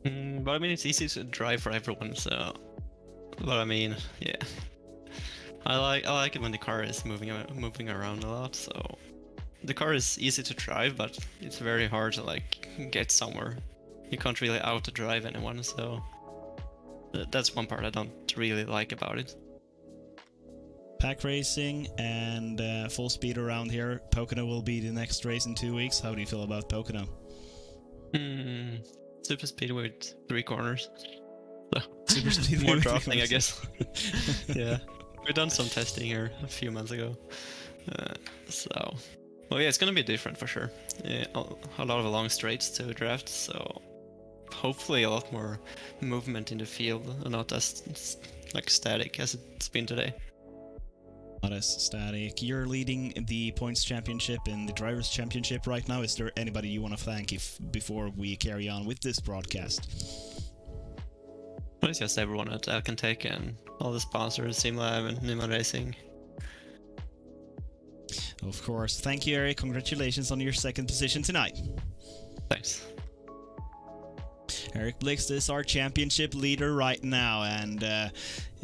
But I mean, it's easy to drive for everyone, so. But I mean, yeah, I like it when the car is moving around a lot. So the car is easy to drive, but it's very hard to like get somewhere. You can't really out-drive anyone, so that's one part I don't really like about it. Pack racing and full speed around here. Pocono will be the next race in 2 weeks. How do you feel about Pocono? Super speed with 3 corners. So Super speed more with 3 drafting, I corners. guess. Yeah, we've done some testing here a few months ago. Well, yeah, it's gonna be different for sure. Yeah, a lot of long straights to draft, so hopefully a lot more movement in the field and not as like static as it's been today. Not as static. You're leading the points championship and the drivers championship right now. Is there anybody you want to thank before we carry on with this broadcast? Well, it's just everyone at Alcantech and all the sponsors, SimLab and Nima Racing. Of course. Thank you, Eric. Congratulations on your 2nd position tonight. Thanks. Eric Blixt is our championship leader right now, and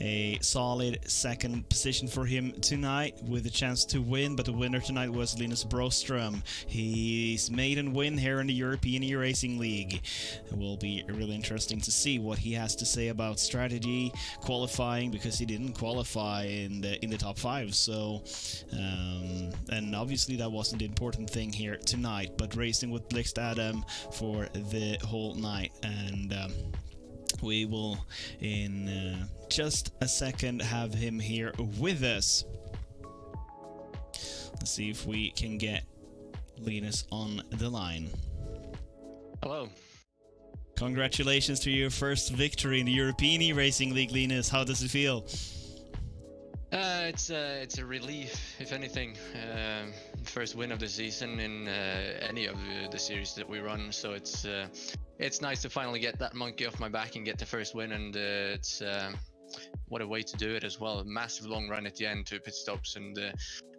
a solid 2nd position for him tonight with a chance to win, but the winner tonight was Linus Broström. He's maiden win here in the European E-Racing League. It will be really interesting to see what he has to say about strategy, qualifying, because he didn't qualify in the top 5, so and obviously that wasn't the important thing here tonight, but racing with Blixt Adam for the whole night. And we will in just a second have him here with us. Let's see if we can get Linus on the line. Hello. Congratulations to your first victory in the European E-Racing League, Linus. How does it feel? It's a relief, if anything. First win of the season in any of the series that we run, so it's nice to finally get that monkey off my back and get the first win, and it's what a way to do it as well. A massive long run at the end, 2 pit stops, and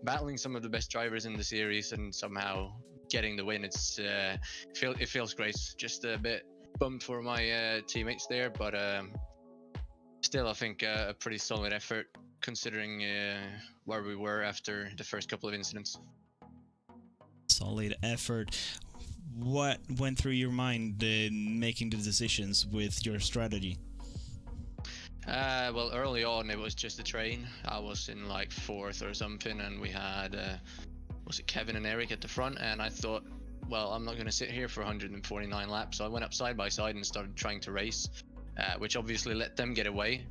battling some of the best drivers in the series and somehow getting the win. It feels great. Just a bit bummed for my teammates there, but still I think a pretty solid effort considering where we were after the first couple of incidents. Solid effort. What went through your mind making the decisions with your strategy? Well, early on it was just a train. I was in like 4th or something, and we had was it Kevin and Eric at the front, and I thought, well, I'm not going to sit here for 149 laps, so I went up side by side and started trying to race, which obviously let them get away.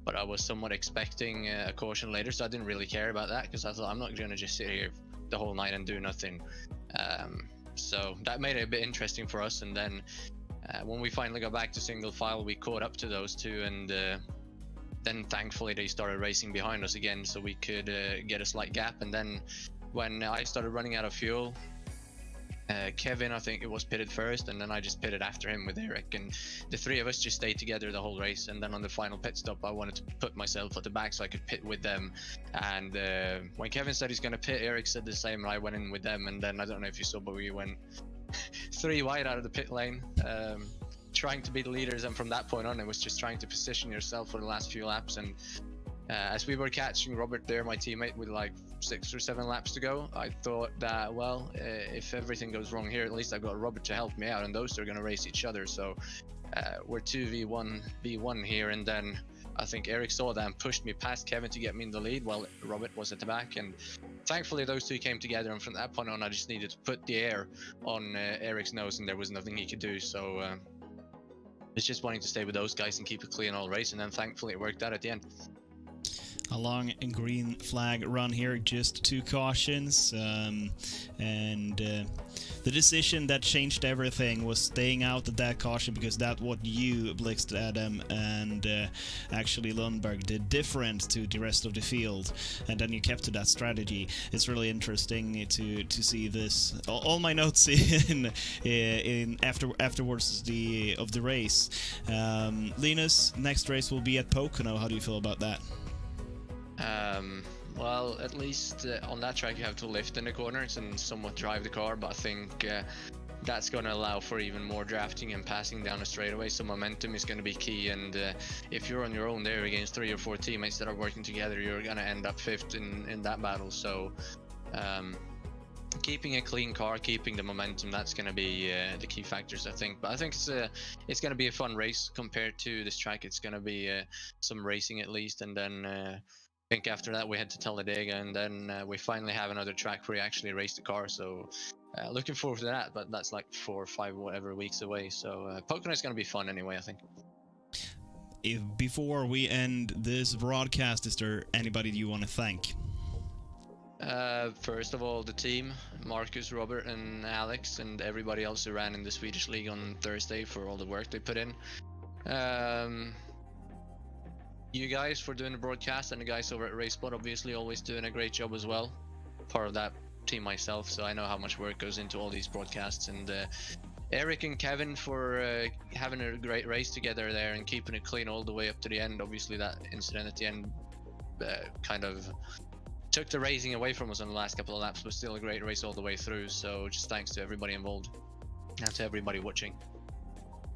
But I was somewhat expecting a caution later, so I didn't really care about that, because I thought I'm not going to just sit here the whole night and do nothing. So that made it a bit interesting for us, and then when we finally got back to single file, we caught up to those two, and then thankfully they started racing behind us again, so we could get a slight gap. And then when I started running out of fuel, Kevin, I think it was, pitted first, and then I just pitted after him with Eric, and the 3 of us just stayed together the whole race. And then on the final pit stop, I wanted to put myself at the back so I could pit with them. And when Kevin said he's going to pit, Eric said the same, and I went in with them. And then I don't know if you saw, but we went 3 wide out of the pit lane, trying to be the leaders. And from that point on, it was just trying to position yourself for the last few laps. And as we were catching Robert there, my teammate, with like 6 or 7 laps to go, I thought that, well, if everything goes wrong here, at least I've got Robert to help me out, and those two are going to race each other. So we're 2v1 here, and then I think Eric saw that and pushed me past Kevin to get me in the lead while Robert was at the back. And thankfully those two came together, and from that point on I just needed to put the air on Eric's nose, and there was nothing he could do. So it's just wanting to stay with those guys and keep it clean all race, and then thankfully it worked out at the end. A long green flag run here, just 2 cautions, and the decision that changed everything was staying out of that caution, because that's what you, Blixt Adam, and actually Lundberg did different to the rest of the field, and then you kept to that strategy. It's really interesting to see this. All my notes in afterwards of the race. Linus, next race will be at Pocono. How do you feel about that? Well, at least on that track you have to lift in the corners and somewhat drive the car, but I think that's going to allow for even more drafting and passing down a straightaway. So momentum is going to be key, and if you're on your own there against 3 or 4 teammates that are working together, you're going to end up 5th in that battle. So keeping a clean car, keeping the momentum, that's going to be the key factors, I think. But I think it's going to be a fun race compared to this track. It's going to be some racing at least, and then I think after that we head to Talladega, and then we finally have another track where we actually race the car. So looking forward to that, but that's like 4 or 5 whatever weeks away. So Pocono is going to be fun anyway, I think. Before we end this broadcast, is there anybody you want to thank? First of all, the team, Marcus, Robert, and Alex, and everybody else who ran in the Swedish league on Thursday for all the work they put in. You guys for doing the broadcast, and the guys over at RaceSpot obviously always doing a great job as well. Part of that team myself, so I know how much work goes into all these broadcasts. And Eric and Kevin for having a great race together there and keeping it clean all the way up to the end. Obviously that incident at the end kind of took the racing away from us on the last couple of laps, but still a great race all the way through. So just thanks to everybody involved and to everybody watching.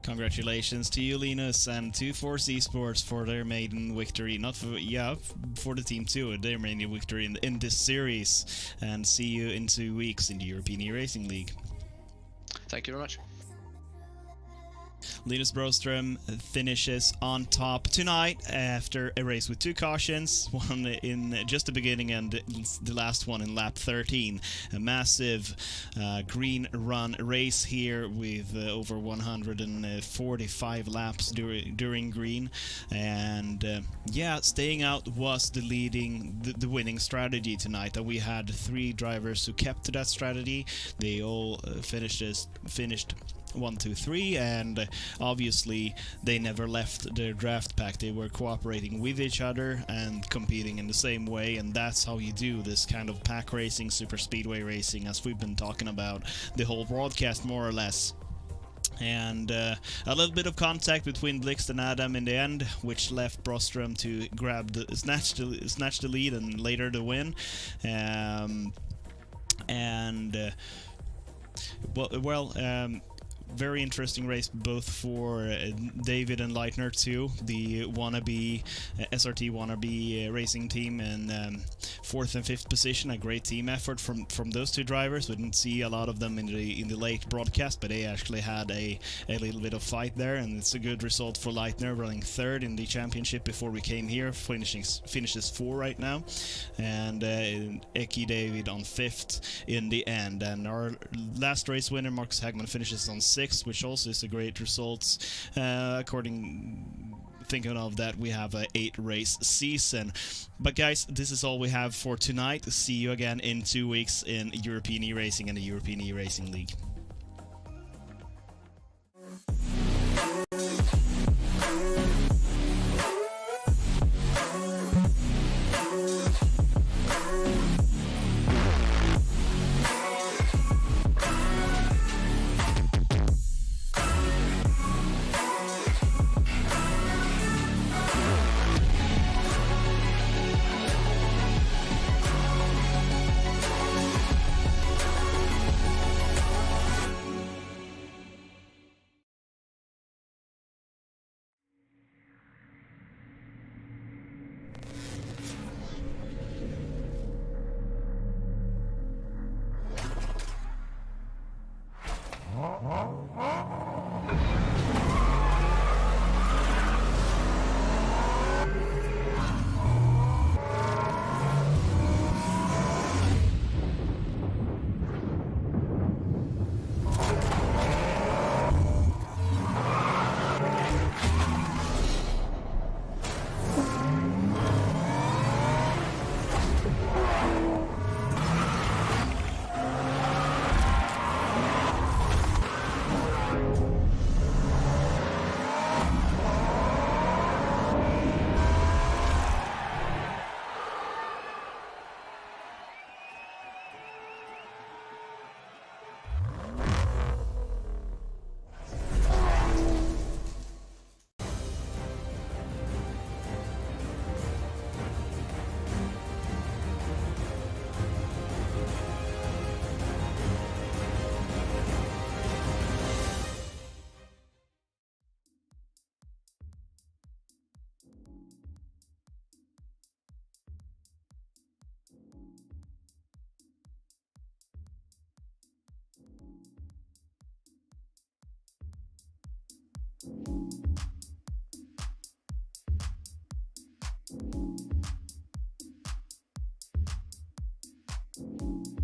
Congratulations to you, Linus, and to Force Esports for their maiden victory. Not for, for the team too, their maiden victory in this series. And see you in 2 weeks in the European E-Racing League. Thank you very much. Linus Broström finishes on top tonight after a race with 2 cautions, one in just the beginning and the last one in lap 13. A massive green run race here with over 145 laps during green, and staying out was the winning strategy tonight. We had 3 drivers who kept to that strategy. They all finished 1, 2, 3, and obviously they never left their draft pack. They were cooperating with each other and competing in the same way, and that's how you do this kind of pack racing, super speedway racing, as we've been talking about the whole broadcast more or less. And a little bit of contact between Blixt and Adam in the end, which left Broström to snatch the lead and later the win. Very interesting race both for David and Leitner too, the wannabe SRT wannabe racing team, and 4th and 5th position. A great team effort from those 2 drivers. We didn't see a lot of them in the late broadcast, but they actually had a little bit of fight there, and it's a good result for Leitner, running 3rd in the championship before we came here, finishes 4 right now, and Eki David on 5th in the end. And our last race winner, Marcus Hagman, finishes on 6th, which also is a great result. Thinking of that, we have a 8-race season. But guys, this is all we have for tonight. See you again in 2 weeks in European E-Racing and the European E-Racing League.